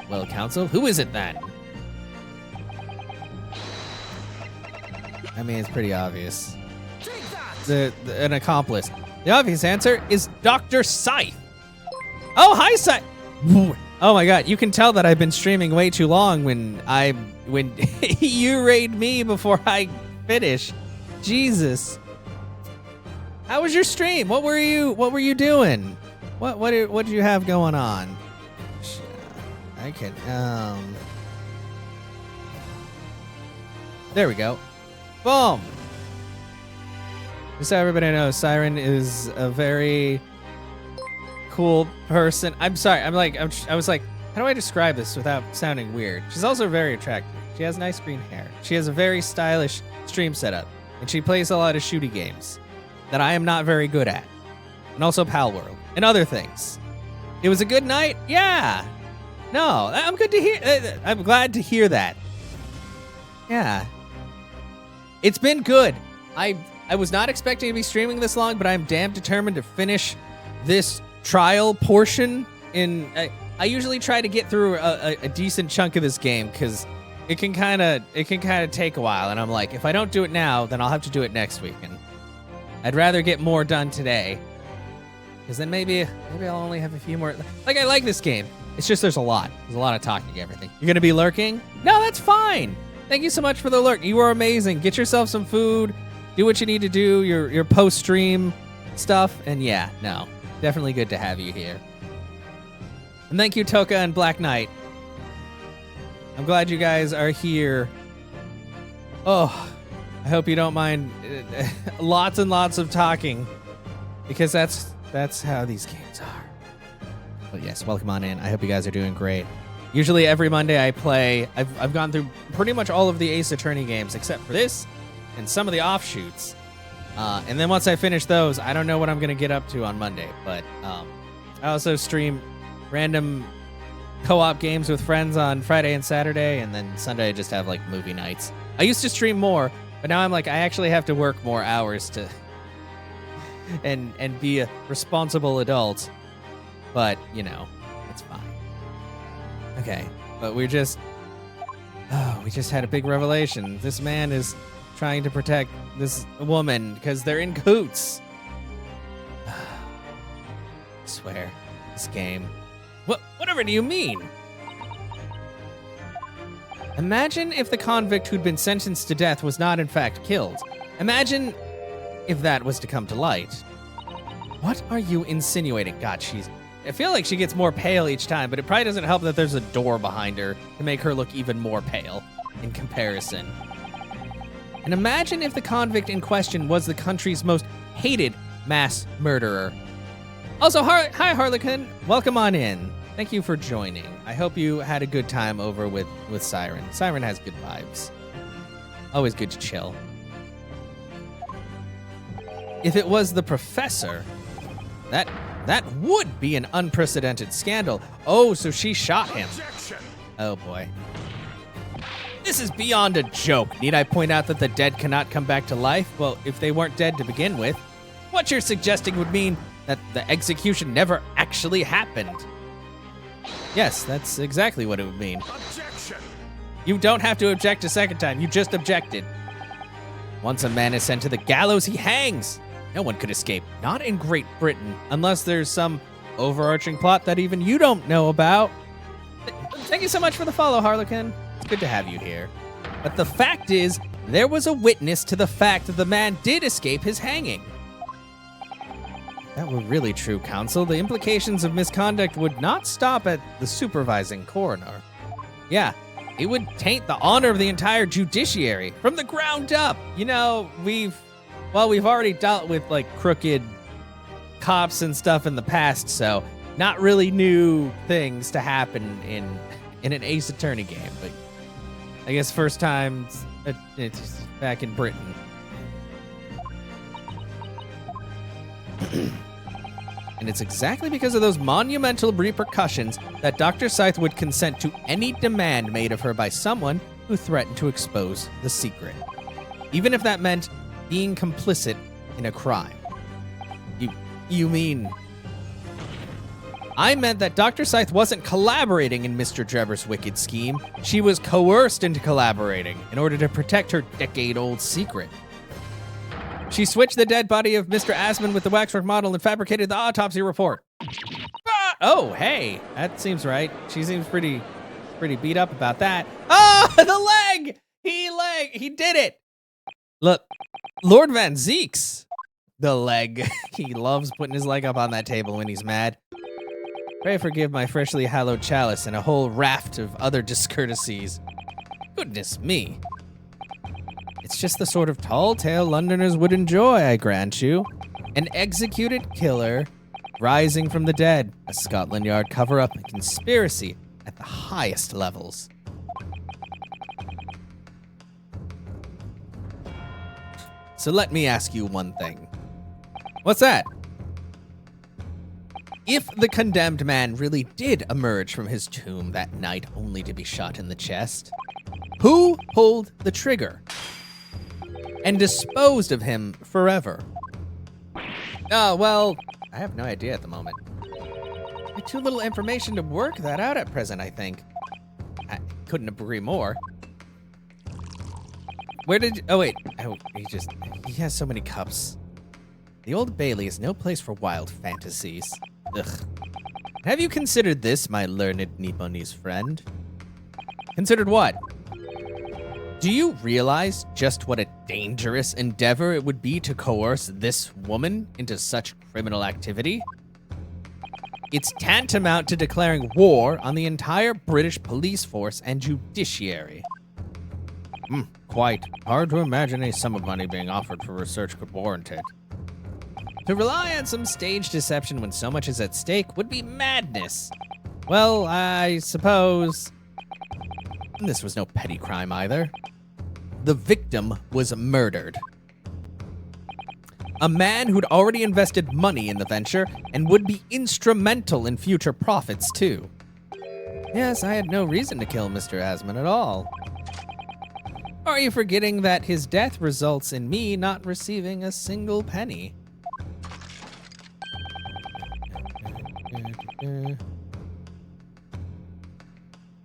Well, counsel, who is it then? I mean, it's pretty obvious. Take that! An accomplice. The obvious answer is Dr. Scythe. Oh, hi, Scythe. Oh my god, you can tell that I've been streaming way too long when you raid me before I finish. Jesus. How was your stream? What were you doing? What did you have going on? I can there we go. Boom. Just so everybody knows, Siren is a very cool person. I'm sorry. I was like, how do I describe this without sounding weird? She's also very attractive. She has nice green hair. She has a very stylish stream setup, and she plays a lot of shooty games that I am not very good at, and also Pal World and other things. It was a good night. Yeah. No, I'm good to hear. I'm glad to hear that. Yeah. It's been good. I was not expecting to be streaming this long, but I'm damn determined to finish this trial portion. I usually try to get through a decent chunk of this game because it can kind of take a while, and I'm like, if I don't do it now, then I'll have to do it next week, and I'd rather get more done today, because then maybe I'll only have a few more. Like, I like this game. It's just there's a lot of talking and everything. You're gonna be lurking? No, that's fine. Thank you so much for the lurk. You are amazing. Get yourself some food. Do what you need to do. Your post-stream stuff. And yeah, no, definitely good to have you here. And thank you, Toka and Black Knight. I'm glad you guys are here. Oh, I hope you don't mind lots and lots of talking, because that's how these games are. But yes, welcome on in. I hope you guys are doing great. Usually every Monday I play. I've gone through pretty much all of the Ace Attorney games except for this and some of the offshoots. And then once I finish those, I don't know what I'm going to get up to on Monday. But I also stream random co-op games with friends on Friday and Saturday, and then Sunday I just have like movie nights. I used to stream more, but now I'm like, I actually have to work more hours to and be a responsible adult. But, you know, it's fine. Okay, but we just had a big revelation. This man is trying to protect this woman because they're in cahoots. I swear, this game. Whatever do you mean? Imagine if the convict who'd been sentenced to death was not in fact killed. Imagine if that was to come to light. What are you insinuating? God, I feel like she gets more pale each time, but it probably doesn't help that there's a door behind her to make her look even more pale in comparison. And imagine if the convict in question was the country's most hated mass murderer. Also, hi Harlequin, welcome on in. Thank you for joining. I hope you had a good time over with Siren. Siren has good vibes. Always good to chill. If it was the professor, that would be an unprecedented scandal. Oh, so she shot him. Objection! Oh boy. This is beyond a joke. Need I point out that the dead cannot come back to life? Well, if they weren't dead to begin with, what you're suggesting would mean that the execution never actually happened. Yes, that's exactly what it would mean. Objection! You don't have to object a second time. You just objected. Once a man is sent to the gallows, he hangs. No one could escape. Not in Great Britain, unless there's some overarching plot that even you don't know about. Thank you so much for the follow, Harlequin. It's good to have you here. But the fact is, there was a witness to the fact that the man did escape his hanging. that were really true, counsel, the implications of misconduct would not stop at the supervising coroner. Yeah, it would taint the honor of the entire judiciary from the ground up. You know, we've already dealt with like crooked cops and stuff in the past, so not really new things to happen in an Ace Attorney game, but I guess first time it's back in Britain. And it's exactly because of those monumental repercussions that Dr. Scythe would consent to any demand made of her by someone who threatened to expose the secret, even if that meant being complicit in a crime. You mean... I meant that Dr. Scythe wasn't collaborating in Mr. Drever's wicked scheme. She was coerced into collaborating in order to protect her decade-old secret. She switched the dead body of Mr. Asman with the waxwork model and fabricated the autopsy report. Ah! Oh, hey, that seems right. She seems pretty beat up about that. Ah, the leg! He did it! Look, Lord Van Zeeks. The leg. He loves putting his leg up on that table when he's mad. Pray forgive my freshly hallowed chalice and a whole raft of other discourtesies. Goodness me. It's just the sort of tall tale Londoners would enjoy, I grant you. An executed killer rising from the dead. A Scotland Yard cover-up and conspiracy at the highest levels. So let me ask you one thing. What's that? If the condemned man really did emerge from his tomb that night only to be shot in the chest, who pulled the trigger and disposed of him forever? Oh, well, I have no idea at the moment. I have too little information to work that out at present, I think. I couldn't agree more. Where did... Oh, wait. Oh, he has so many cups. The Old Bailey is no place for wild fantasies. Ugh. Have you considered this, my learned Nipponese friend? Considered what? Do you realize just what a dangerous endeavor it would be to coerce this woman into such criminal activity? It's tantamount to declaring war on the entire British police force and judiciary. Quite hard to imagine a sum of money being offered for research could warrant it. To rely on some stage deception when so much is at stake would be madness. Well, I suppose this was no petty crime either. The victim was murdered. A man who'd already invested money in the venture and would be instrumental in future profits too. Yes, I had no reason to kill Mr. Asman at all. Are you forgetting that his death results in me not receiving a single penny?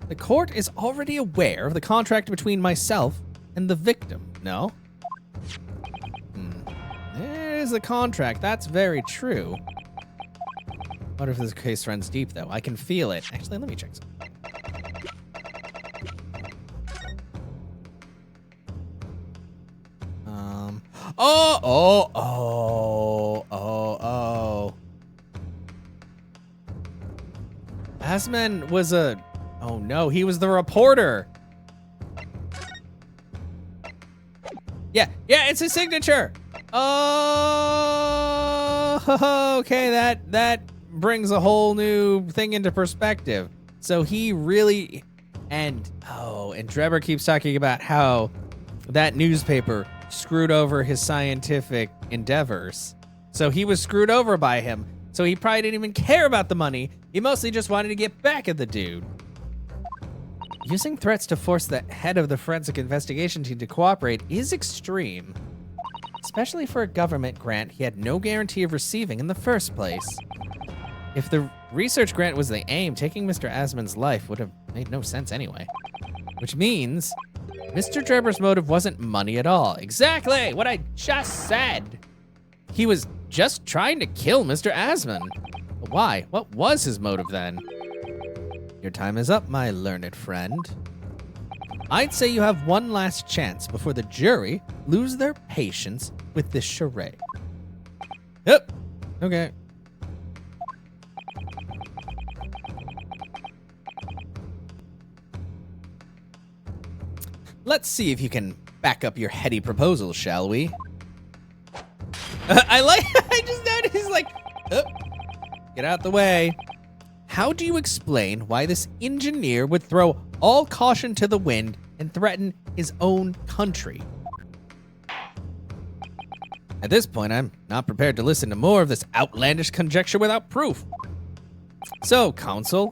The court is already aware of the contract between myself and the victim, no? There's the contract, that's very true. What if this case runs deep, though? I can feel it. Actually, let me check something. Asman was a... Oh no, he was the reporter. Yeah, it's his signature. Oh, okay, that brings a whole new thing into perspective. So he really... And Drever keeps talking about how that newspaper screwed over his scientific endeavors. So he was screwed over by him. So he probably didn't even care about the money. He mostly just wanted to get back at the dude. Using threats to force the head of the forensic investigation team to cooperate is extreme. Especially for a government grant he had no guarantee of receiving in the first place. If the research grant was the aim, taking Mr. Asman's life would have made no sense anyway. Which means Mr. Drever's motive wasn't money at all. Exactly what I just said. He was just trying to kill Mr. Asman. But why? What was his motive then? Your time is up, my learned friend. I'd say you have one last chance before the jury lose their patience with this charade. Yep. Okay. Let's see if you can back up your heady proposal, shall we? I just noticed, like, oh, get out the way. How do you explain why this engineer would throw all caution to the wind and threaten his own country? At this point, I'm not prepared to listen to more of this outlandish conjecture without proof. So, counsel,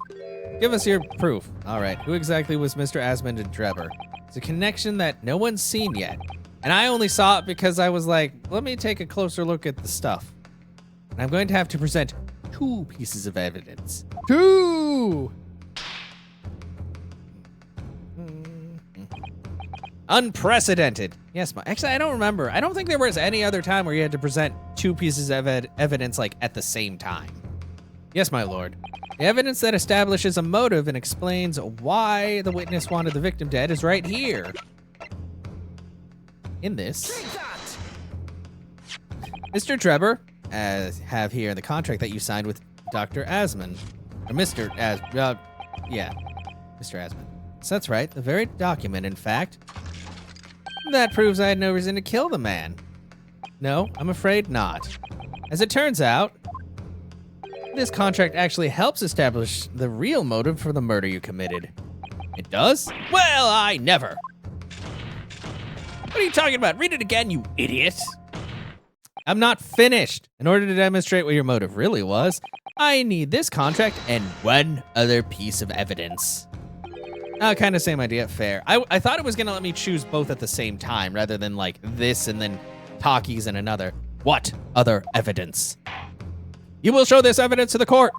give us your proof. All right, who exactly was Mr. Asmund and Drebber? It's a connection that no one's seen yet. And I only saw it because I was like, let me take a closer look at the stuff. And I'm going to have to present 2 pieces of evidence. 2! Unprecedented. Yes, actually, I don't remember. I don't think there was any other time where you had to present 2 pieces of evidence, like, at the same time. Yes, my lord. The evidence that establishes a motive and explains why the witness wanted the victim dead is right here. In this. Take that! Mr. Drebber, as have here in the contract that you signed with Dr. Asmund. Or Mr. Yeah, Mr. Asmund. So that's right, the very document, in fact. That proves I had no reason to kill the man. No, I'm afraid not. As it turns out, this contract actually helps establish the real motive for the murder you committed. It does? Well, I never. What are you talking about? Read it again, you idiot. I'm not finished. In order to demonstrate what your motive really was, I need this contract and 1 other piece of evidence. Kind of same idea, fair. I thought it was gonna let me choose both at the same time rather than like this and then talkies and another. What other evidence? You will show this evidence to the court.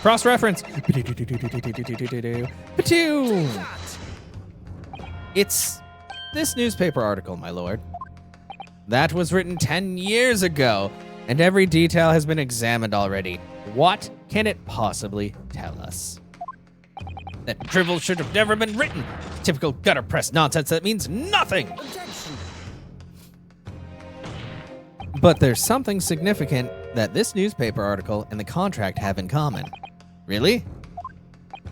Cross-reference. It's this newspaper article, my lord. That was written 10 years ago, and every detail has been examined already. What can it possibly tell us? That drivel should have never been written. Typical gutter press nonsense that means nothing. Objection! But there's something significant that this newspaper article and the contract have in common. Really?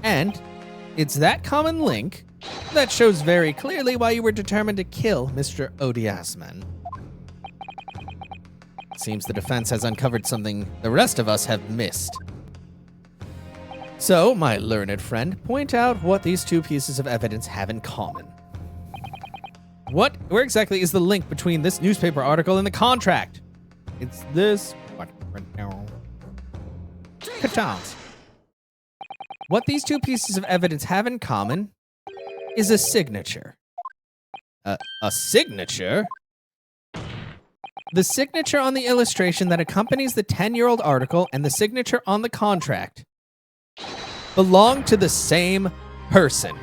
And it's that common link that shows very clearly why you were determined to kill Mr. Odiasman. Seems the defense has uncovered something the rest of us have missed. So, my learned friend, point out what these 2 pieces of evidence have in common. Where exactly is the link between this newspaper article and the contract? It's this. What these 2 pieces of evidence have in common is a signature. A signature? The signature on the illustration that accompanies the 10-year-old article and the signature on the contract belong to the same person.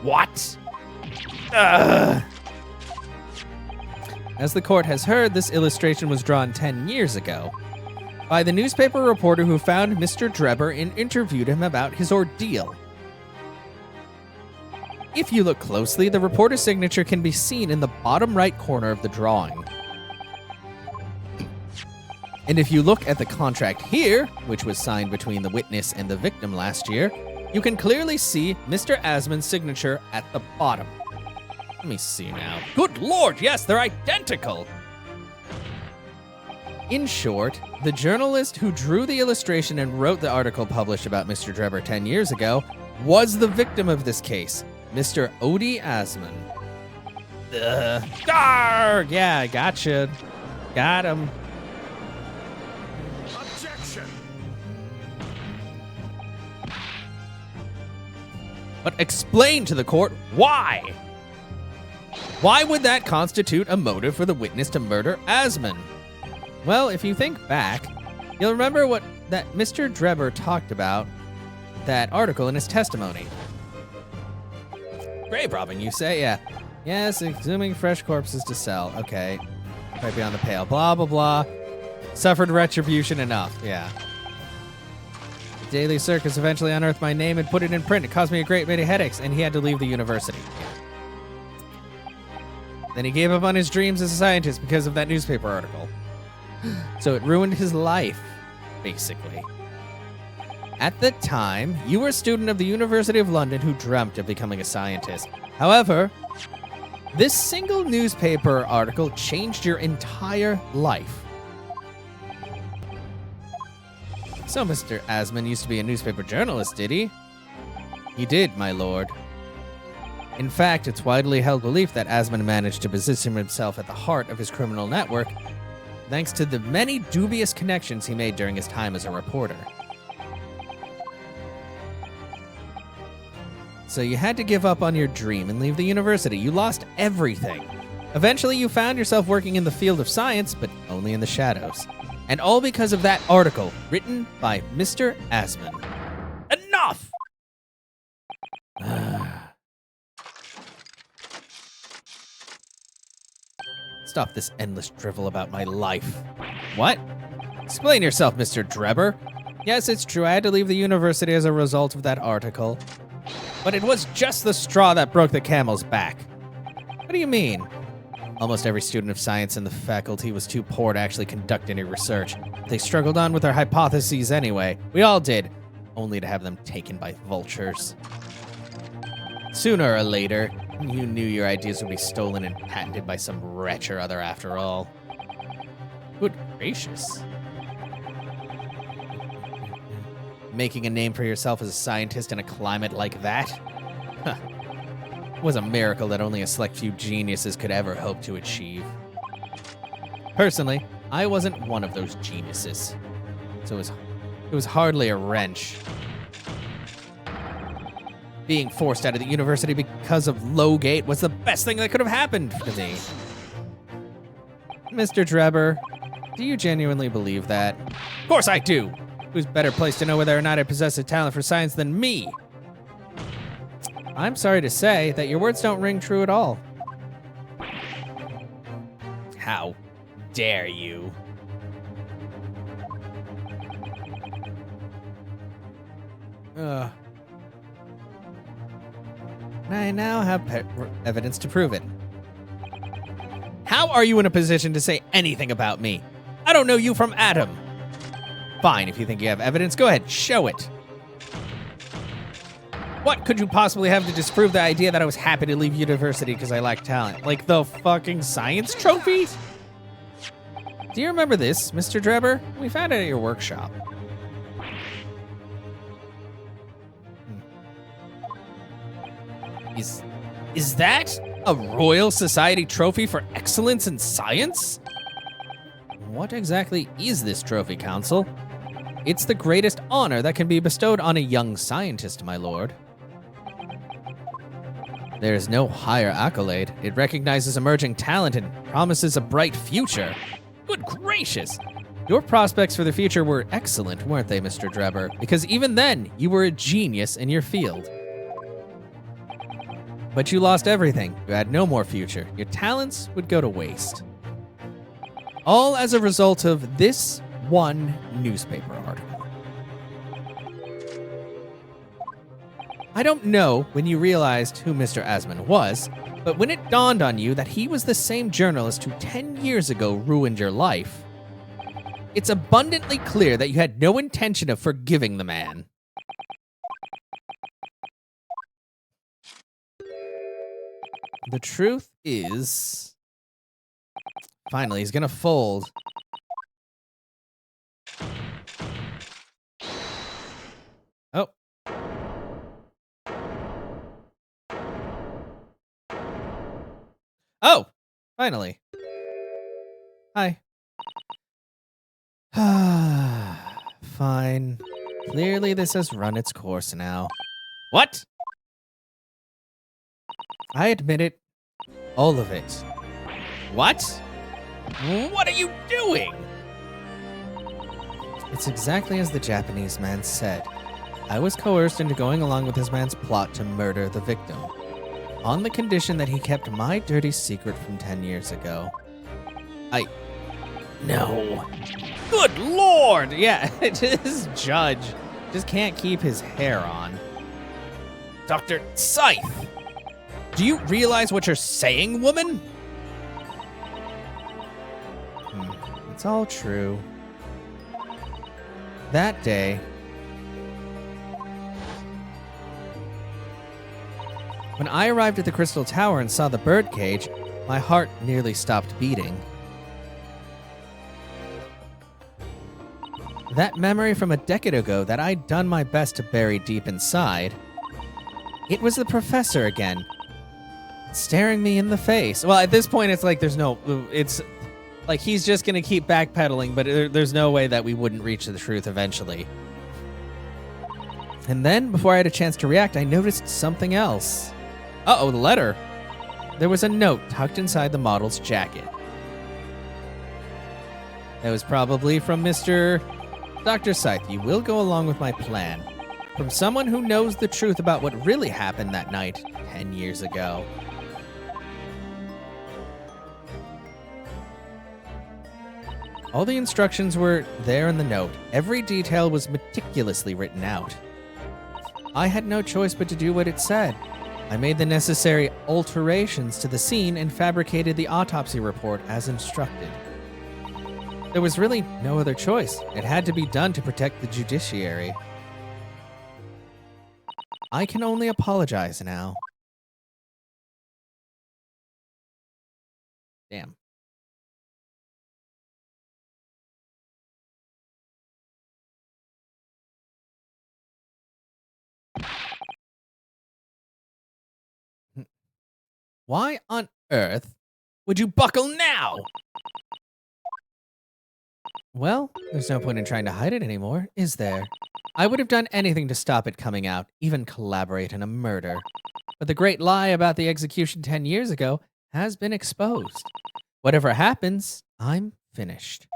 What? As the court has heard, this illustration was drawn 10 years ago by the newspaper reporter who found Mr. Drebber and interviewed him about his ordeal. If you look closely, the reporter's signature can be seen in the bottom right corner of the drawing. And if you look at the contract here, which was signed between the witness and the victim last year, you can clearly see Mr. Asmund's signature at the bottom. Let me see now. Good Lord, yes, they're identical! In short, the journalist who drew the illustration and wrote the article published about Mr. Drebber 10 years ago was the victim of this case, Mr. Odie Asmund. Arrgh! Yeah, gotcha. Got him. Objection! But explain to the court why. Why would that constitute a motive for the witness to murder Asmund? Well, if you think back, you'll remember what that Mr. Drebber talked about that article in his testimony. Grave robbing, you say? Yeah. Yes, exhuming fresh corpses to sell. Okay. Right beyond the pale. Blah, blah, blah. Suffered retribution enough. Yeah. The Daily Circus eventually unearthed my name and put it in print. It caused me a great many headaches, and he had to leave the university. Then he gave up on his dreams as a scientist because of that newspaper article. So it ruined his life, basically. At the time, you were a student of the University of London who dreamt of becoming a scientist. However, this single newspaper article changed your entire life. So Mr. Asman used to be a newspaper journalist, did he? He did, my lord. In fact, it's widely held belief that Asman managed to position himself at the heart of his criminal network thanks to the many dubious connections he made during his time as a reporter. So you had to give up on your dream and leave the university. You lost everything. Eventually, you found yourself working in the field of science, but only in the shadows. And all because of that article written by Mr. Asman. Enough! Stop this endless drivel about my life. What? Explain yourself, Mr. Drebber. Yes, it's true, I had to leave the university as a result of that article. But it was just the straw that broke the camel's back. What do you mean? Almost every student of science in the faculty was too poor to actually conduct any research. They struggled on with their hypotheses anyway. We all did, only to have them taken by vultures. Sooner or later, you knew your ideas would be stolen and patented by some wretch or other after all. Good gracious. Making a name for yourself as a scientist in a climate like that? Huh. It was a miracle that only a select few geniuses could ever hope to achieve. Personally, I wasn't one of those geniuses. So it was hardly a wrench. Being forced out of the university because of Lowgate was the best thing that could have happened to me. Mr. Drebber, do you genuinely believe that? Of course I do! Who's better placed to know whether or not I possess a talent for science than me? I'm sorry to say that your words don't ring true at all. How dare you? I now have evidence to prove it. How are you in a position to say anything about me? I don't know you from Adam. Fine, if you think you have evidence, go ahead, show it. What could you possibly have to disprove the idea that I was happy to leave university because I lack talent? Like the fucking science trophy? Do you remember this, Mr. Drebber? We found it at your workshop. Is that a Royal Society trophy for excellence in science? What exactly is this trophy, Council? It's the greatest honor that can be bestowed on a young scientist, my lord. There is no higher accolade. It recognizes emerging talent and promises a bright future. Good gracious! Your prospects for the future were excellent, weren't they, Mr. Drebber? Because even then, you were a genius in your field. But you lost everything. You had no more future. Your talents would go to waste. All as a result of this one newspaper article. I don't know when you realized who Mr. Asman was, but when it dawned on you that he was the same journalist who 10 years ago ruined your life, it's abundantly clear that you had no intention of forgiving the man. The truth is... Finally, he's gonna fold. Oh. Oh! Finally. Hi. Fine. Clearly this has run its course now. What? I admit it. All of it. What? What are you doing? It's exactly as the Japanese man said. I was coerced into going along with this man's plot to murder the victim, on the condition that he kept my dirty secret from 10 years ago. No. Good Lord! Yeah, this judge just can't keep his hair on. Dr. Scythe! Do you realize what you're saying, woman? It's all true. That day, When I arrived at the Crystal Tower and saw the birdcage, my heart nearly stopped beating. That memory from a decade ago that I'd done my best to bury deep inside. It was the professor again, staring me in the face. Well, at this point, it's like it's like he's just going to keep backpedaling, but there's no way that we wouldn't reach the truth eventually. And then, before I had a chance to react, I noticed something else. Uh-oh, the letter. There was a note tucked inside the model's jacket. That was probably from Mr. Dr. Scythe. You will go along with my plan. From someone who knows the truth about what really happened that night 10 years ago. All the instructions were there in the note. Every detail was meticulously written out. I had no choice but to do what it said. I made the necessary alterations to the scene and fabricated the autopsy report as instructed. There was really no other choice. It had to be done to protect the judiciary. I can only apologize now. Damn. Why on earth would you buckle now? Well, there's no point in trying to hide it anymore, is there? I would have done anything to stop it coming out, even collaborate in a murder. But the great lie about the execution 10 years ago has been exposed. Whatever happens, I'm finished.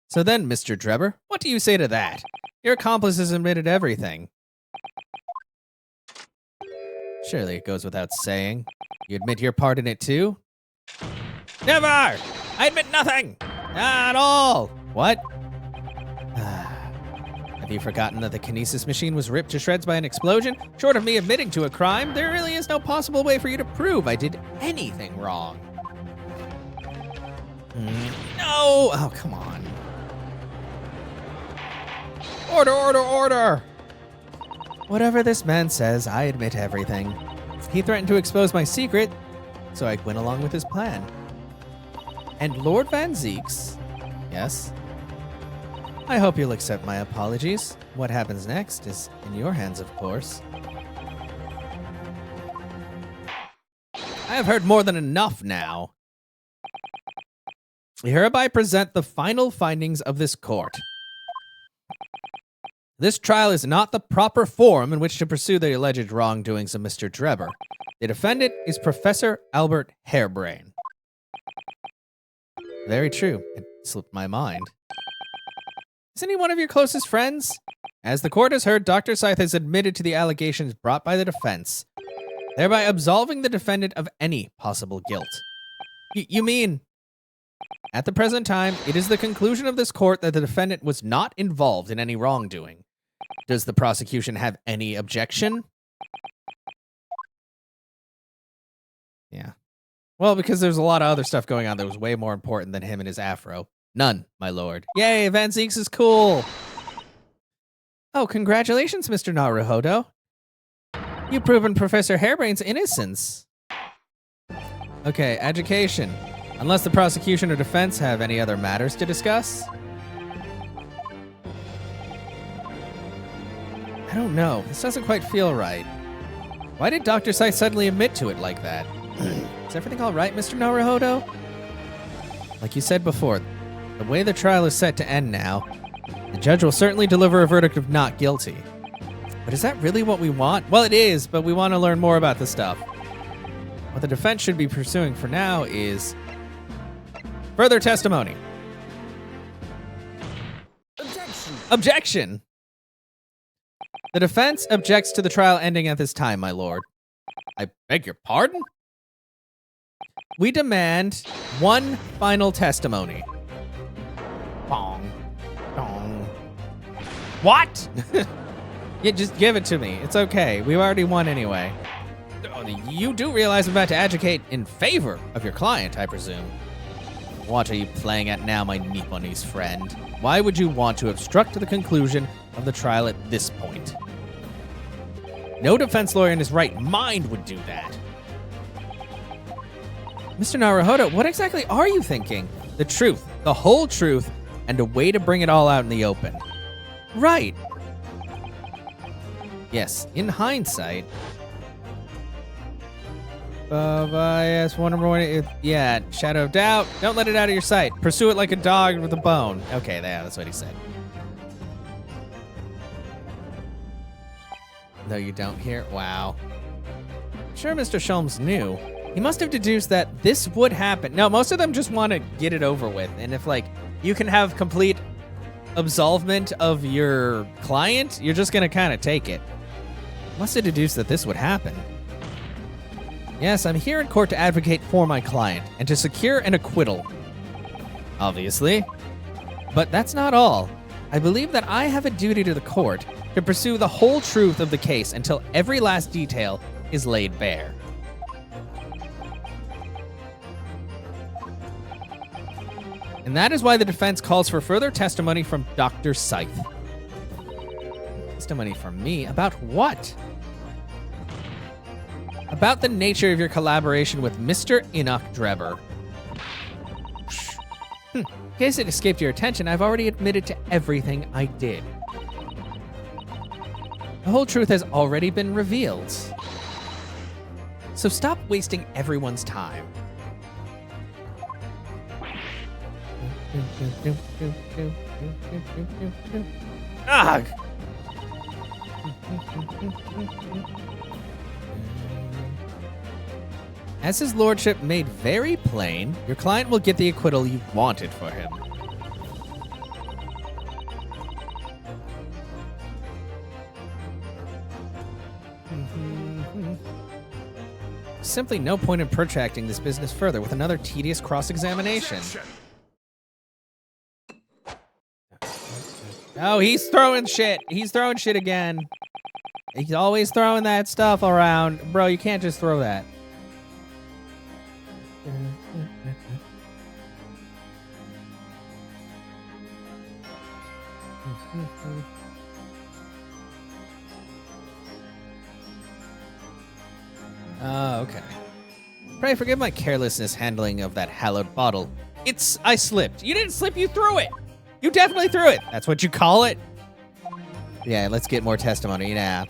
So then, Mr. Drebber, what do you say to that? Your accomplice has admitted everything. Surely it goes without saying. You admit your part in it too? Never! I admit nothing! Not at all! What? Have you forgotten that the kinesis machine was ripped to shreds by an explosion? Short of me admitting to a crime, there really is no possible way for you to prove I did anything wrong. No! Oh, come on. Order, order, order! Whatever this man says, I admit everything. He threatened to expose my secret, so I went along with his plan. And Lord Van Zeeks? Yes? I hope you'll accept my apologies. What happens next is in your hands, of course. I have heard more than enough now. I hereby present the final findings of this court. This trial is not the proper forum in which to pursue the alleged wrongdoings of Mr. Drebber. The defendant is Professor Albert Harebrain. Very true. It slipped my mind. Isn't he one of your closest friends? As the court has heard, Dr. Scythe has admitted to the allegations brought by the defense, thereby absolving the defendant of any possible guilt. You mean... At the present time, it is the conclusion of this court that the defendant was not involved in any wrongdoing. Does the prosecution have any objection? Yeah. Well, because there's a lot of other stuff going on that was way more important than him and his afro. None, my lord. Yay, Van Zeeks is cool! Oh, congratulations, Mr. Naruhodo. You've proven Professor Harebrain's innocence. Okay, education. Unless the prosecution or defense have any other matters to discuss? I don't know. This doesn't quite feel right. Why did Dr. Scythe suddenly admit to it like that? Is everything all right, Mr. Naruhodo? Like you said before, the way the trial is set to end now, the judge will certainly deliver a verdict of not guilty. But is that really what we want? Well, it is, but we want to learn more about the stuff. What the defense should be pursuing for now is further testimony. Objection! Objection! The defense objects to the trial ending at this time, my lord. I beg your pardon? We demand one final testimony. Bong. Dong. What? Yeah, just give it to me. It's okay. We already won anyway. You do realize I'm about to advocate in favor of your client, I presume. What are you playing at now, my Nipponese friend? Why would you want to obstruct the conclusion of the trial at this point? No defense lawyer in his right mind would do that. Mr. Naruhodo, what exactly are you thinking? The truth, the whole truth, and a way to bring it all out in the open. Right. Yes, in hindsight. Yes, one number one. Yeah, shadow of doubt. Don't let it out of your sight. Pursue it like a dog with a bone. Okay, yeah, that's what he said. No, you don't hear. Wow. Sure, Mr. Sholmes knew. He must have deduced that this would happen. No, most of them just want to get it over with. And if, like, you can have complete absolvement of your client, you're just going to kind of take it. Must have deduced that this would happen. Yes, I'm here in court to advocate for my client and to secure an acquittal. Obviously. But that's not all. I believe that I have a duty to the court to pursue the whole truth of the case until every last detail is laid bare. And that is why the defense calls for further testimony from Dr. Scythe. Testimony from me? About what? About the nature of your collaboration with Mr. Enoch Drebber. In case it escaped your attention, I've already admitted to everything I did. The whole truth has already been revealed. So stop wasting everyone's time. Ugh! As his lordship made very plain, your client will get the acquittal you wanted for him. Simply no point in protracting this business further with another tedious cross-examination. Oh, he's throwing shit. He's throwing shit again. He's always throwing that stuff around. Bro, you can't just throw that. Oh, okay. Pray forgive my carelessness handling of that hallowed bottle. I slipped. You didn't slip, you threw it. You definitely threw it. That's what you call it? Yeah, let's get more testimony now.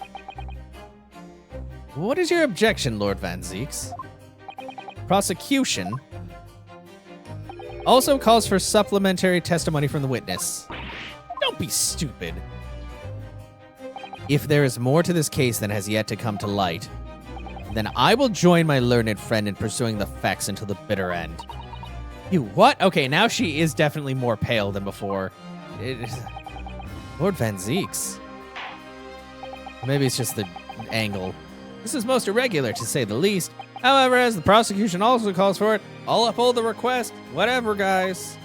What is your objection, Lord Van Zeeks? Prosecution also calls for supplementary testimony from the witness. Don't be stupid. If there is more to this case than has yet to come to light, then I will join my learned friend in pursuing the facts until the bitter end. You what? Okay, now she is definitely more pale than before. Lord Van Zeeks. Maybe it's just the angle. This is most irregular, to say the least. However, as the prosecution also calls for it, I'll uphold the request. Whatever, guys.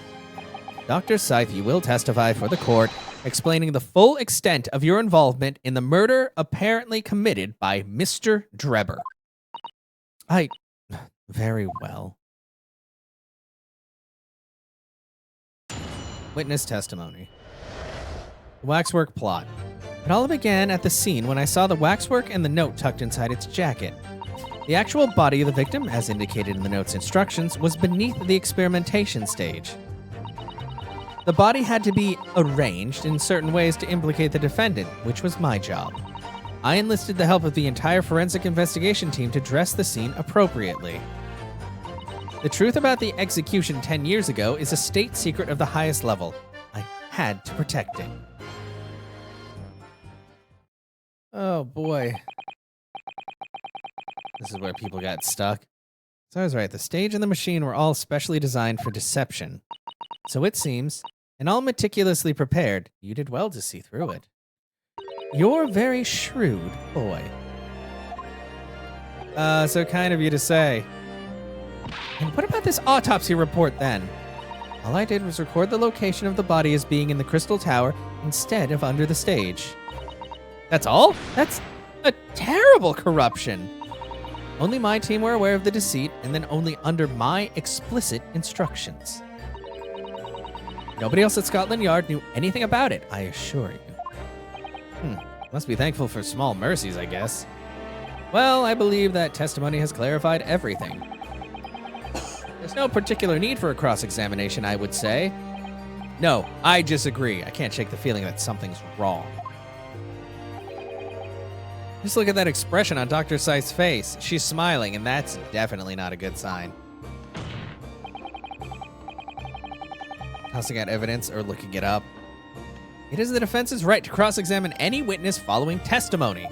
Dr. Scythe, you will testify for the court, explaining the full extent of your involvement in the murder apparently committed by Mr. Drebber. Very well. Witness testimony. Waxwork plot. It all began at the scene when I saw the waxwork and the note tucked inside its jacket. The actual body of the victim, as indicated in the note's instructions, was beneath the experimentation stage. The body had to be arranged in certain ways to implicate the defendant, which was my job. I enlisted the help of the entire forensic investigation team to dress the scene appropriately. The truth about the execution 10 years ago is a state secret of the highest level. I had to protect it. Oh boy. This is where people got stuck. So I was right, the stage and the machine were all specially designed for deception. So it seems, and all meticulously prepared, you did well to see through it. You're a very shrewd boy. So kind of you to say. And what about this autopsy report then? All I did was record the location of the body as being in the Crystal Tower instead of under the stage. That's all? That's a terrible corruption. Only my team were aware of the deceit, and then only under my explicit instructions. Nobody else at Scotland Yard knew anything about it, I assure you. Must be thankful for small mercies, I guess. Well, I believe that testimony has clarified everything. There's no particular need for a cross-examination, I would say. No, I disagree. I can't shake the feeling that something's wrong. Just look at that expression on Dr. Scythe's face. She's smiling, and that's definitely not a good sign. Tossing out evidence or looking it up. It is the defense's right to cross-examine any witness following testimony.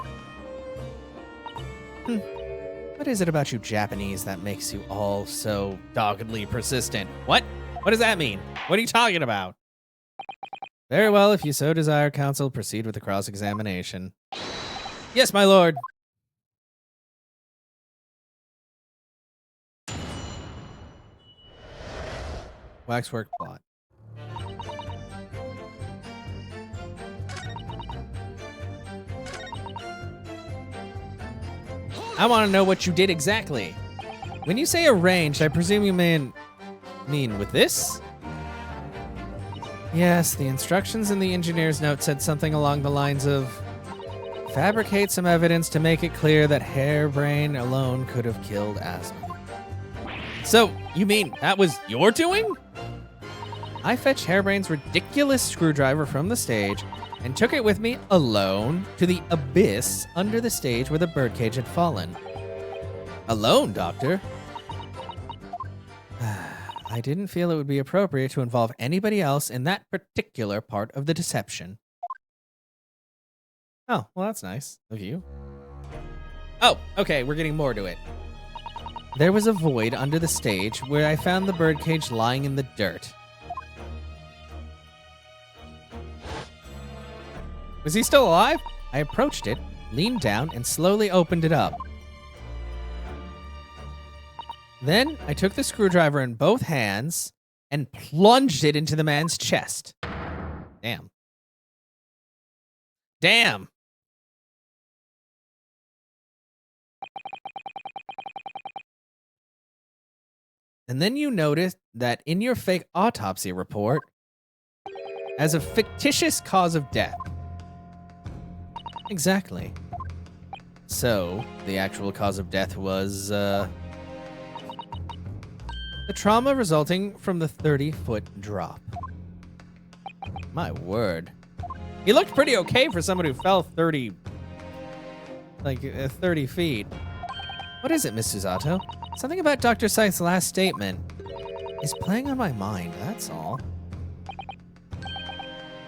What is it about you Japanese that makes you all so doggedly persistent? What? What does that mean? What are you talking about? Very well, if you so desire, counsel, proceed with the cross-examination. Yes, my lord. Waxwork plot. I want to know what you did exactly. When you say arranged, I presume you mean with this? Yes, the instructions in the engineer's note said something along the lines of fabricate some evidence to make it clear that Hairbrain alone could have killed Asmund. So, you mean that was your doing? I fetched Hairbrain's ridiculous screwdriver from the stage and took it with me alone to the abyss under the stage where the birdcage had fallen. Alone, Doctor? I didn't feel it would be appropriate to involve anybody else in that particular part of the deception. Oh, well, that's nice of you. Oh, okay, we're getting more to it. There was a void under the stage where I found the birdcage lying in the dirt. Was he still alive? I approached it, leaned down, and slowly opened it up. Then I took the screwdriver in both hands and plunged it into the man's chest. Damn. Damn. And then you noticed that in your fake autopsy report, as a fictitious cause of death. Exactly. So, the actual cause of death was, the trauma resulting from the 30-foot drop. My word. He looked pretty okay for someone who fell 30 feet. What is it, Miss Susato? Something about Dr. Scythe's last statement is playing on my mind, that's all.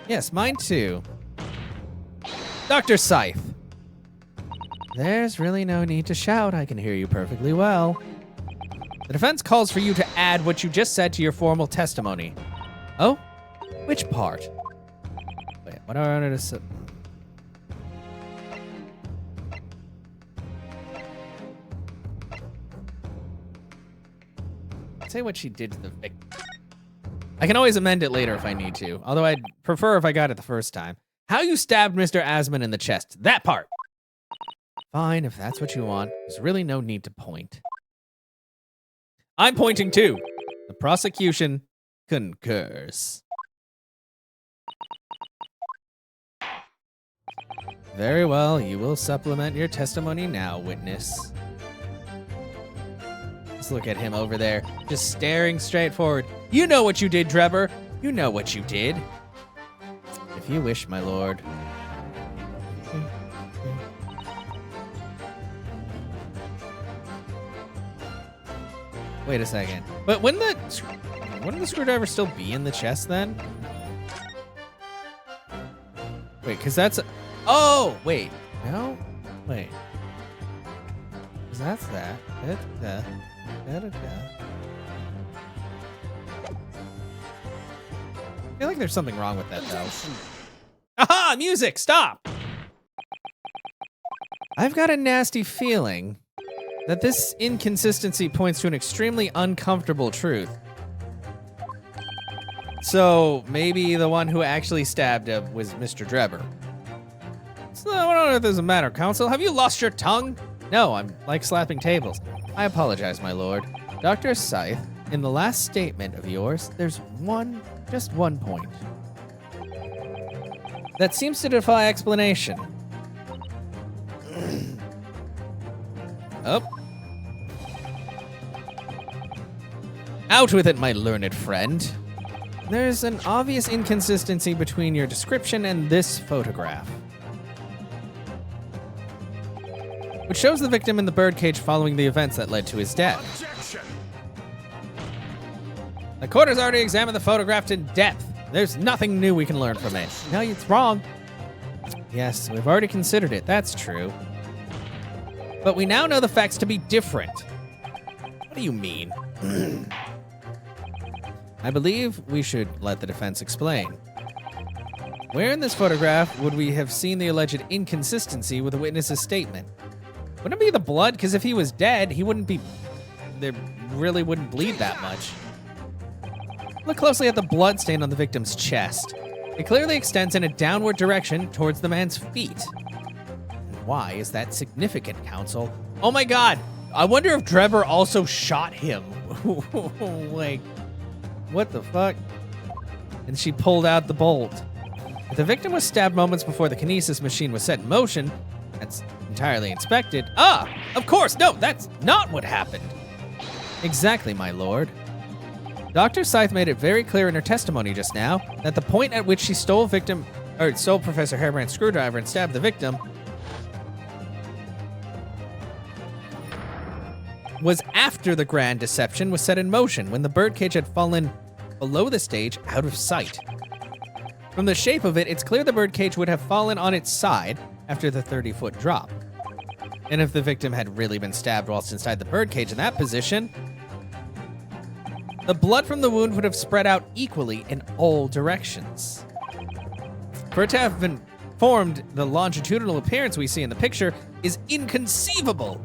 Yes, mine too. Dr. Scythe. There's really no need to shout. I can hear you perfectly well. The defense calls for you to add what you just said to your formal testimony. Oh? Which part? Wait, what do I want to say? Say what she did to the victim. I can always amend it later if I need to, although I'd prefer if I got it the first time. How you stabbed Mr. Asmund in the chest. That part. Fine, if that's what you want. There's really no need to point. I'm pointing too. The prosecution concurs. Very well, you will supplement your testimony now, witness. Let's look at him over there, just staring straight forward. You know what you did, Trevor. You know what you did. If you wish, my lord. Wait a second. But wouldn't the screwdriver still be in the chest then? Wait, because that's... Oh, wait. No? Wait. Because that's that. I feel like there's something wrong with that, though. Aha! Music! Stop! I've got a nasty feeling that this inconsistency points to an extremely uncomfortable truth. So, maybe the one who actually stabbed him was Mr. Drebber. So, I don't know if this matter, counsel. Have you lost your tongue? No, I'm like slapping tables. I apologize, my lord. Dr. Scythe, in the last statement of yours, there's just one point that seems to defy explanation. Oh. Out with it, my learned friend. There's an obvious inconsistency between your description and this photograph, which shows the victim in the birdcage following the events that led to his death. Objection! The court has already examined the photograph in depth. There's nothing new we can learn from it. No, it's wrong. Yes, we've already considered it. That's true. But we now know the facts to be different. What do you mean? I believe we should let the defense explain. Where in this photograph would we have seen the alleged inconsistency with the witness's statement? Wouldn't it be the blood? Because if he was dead, he wouldn't be... There really wouldn't bleed that much. Look closely at the blood stain on the victim's chest. It clearly extends in a downward direction towards the man's feet. Why is that significant, counsel? Oh my god! I wonder if Drebber also shot him. Like, what the fuck? And she pulled out the bolt. If the victim was stabbed moments before the kinesis machine was set in motion, that's entirely inspected. Ah! Of course! No, that's not what happened! Exactly, my lord. Dr. Scythe made it very clear in her testimony just now that the point at which she stole Professor Hairbrand's screwdriver and stabbed the victim was after the grand deception was set in motion, when the birdcage had fallen below the stage out of sight. From the shape of it, it's clear the birdcage would have fallen on its side after the 30-foot drop. And if the victim had really been stabbed whilst inside the birdcage in that position, the blood from the wound would have spread out equally in all directions. For it to have been formed the longitudinal appearance we see in the picture is inconceivable.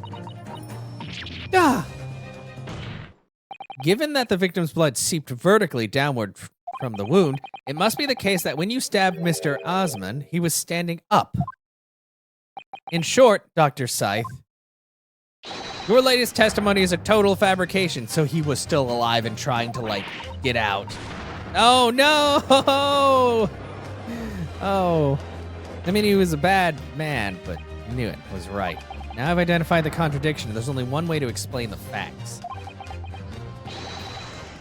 Ah. Given that the victim's blood seeped vertically downward from the wound, it must be the case that when you stabbed Mr. Osman, he was standing up. In short, Dr. Scythe, your latest testimony is a total fabrication, so he was still alive and trying to, like, get out. Oh, no! Oh. I mean, he was a bad man, but I knew it was right. Now I've identified the contradiction, and there's only one way to explain the facts.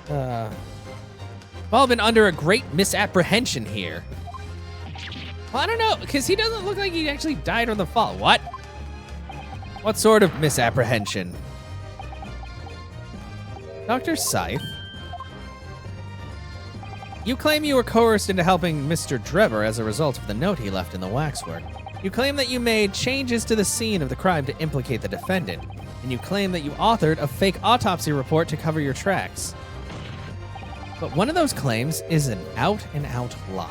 We've all been under a great misapprehension here. Well, I don't know, because he doesn't look like he actually died on the fall. What? What sort of misapprehension? Dr. Scythe, you claim you were coerced into helping Mr. Drebber as a result of the note he left in the waxwork. You claim that you made changes to the scene of the crime to implicate the defendant. And you claim that you authored a fake autopsy report to cover your tracks. But one of those claims is an out-and-out lie.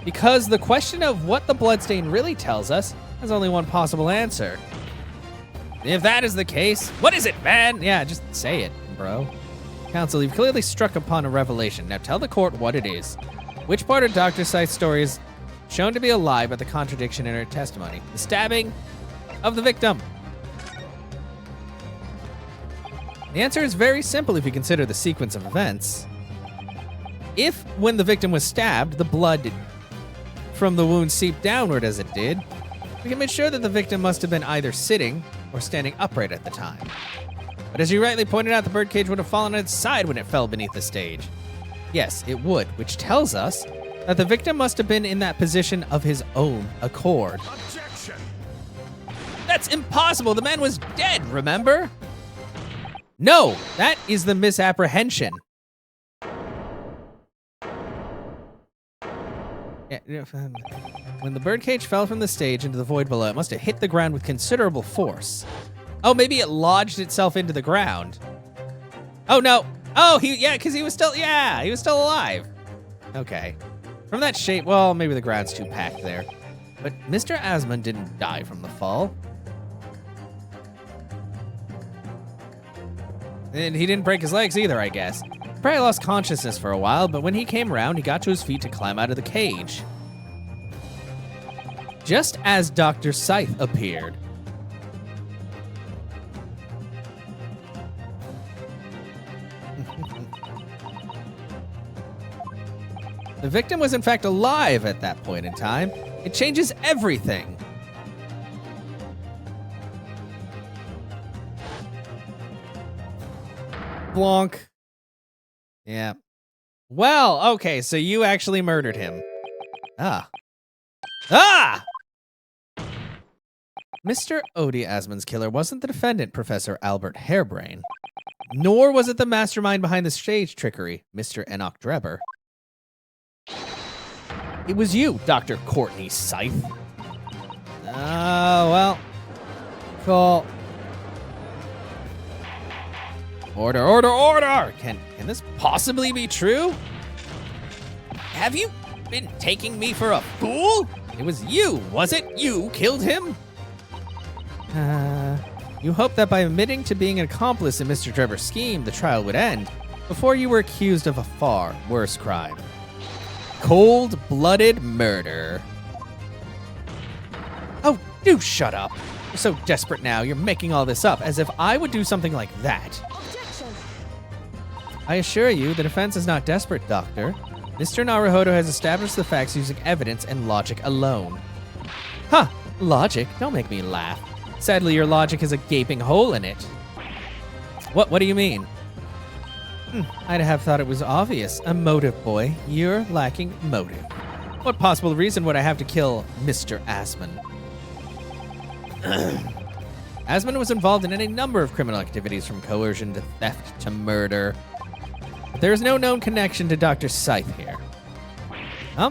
Because the question of what the bloodstain really tells us has only one possible answer. If that is the case, what is it, man? Yeah, just say it, bro. Counsel, you've clearly struck upon a revelation. Now tell the court what it is. Which part of Dr. Scythe's story is shown to be a lie by the contradiction in her testimony? The stabbing of the victim. The answer is very simple if you consider the sequence of events. If, when the victim was stabbed, the blood from the wound seeped downward as it did, we can make sure that the victim must have been either sitting or standing upright at the time. But as you rightly pointed out, the birdcage would have fallen on its side when it fell beneath the stage. Yes, it would, which tells us that the victim must have been in that position of his own accord. Objection! That's impossible! The man was dead, remember? No, that is the misapprehension. When the birdcage fell from the stage into the void below, it must have hit the ground with considerable force. Oh, maybe it lodged itself into the ground. Oh, no. Oh, because he was still alive. Okay. From that shape, well, maybe the ground's too packed there. But Mr. Asman didn't die from the fall. And he didn't break his legs either, I guess. Probably lost consciousness for a while, but when he came around, he got to his feet to climb out of the cage. Just as Dr. Scythe appeared. The victim was in fact alive at that point in time. It changes everything. Blonk. Yeah. Well, okay, so you actually murdered him. Ah. Ah! Mr. Odie Asmon's killer wasn't the defendant, Professor Albert Hairbrain. Nor was it the mastermind behind the stage trickery, Mr. Enoch Drebber. It was you, Dr. Courtney Scythe. Well. Cool. Order, order, order! Can this possibly be true? Have you been taking me for a fool? It was you, was it? You killed him? You hoped that by admitting to being an accomplice in Mr. Drebber's scheme, the trial would end, before you were accused of a far worse crime. Cold-blooded murder. Oh, do shut up. You're so desperate now, you're making all this up, as if I would do something like that. Objection. I assure you, the defense is not desperate, Doctor. Mr. Naruhodo has established the facts using evidence and logic alone. Huh, logic? Don't make me laugh. Sadly, your logic has a gaping hole in it. What do you mean? I'd have thought it was obvious. A motive, boy. You're lacking motive. What possible reason would I have to kill Mr. Asmon? Asmon was involved in any number of criminal activities, from coercion to theft to murder. But there is no known connection to Dr. Scythe here. Huh?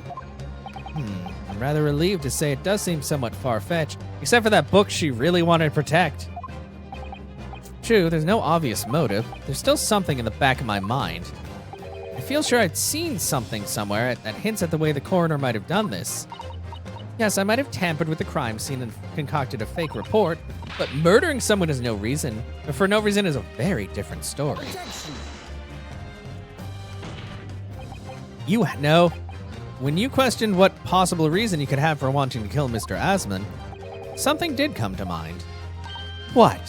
I'm rather relieved to say it does seem somewhat far-fetched, except for that book she really wanted to protect. True, there's no obvious motive. There's still something in the back of my mind. I feel sure I'd seen something somewhere that hints at the way the coroner might have done this. Yes, I might have tampered with the crime scene and concocted a fake report, but murdering someone is no reason, or for no reason is a very different story. Objection. You know, when you questioned what possible reason you could have for wanting to kill Mr. Asmon, something did come to mind. What?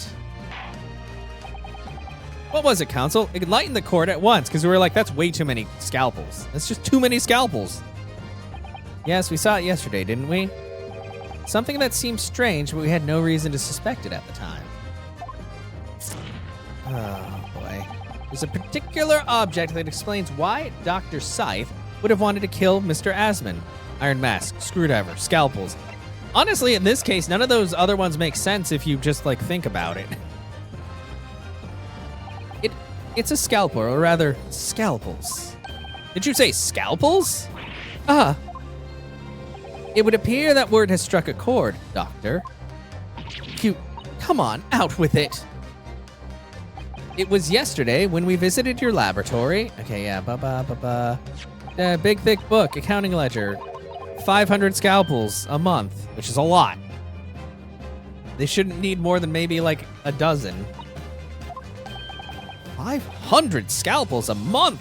What was it, Counsel? It lightened the court at once, because we were like, that's way too many scalpels. That's just too many scalpels. Yes, we saw it yesterday, didn't we? Something that seemed strange, but we had no reason to suspect it at the time. Oh, boy. There's a particular object that explains why Dr. Scythe would have wanted to kill Mr. Asmon. Iron mask, screwdriver, scalpels. Honestly, in this case, none of those other ones make sense if you just, like, think about it. It's a scalpel, or rather, scalpels. Did you say scalpels? It would appear that word has struck a chord, Doctor. Come on, out with it. It was yesterday when we visited your laboratory. Okay, yeah, big, thick book, accounting ledger. 500 scalpels a month, which is a lot. They shouldn't need more than maybe like a dozen. 500 scalpels a month?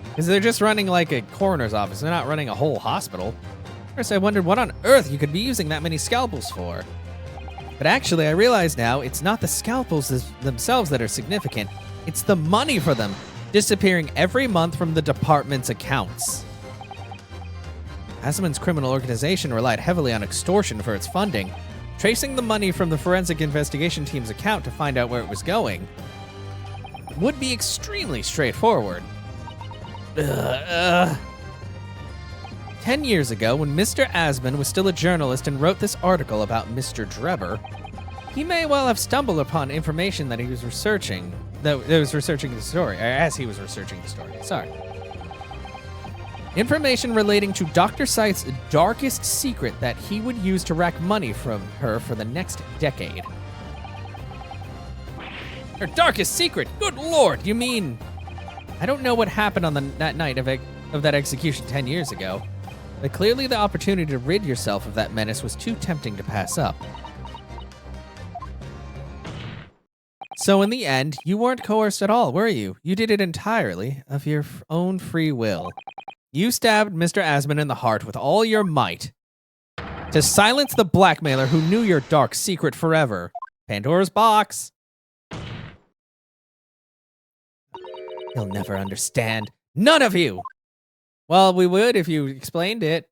Because they're just running like a coroner's office. They're not running a whole hospital. First, I wondered what on earth you could be using that many scalpels for. But actually, I realize now it's not the scalpels themselves that are significant. It's the money for them, disappearing every month from the department's accounts. Asmon's criminal organization relied heavily on extortion for its funding, tracing the money from the forensic investigation team's account to find out where it was going would be extremely straightforward. 10 years ago, when Mr. Asmon was still a journalist and wrote this article about Mr. Drebber, he may well have stumbled upon information that he was researching, that was researching the story, or as he was researching the story, sorry. Information relating to Dr. Scythe's darkest secret that he would use to rack money from her for the next decade. Her darkest secret? Good lord, you mean... I don't know what happened on that night of that execution 10 years ago, but clearly the opportunity to rid yourself of that menace was too tempting to pass up. So in the end, you weren't coerced at all, were you? You did it entirely of your own free will. You stabbed Mr. Asmon in the heart with all your might to silence the blackmailer who knew your dark secret forever. Pandora's box. You'll never understand. None of you! Well, we would if you explained it.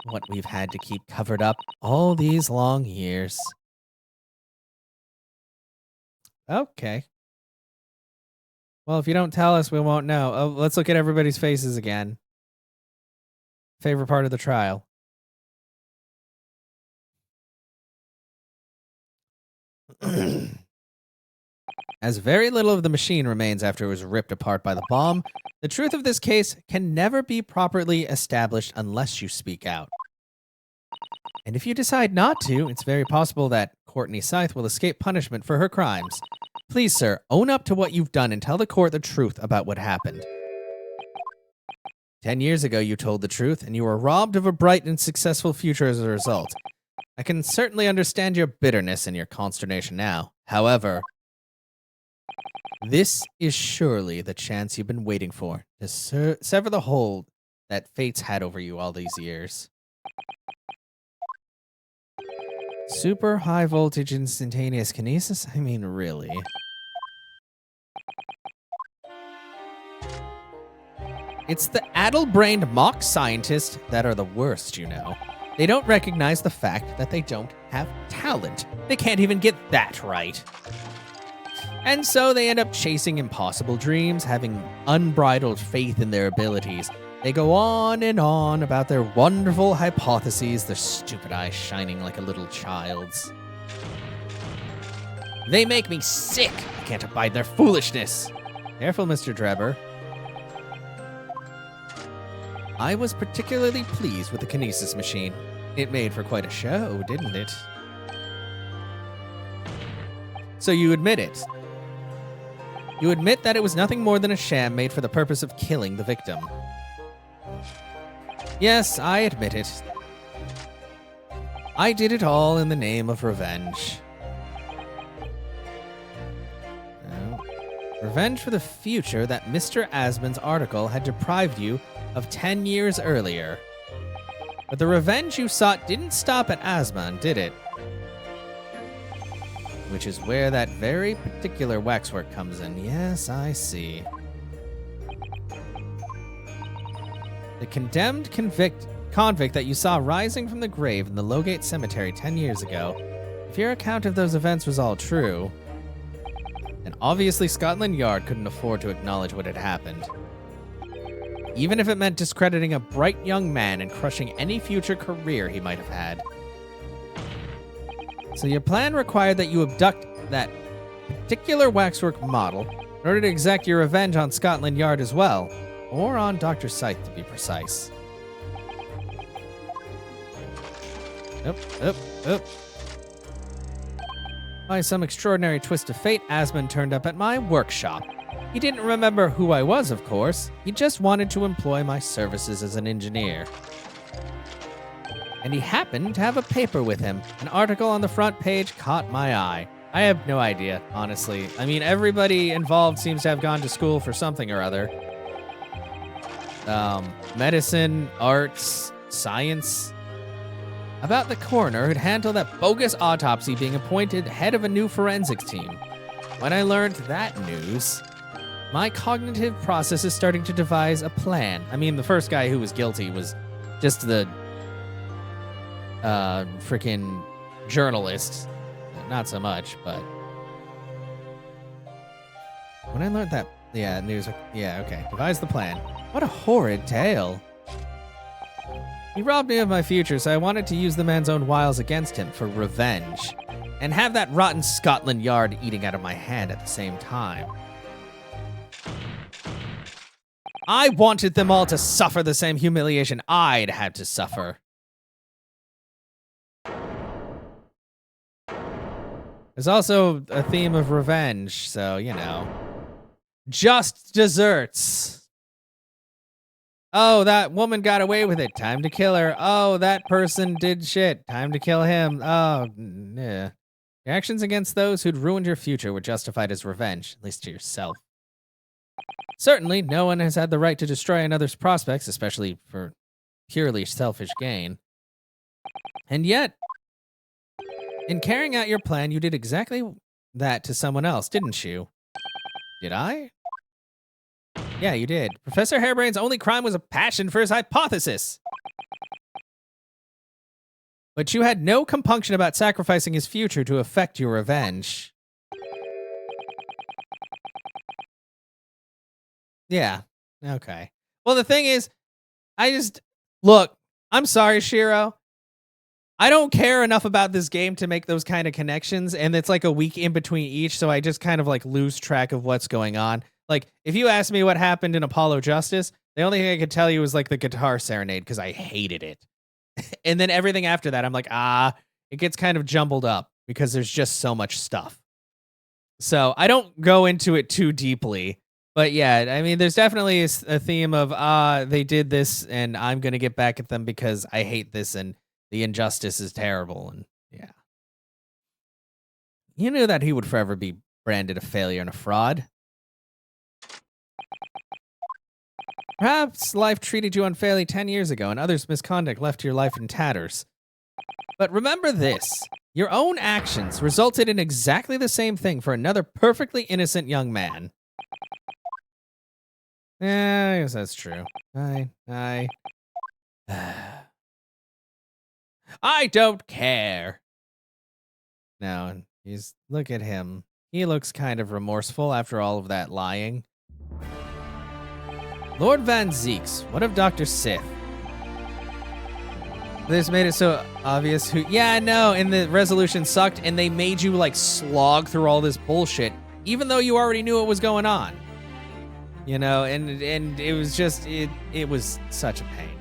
What we've had to keep covered up all these long years. Okay. Well, if you don't tell us, we won't know. Oh, let's look at everybody's faces again. Favorite part of the trial. As very little of the machine remains after it was ripped apart by the bomb, the truth of this case can never be properly established unless you speak out. And if you decide not to, it's very possible that Courtney Scythe will escape punishment for her crimes. Please, sir, own up to what you've done and tell the court the truth about what happened. 10 years ago, you told the truth, and you were robbed of a bright and successful future as a result. I can certainly understand your bitterness and your consternation now. However, this is surely the chance you've been waiting for to sever the hold that fate's had over you all these years. Super high voltage instantaneous kinesis? I mean, really? It's the addle-brained mock scientists that are the worst, you know. They don't recognize the fact that they don't have talent. They can't even get that right. And so they end up chasing impossible dreams, having unbridled faith in their abilities. They go on and on about their wonderful hypotheses, their stupid eyes shining like a little child's. They make me sick! I can't abide their foolishness! Careful, Mr. Drebber. I was particularly pleased with the kinesis machine. It made for quite a show, didn't it? So you admit it. You admit that it was nothing more than a sham made for the purpose of killing the victim. Yes, I admit it. I did it all in the name of revenge. Revenge for the future that Mr. Asmund's article had deprived you of 10 years earlier. But the revenge you sought didn't stop at Asmund, did it? Which is where that very particular waxwork comes in. Yes, I see. The condemned convict that you saw rising from the grave in the Lowgate Cemetery 10 years ago, if your account of those events was all true, then obviously Scotland Yard couldn't afford to acknowledge what had happened. Even if it meant discrediting a bright young man and crushing any future career he might have had. So your plan required that you abduct that particular waxwork model in order to exact your revenge on Scotland Yard as well. Or on Dr. Scythe, to be precise. Up. By some extraordinary twist of fate, Asmund turned up at my workshop. He didn't remember who I was, of course. He just wanted to employ my services as an engineer. And he happened to have a paper with him. An article on the front page caught my eye. I have no idea, honestly. I mean, everybody involved seems to have gone to school for something or other. Medicine, arts, science. About the coroner who'd handled that bogus autopsy being appointed head of a new forensics team. When I learned that news, my cognitive process is starting to devise a plan. I mean, the first guy who was guilty was just the freaking journalist. Not so much, but when I learned that, news, okay, devise the plan. What a horrid tale. He robbed me of my future, so I wanted to use the man's own wiles against him for revenge, and have that rotten Scotland Yard eating out of my hand at the same time. I wanted them all to suffer the same humiliation I'd had to suffer. There's also a theme of revenge, so, you know. Just desserts. Oh, that woman got away with it. Time to kill her. Oh, that person did shit. Time to kill him. Oh, yeah. Your actions against those who'd ruined your future were justified as revenge, at least to yourself. Certainly, no one has had the right to destroy another's prospects, especially for purely selfish gain. And yet, in carrying out your plan, you did exactly that to someone else, didn't you? Did I? Yeah, you did. Professor Harebrain's only crime was a passion for his hypothesis. But you had no compunction about sacrificing his future to effect your revenge. Yeah. Okay. Well, the thing is, look, I'm sorry, Shiro. I don't care enough about this game to make those kind of connections, and it's like a week in between each, so I just kind of like lose track of what's going on. Like, if you ask me what happened in Apollo Justice, the only thing I could tell you was like the guitar serenade because I hated it. And then everything after that, I'm like, it gets kind of jumbled up because there's just so much stuff. So I don't go into it too deeply. But yeah, I mean, there's definitely a theme of, they did this and I'm going to get back at them because I hate this and the injustice is terrible. And yeah. You knew that he would forever be branded a failure and a fraud. Perhaps life treated you unfairly 10 years ago and others' misconduct left your life in tatters. But remember this. Your own actions resulted in exactly the same thing for another perfectly innocent young man. Yeah, I guess that's true. I don't care. No, look at him. He looks kind of remorseful after all of that lying. Lord Van Zeeks, what of Dr. Sith? This made it so obvious who. Yeah, no, and the resolution sucked, and they made you like slog through all this bullshit, even though you already knew what was going on. You know, and it was just it was such a pain.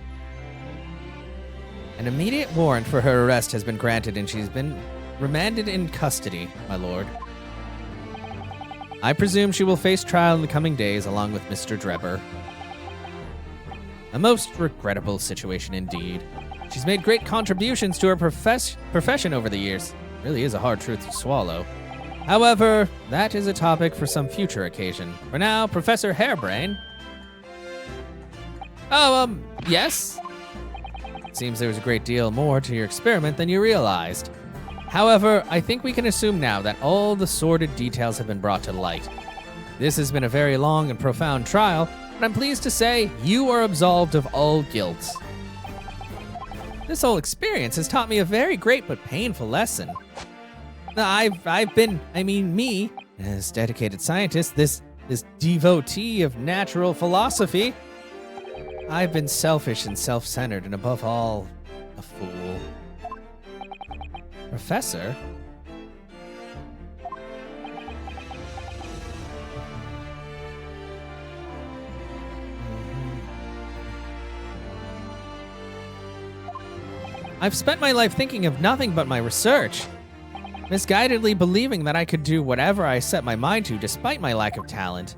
An immediate warrant for her arrest has been granted, and she's been remanded in custody, my lord. I presume she will face trial in the coming days, along with Mr. Drebber. A most regrettable situation indeed. She's made great contributions to her profession over the years. Really is a hard truth to swallow. However, that is a topic for some future occasion. For now, Professor Hairbrain. Oh, yes? It seems there was a great deal more to your experiment than you realized. However, I think we can assume now that all the sordid details have been brought to light. This has been a very long and profound trial, but I'm pleased to say you are absolved of all guilt. This whole experience has taught me a very great but painful lesson. Me, as dedicated scientist, this devotee of natural philosophy, I've been selfish and self-centered and above all, a fool. Professor? I've spent my life thinking of nothing but my research, misguidedly believing that I could do whatever I set my mind to despite my lack of talent.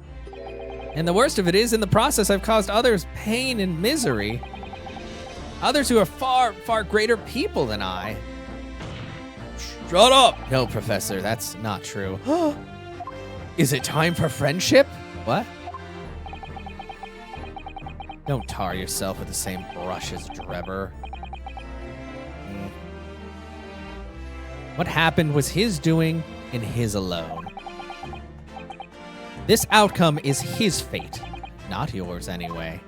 And the worst of it is, in the process, I've caused others pain and misery. Others who are far, far greater people than I. Shut up! No, Professor, that's not true. Is it time for friendship? What? Don't tar yourself with the same brush as Drebber. What happened was his doing and his alone. This outcome is his fate, not yours anyway.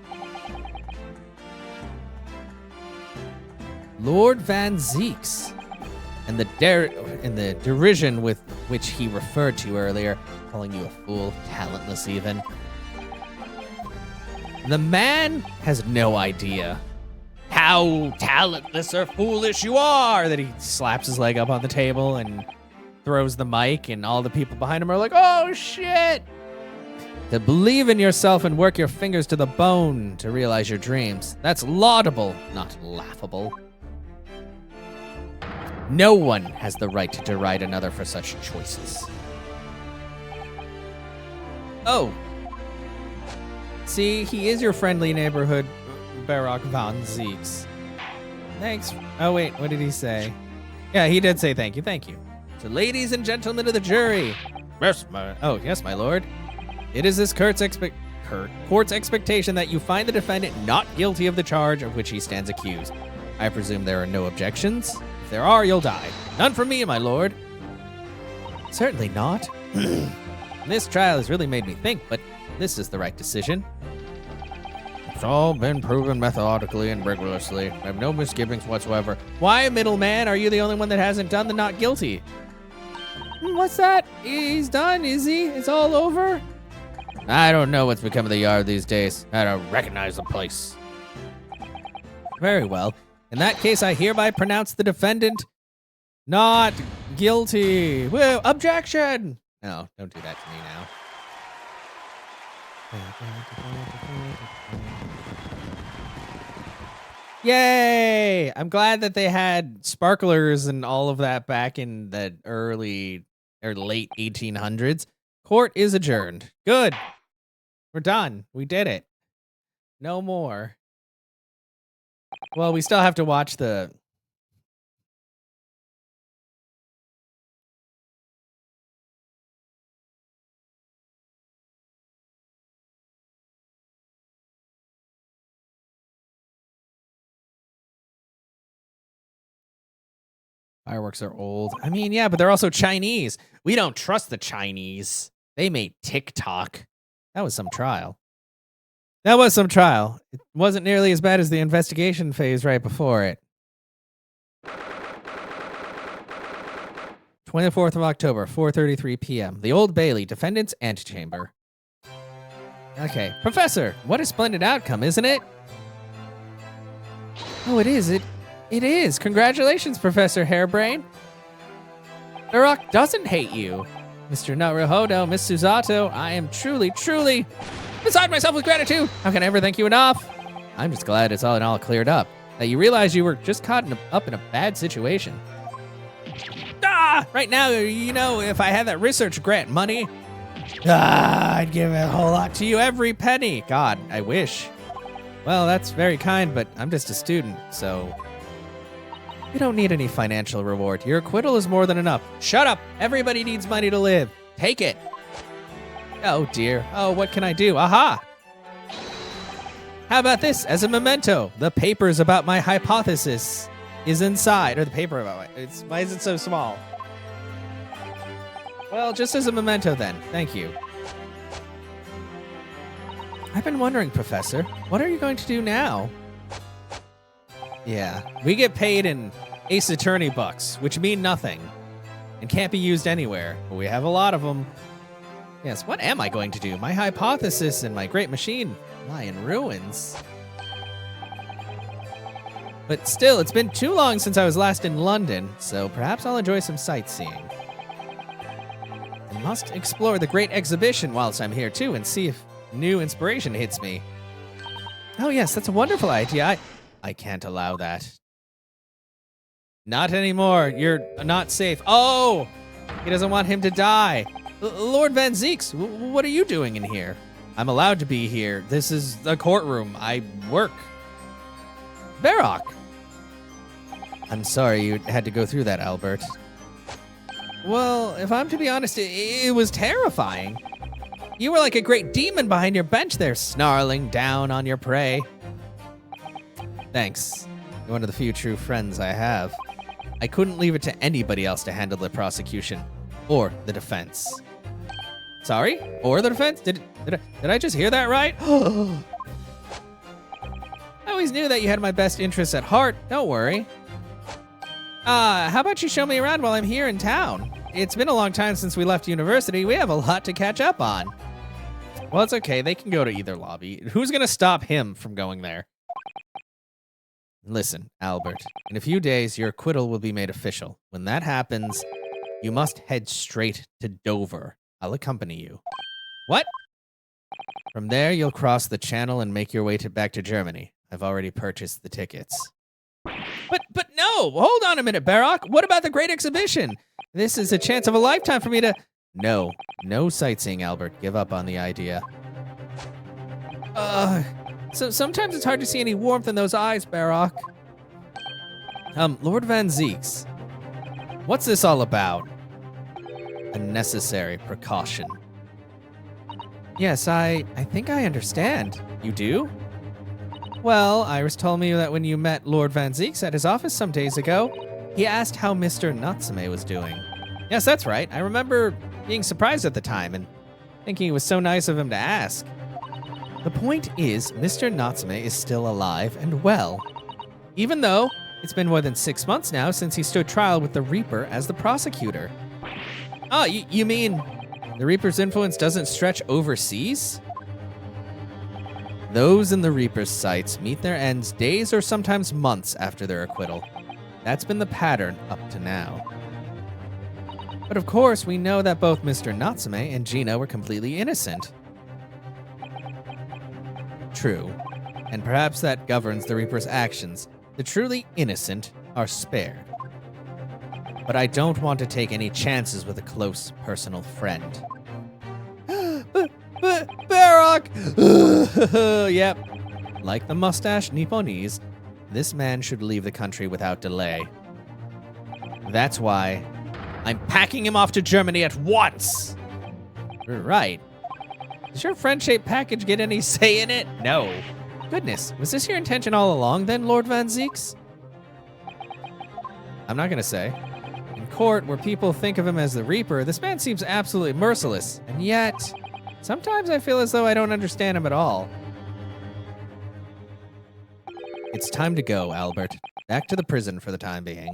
Lord Van Zeeks, and the derision with which he referred to you earlier, calling you a fool, talentless even. The man has no idea how talentless or foolish you are, that he slaps his leg up on the table and throws the mic, and all the people behind him are like, oh shit! To believe in yourself and work your fingers to the bone to realize your dreams. That's laudable, not laughable. No one has the right to deride another for such choices. Oh. See, he is your friendly neighborhood Barack Van Zeeks. Thanks. Oh, wait, what did he say? Yeah, he did say thank you. Thank you. So, ladies and gentlemen of the jury. Yes, my lord. It is this court's expectation that you find the defendant not guilty of the charge of which he stands accused. I presume there are no objections? If there are, you'll die. None from me, my lord. Certainly not. This trial has really made me think, but this is the right decision. It's all been proven methodically and rigorously. I have no misgivings whatsoever. Why, middleman, are you the only one that hasn't done the not guilty? What's that? He's done, is he? It's all over? I don't know what's become of the yard these days. I don't recognize the place. Very well. In that case, I hereby pronounce the defendant not guilty. Whoa, objection! No, don't do that to me now. Yay! I'm glad that they had sparklers and all of that back in the early or late 1800s. Court is adjourned. Good. We're done. We did it. No more. Well, we still have to watch the... Fireworks are old. I mean, yeah, but they're also Chinese. We don't trust the Chinese. They made TikTok. That was some trial. That was some trial. It wasn't nearly as bad as the investigation phase right before it. 24th of October, 4:33 p.m. The Old Bailey, defendant's antechamber. Okay. Professor, what a splendid outcome, isn't it? Oh, it is. It is. Congratulations, Professor Hairbrain. Urok doesn't hate you. Mr. Naruhodo, Miss Susato, I am truly, truly beside myself with gratitude. How can I ever thank you enough? I'm just glad it's all in all cleared up. That you realize you were just caught up in a bad situation. Right now, you know, if I had that research grant money, I'd give a whole lot to you, every penny. God, I wish. Well, that's very kind, but I'm just a student, so... You don't need any financial reward. Your acquittal is more than enough. Shut up! Everybody needs money to live. Take it. Oh, dear. Oh, what can I do? Aha! How about this as a memento? The papers about my hypothesis is inside. Or the paper about it. Why is it so small? Well, just as a memento then. Thank you. I've been wondering, Professor, what are you going to do now? Yeah, we get paid in Ace Attorney bucks, which mean nothing and can't be used anywhere, but we have a lot of them. Yes, what am I going to do? My hypothesis and my great machine lie in ruins. But still, it's been too long since I was last in London, so perhaps I'll enjoy some sightseeing. I must explore the Great Exhibition whilst I'm here too and see if new inspiration hits me. Oh yes, that's a wonderful idea. I can't allow that. Not anymore. You're not safe. Oh! He doesn't want him to die. Lord Van Zeeks, what are you doing in here? I'm allowed to be here. This is the courtroom. I work. Varrock! I'm sorry you had to go through that, Albert. Well, if I'm to be honest, it was terrifying. You were like a great demon behind your bench there, snarling down on your prey. Thanks. You're one of the few true friends I have. I couldn't leave it to anybody else to handle the prosecution. Or the defense. Sorry? Or the defense? Did I just hear that right? I always knew that you had my best interests at heart. Don't worry. How about you show me around while I'm here in town? It's been a long time since we left university. We have a lot to catch up on. Well, it's okay. They can go to either lobby. Who's going to stop him from going there? Listen, Albert, in a few days, your acquittal will be made official. When that happens, you must head straight to Dover. I'll accompany you. What? From there, you'll cross the channel and make your way back to Germany. I've already purchased the tickets. But no! Hold on a minute, Varrock. What about the Great Exhibition? This is a chance of a lifetime for me to... No sightseeing, Albert. Give up on the idea. So sometimes it's hard to see any warmth in those eyes, Varrock. Lord Van Zeeks, what's this all about? A necessary precaution. Yes, I think I understand. You do? Well, Iris told me that when you met Lord Van Zeeks at his office some days ago, he asked how Mr. Natsume was doing. Yes, that's right. I remember being surprised at the time and thinking it was so nice of him to ask. The point is, Mr. Natsume is still alive and well, even though it's been more than 6 months now since he stood trial with the Reaper as the prosecutor. Oh, you mean The Reaper's influence doesn't stretch overseas? Those in the Reaper's sights meet their ends days or sometimes months after their acquittal. That's been the pattern up to now. But of course, we know that both Mr. Natsume and Gina were completely innocent. True, and perhaps that governs the Reaper's actions. The truly innocent are spared. But I don't want to take any chances with a close personal friend. Barak! Yep. Like the mustache Nipponese, this man should leave the country without delay. That's why I'm packing him off to Germany at once! Right. Does your friend-shaped package get any say in it? No. Goodness, was this your intention all along then, Lord Van Zeeks? I'm not gonna say. In court, where people think of him as the Reaper, this man seems absolutely merciless, and yet, sometimes I feel as though I don't understand him at all. It's time to go, Albert. Back to the prison for the time being.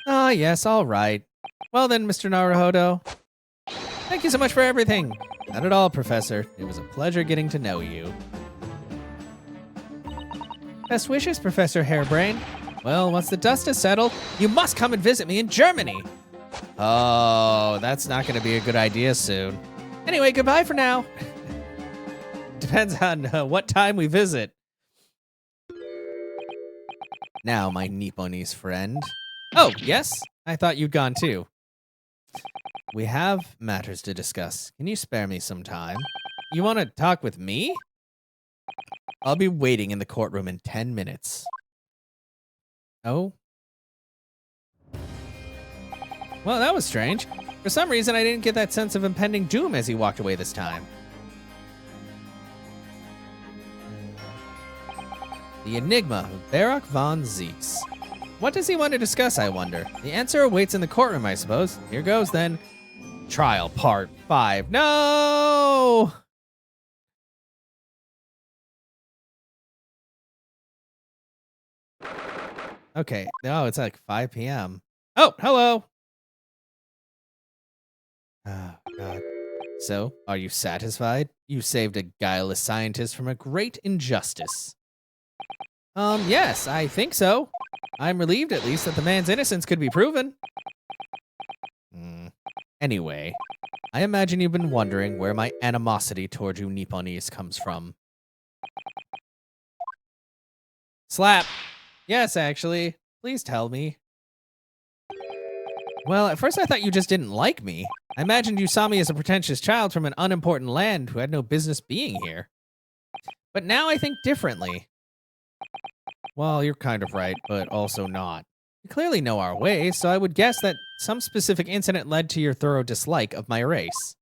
Ah, yes, all right. Well then, Mr. Naruhodo. Thank you so much for everything. Not at all, Professor. It was a pleasure getting to know you. Best wishes, Professor Hairbrain. Well, once the dust has settled, you must come and visit me in Germany. Oh, that's not going to be a good idea soon. Anyway, goodbye for now. Depends on what time we visit. Now, my Nipponese friend. Oh, yes? I thought you'd gone too. We have matters to discuss. Can you spare me some time? You want to talk with me? I'll be waiting in the courtroom in 10 minutes. Oh? Well, that was strange. For some reason, I didn't get that sense of impending doom as he walked away this time. The enigma of Barak von Zeeks. What does he want to discuss, I wonder? The answer awaits in the courtroom, I suppose. Here goes, then. Trial Part 5. No! Okay. Oh, it's like 5 p.m. Oh, hello! Oh, God. So, are you satisfied? You saved a guileless scientist from a great injustice. Yes, I think so. I'm relieved, at least, that the man's innocence could be proven. Anyway, I imagine you've been wondering where my animosity toward you Nipponese comes from. Slap! Yes, actually. Please tell me. Well, at first I thought you just didn't like me. I imagined you saw me as a pretentious child from an unimportant land who had no business being here. But now I think differently. Well, you're kind of right, but also not. You clearly know our ways, so I would guess that some specific incident led to your thorough dislike of my race.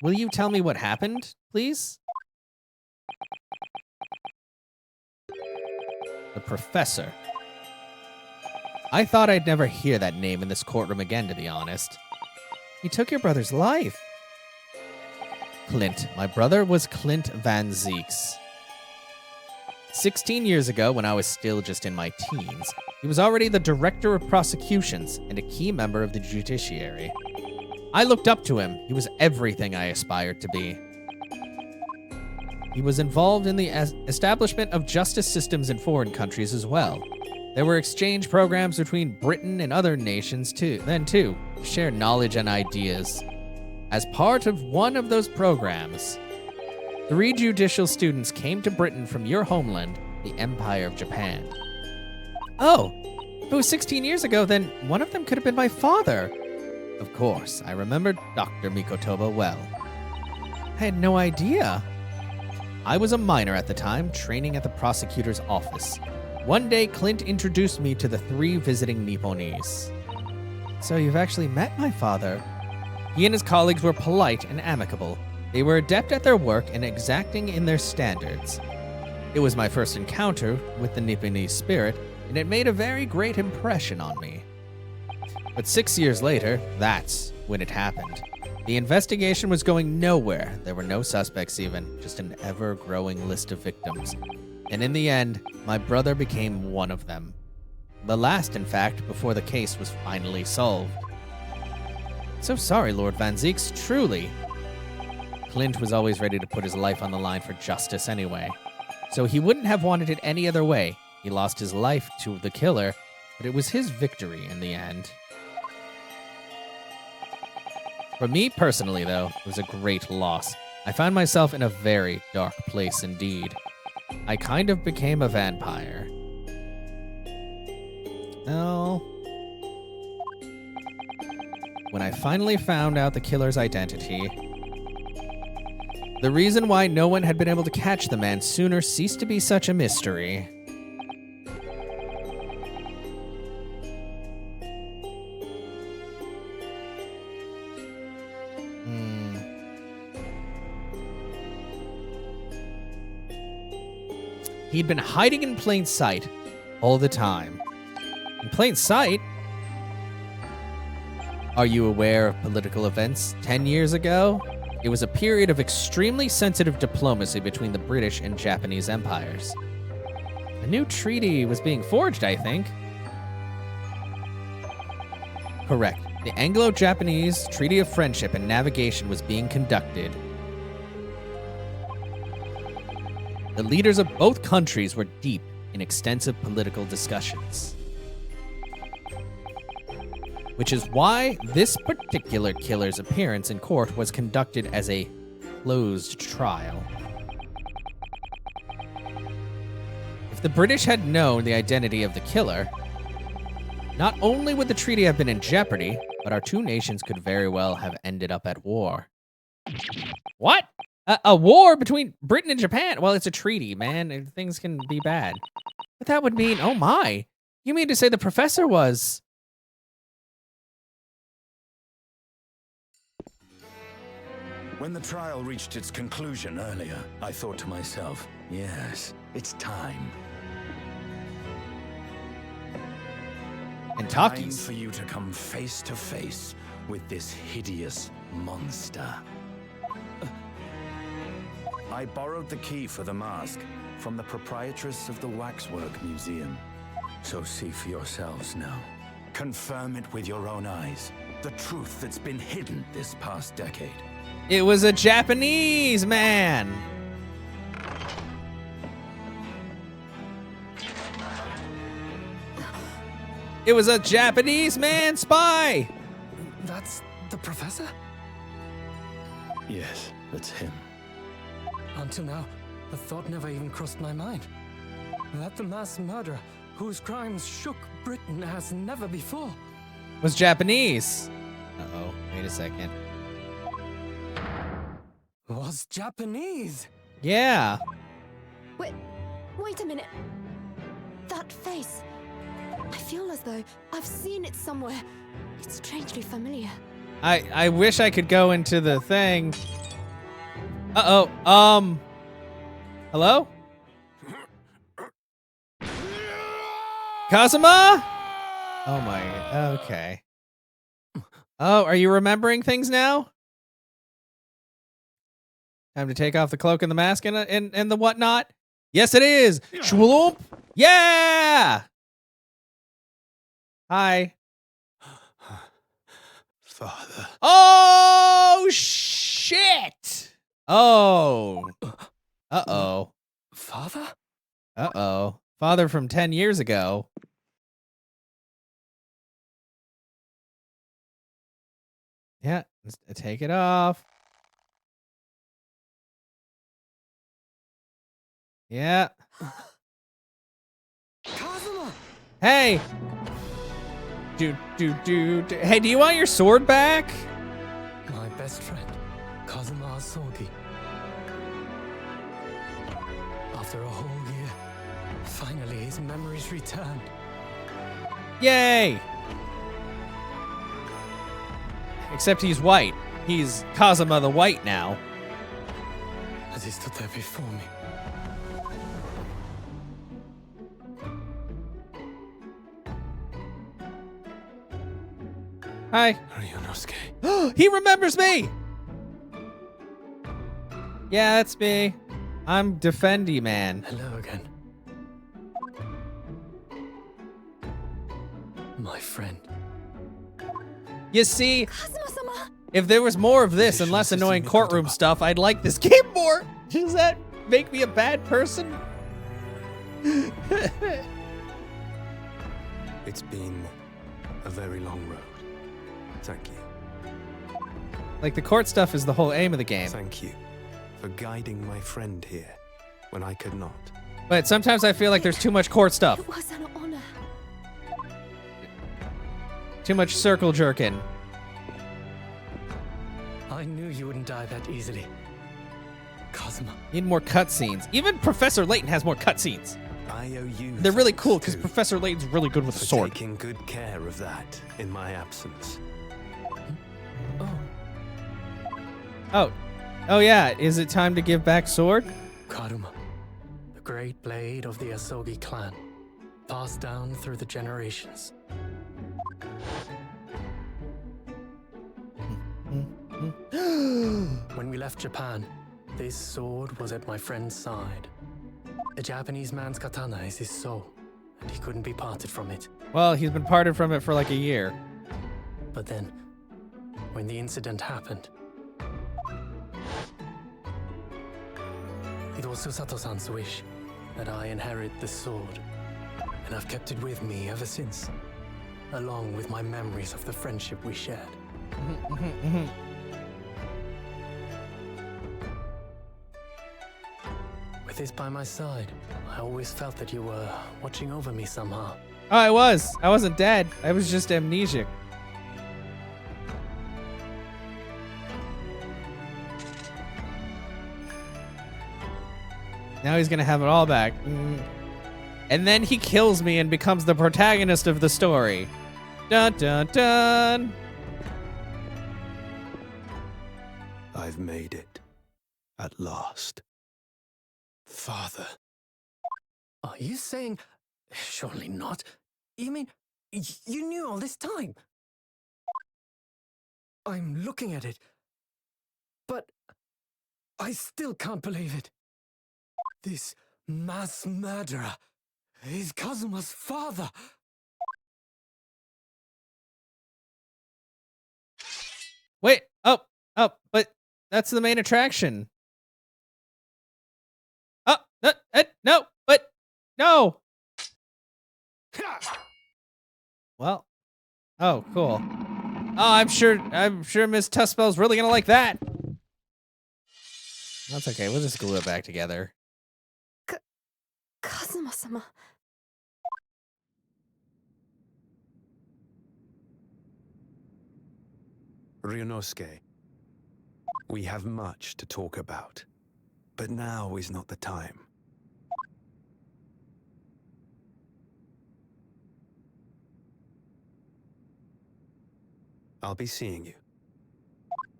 Will you tell me what happened, please? The Professor. I thought I'd never hear that name in this courtroom again, to be honest. He took your brother's life. Clint. My brother was Clint Van Zeeks. 16 years ago, when I was still just in my teens, he was already the director of prosecutions and a key member of the judiciary. I looked up to him. He was everything I aspired to be. He was involved in the establishment of justice systems in foreign countries as well. There were exchange programs between Britain and other nations too, to share knowledge and ideas. As part of one of those programs, 3 judicial students came to Britain from your homeland, the Empire of Japan. Oh, if it was 16 years ago, then one of them could have been my father. Of course, I remembered Dr. Mikotoba well. I had no idea. I was a minor at the time, training at the prosecutor's office. One day, Clint introduced me to the 3 visiting Nipponese. So you've actually met my father? He and his colleagues were polite and amicable. They were adept at their work and exacting in their standards. It was my first encounter with the Nipponese spirit, and it made a very great impression on me. But 6 years later, that's when it happened. The investigation was going nowhere. There were no suspects even, just an ever-growing list of victims. And in the end, my brother became one of them. The last, in fact, before the case was finally solved. So sorry, Lord Van Zeeks, truly. Clint was always ready to put his life on the line for justice anyway. So he wouldn't have wanted it any other way. He lost his life to the killer, but it was his victory in the end. For me personally, though, it was a great loss. I found myself in a very dark place indeed. I kind of became a vampire. Oh. When I finally found out the killer's identity, the reason why no one had been able to catch the man sooner ceased to be such a mystery. He'd been hiding in plain sight all the time. In plain sight? Are you aware of political events 10 years ago? It was a period of extremely sensitive diplomacy between the British and Japanese empires. A new treaty was being forged, I think. Correct. The Anglo-Japanese Treaty of Friendship and Navigation was being conducted. The leaders of both countries were deep in extensive political discussions. Which is why this particular killer's appearance in court was conducted as a closed trial. If the British had known the identity of the killer, not only would the treaty have been in jeopardy, but our two nations could very well have ended up at war. What? A war between Britain and Japan? Well, it's a treaty, man. and Things can be bad. But that would mean, oh my. You mean to say the professor was... When the trial reached its conclusion earlier, I thought to myself, yes, it's time. And Time talkies. for you to come face to face with this hideous monster. I borrowed the key for the mask from the proprietress of the Waxwork Museum. So see for yourselves now. Confirm it with your own eyes. The truth that's been hidden this past decade. It was a Japanese man. It was a Japanese man spy. That's the professor? Yes, that's him. Until now, the thought never even crossed my mind. That the mass murderer, whose crimes shook Britain as never before. Was Japanese. Uh-oh, wait a second. Was Japanese. Yeah. Wait a minute. That face. I feel as though I've seen it somewhere. It's strangely familiar. I wish I could go into the thing. Uh-oh. Hello? Kazuma? Oh my, okay. Oh, are you remembering things now? Time to take off the cloak and the mask and the whatnot? Yes, it is! Shwaloop! Yeah! Hi. Father. Oh, shit! Oh. Uh-oh. Father? Uh-oh. Father from 10 years ago. Yeah, let's take it off. Yeah. Kazuma! Hey! Hey, do you want your sword back? My best friend, Kazuma Asogi. After a whole year, finally his memories returned. Yay! Except he's white. He's Kazuma the White now. As he stood there before me. Hi. Ryunosuke. He remembers me! Yeah, that's me. I'm Defendy Man. Hello again. My friend. You see, Kazuma-sama! If there was more of this and less annoying courtroom stuff, I'd like this game more. Does that make me a bad person? It's been a very long road. Thank you. Like, the court stuff is the whole aim of the game. Thank you for guiding my friend here when I could not. But sometimes I feel like there's too much court stuff. It was an honor. Too much circle jerking. I knew you wouldn't die that easily. Kazuma. Need more cutscenes. Even Professor Layton has more cutscenes. I owe you. They're really thanks, cool because too, Professor Layton's really good with the for sword. taking good care of that in my absence. Oh, Oh yeah, is it time to give back sword? Karuma, the great blade of the Asogi clan, passed down through the generations. When we left Japan, this sword was at my friend's side. A Japanese man's katana is his soul, and he couldn't be parted from it. Well, he's been parted from it for like a year. But then, when the incident happened, it was Susato-san's wish that I inherit the sword, and I've kept it with me ever since, along with my memories of the friendship we shared. With this by my side, I always felt that you were watching over me somehow. Oh, I was. I wasn't dead. I was just amnesiac. Now he's gonna have it all back. And then he kills me and becomes the protagonist of the story. Dun dun dun. I've made it. At last. Father. Are you saying... Surely not. You mean, you knew all this time? I'm looking at it, but I still can't believe it. This mass murderer is Kazuma's father. Wait. Oh, but that's the main attraction. Oh, no, but no. Well, oh, cool. Oh, I'm sure Miss Tuspell's really gonna like that. That's okay. We'll just glue it back together. Kazuma-sama. Ryunosuke, we have much to talk about, but now is not the time. I'll be seeing you.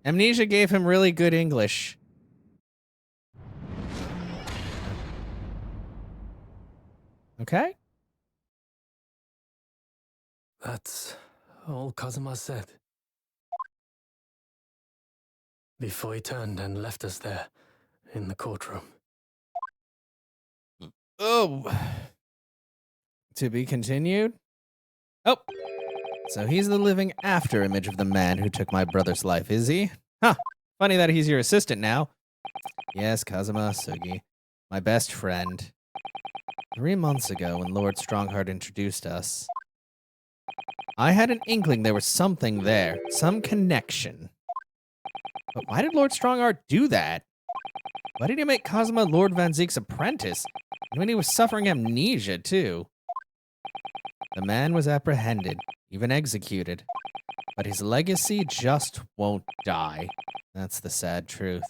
Amnesia gave him really good English. Okay. That's all Kazuma said. Before he turned and left us there in the courtroom. Oh. To be continued? Oh. So he's the living after image of the man who took my brother's life, is he? Huh. Funny that he's your assistant now. Yes, Kazuma Sugi. My best friend. 3 months ago, when Lord Strongheart introduced us, I had an inkling there was something there. Some connection. But why did Lord Strongheart do that? Why did he make Kazuma Lord Van Zeek's apprentice? And when he was suffering amnesia, too. The man was apprehended, even executed. But his legacy just won't die. That's the sad truth.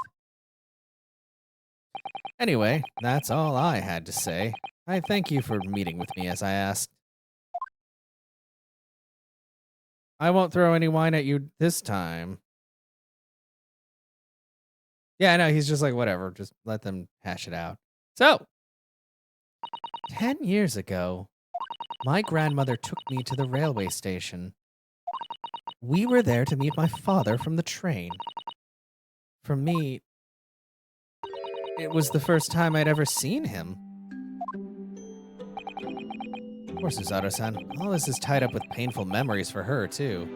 Anyway, that's all I had to say. I thank you for meeting with me as I asked. I won't throw any wine at you this time. Yeah, I know, he's just like, whatever, just let them hash it out. So, 10 years ago, my grandmother took me to the railway station. We were there to meet my father from the train. For me, it was the first time I'd ever seen him. Poor Susato-san. All this is tied up with painful memories for her, too.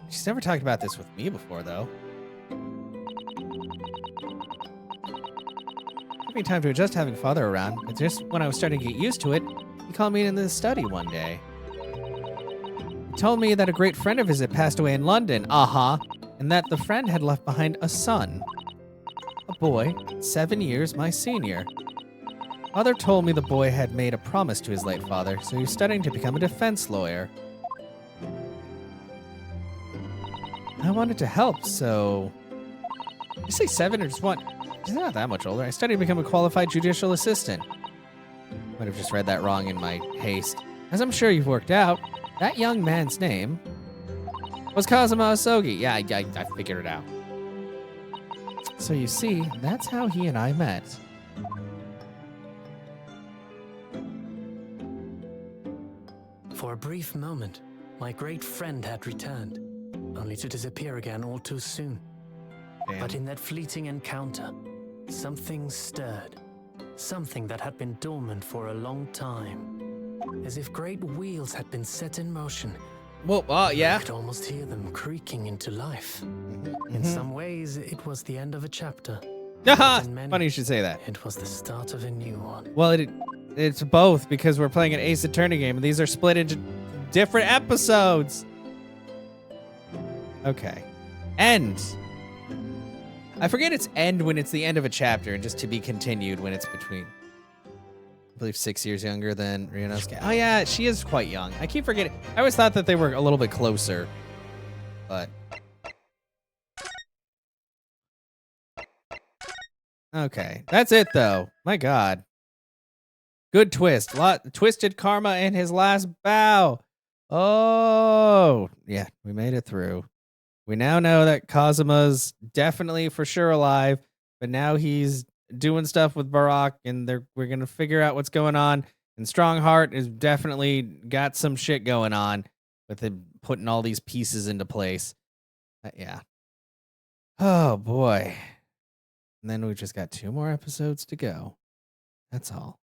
She's never talked about this with me before, though. Took me time to adjust having father around, but just when I was starting to get used to it, he called me into the study one day. He told me that a great friend of his had passed away in London, and that the friend had left behind a son. A boy, 7 years my senior. Father told me the boy had made a promise to his late father, so he was studying to become a defense lawyer. I wanted to help, so... Did you say 7 or just 1? He's not that much older. I studied to become a qualified judicial assistant. Might have just read that wrong in my haste. As I'm sure you've worked out, that young man's name was Kazuma Asogi. Yeah, I figured it out. So you see, that's how he and I met. For a brief moment, my great friend had returned, only to disappear again all too soon. Damn. But in that fleeting encounter, something stirred. Something that had been dormant for a long time. As if great wheels had been set in motion. Well, yeah. I could almost hear them creaking into life. In some ways, it was the end of a chapter. But in many, Funny you should say that. it was the start of a new one. Well, it's both because we're playing an Ace Attorney game, and these are split into different episodes. Okay. End. I forget it's end when it's the end of a chapter, and just to be continued when it's between. I believe 6 years younger than Ryunosuke. Oh yeah, she is quite young. I keep forgetting. I always thought that they were a little bit closer, but okay, that's it though. My God, good twist. Twisted karma in his last bow. Oh yeah, we made it through. We now know that Kazuma's definitely for sure alive, but now he's doing stuff with Barak, and we're gonna figure out what's going on. And Strongheart is definitely got some shit going on with him putting all these pieces into place. Yeah. Oh boy. And then we've just got 2 more episodes to go. That's all.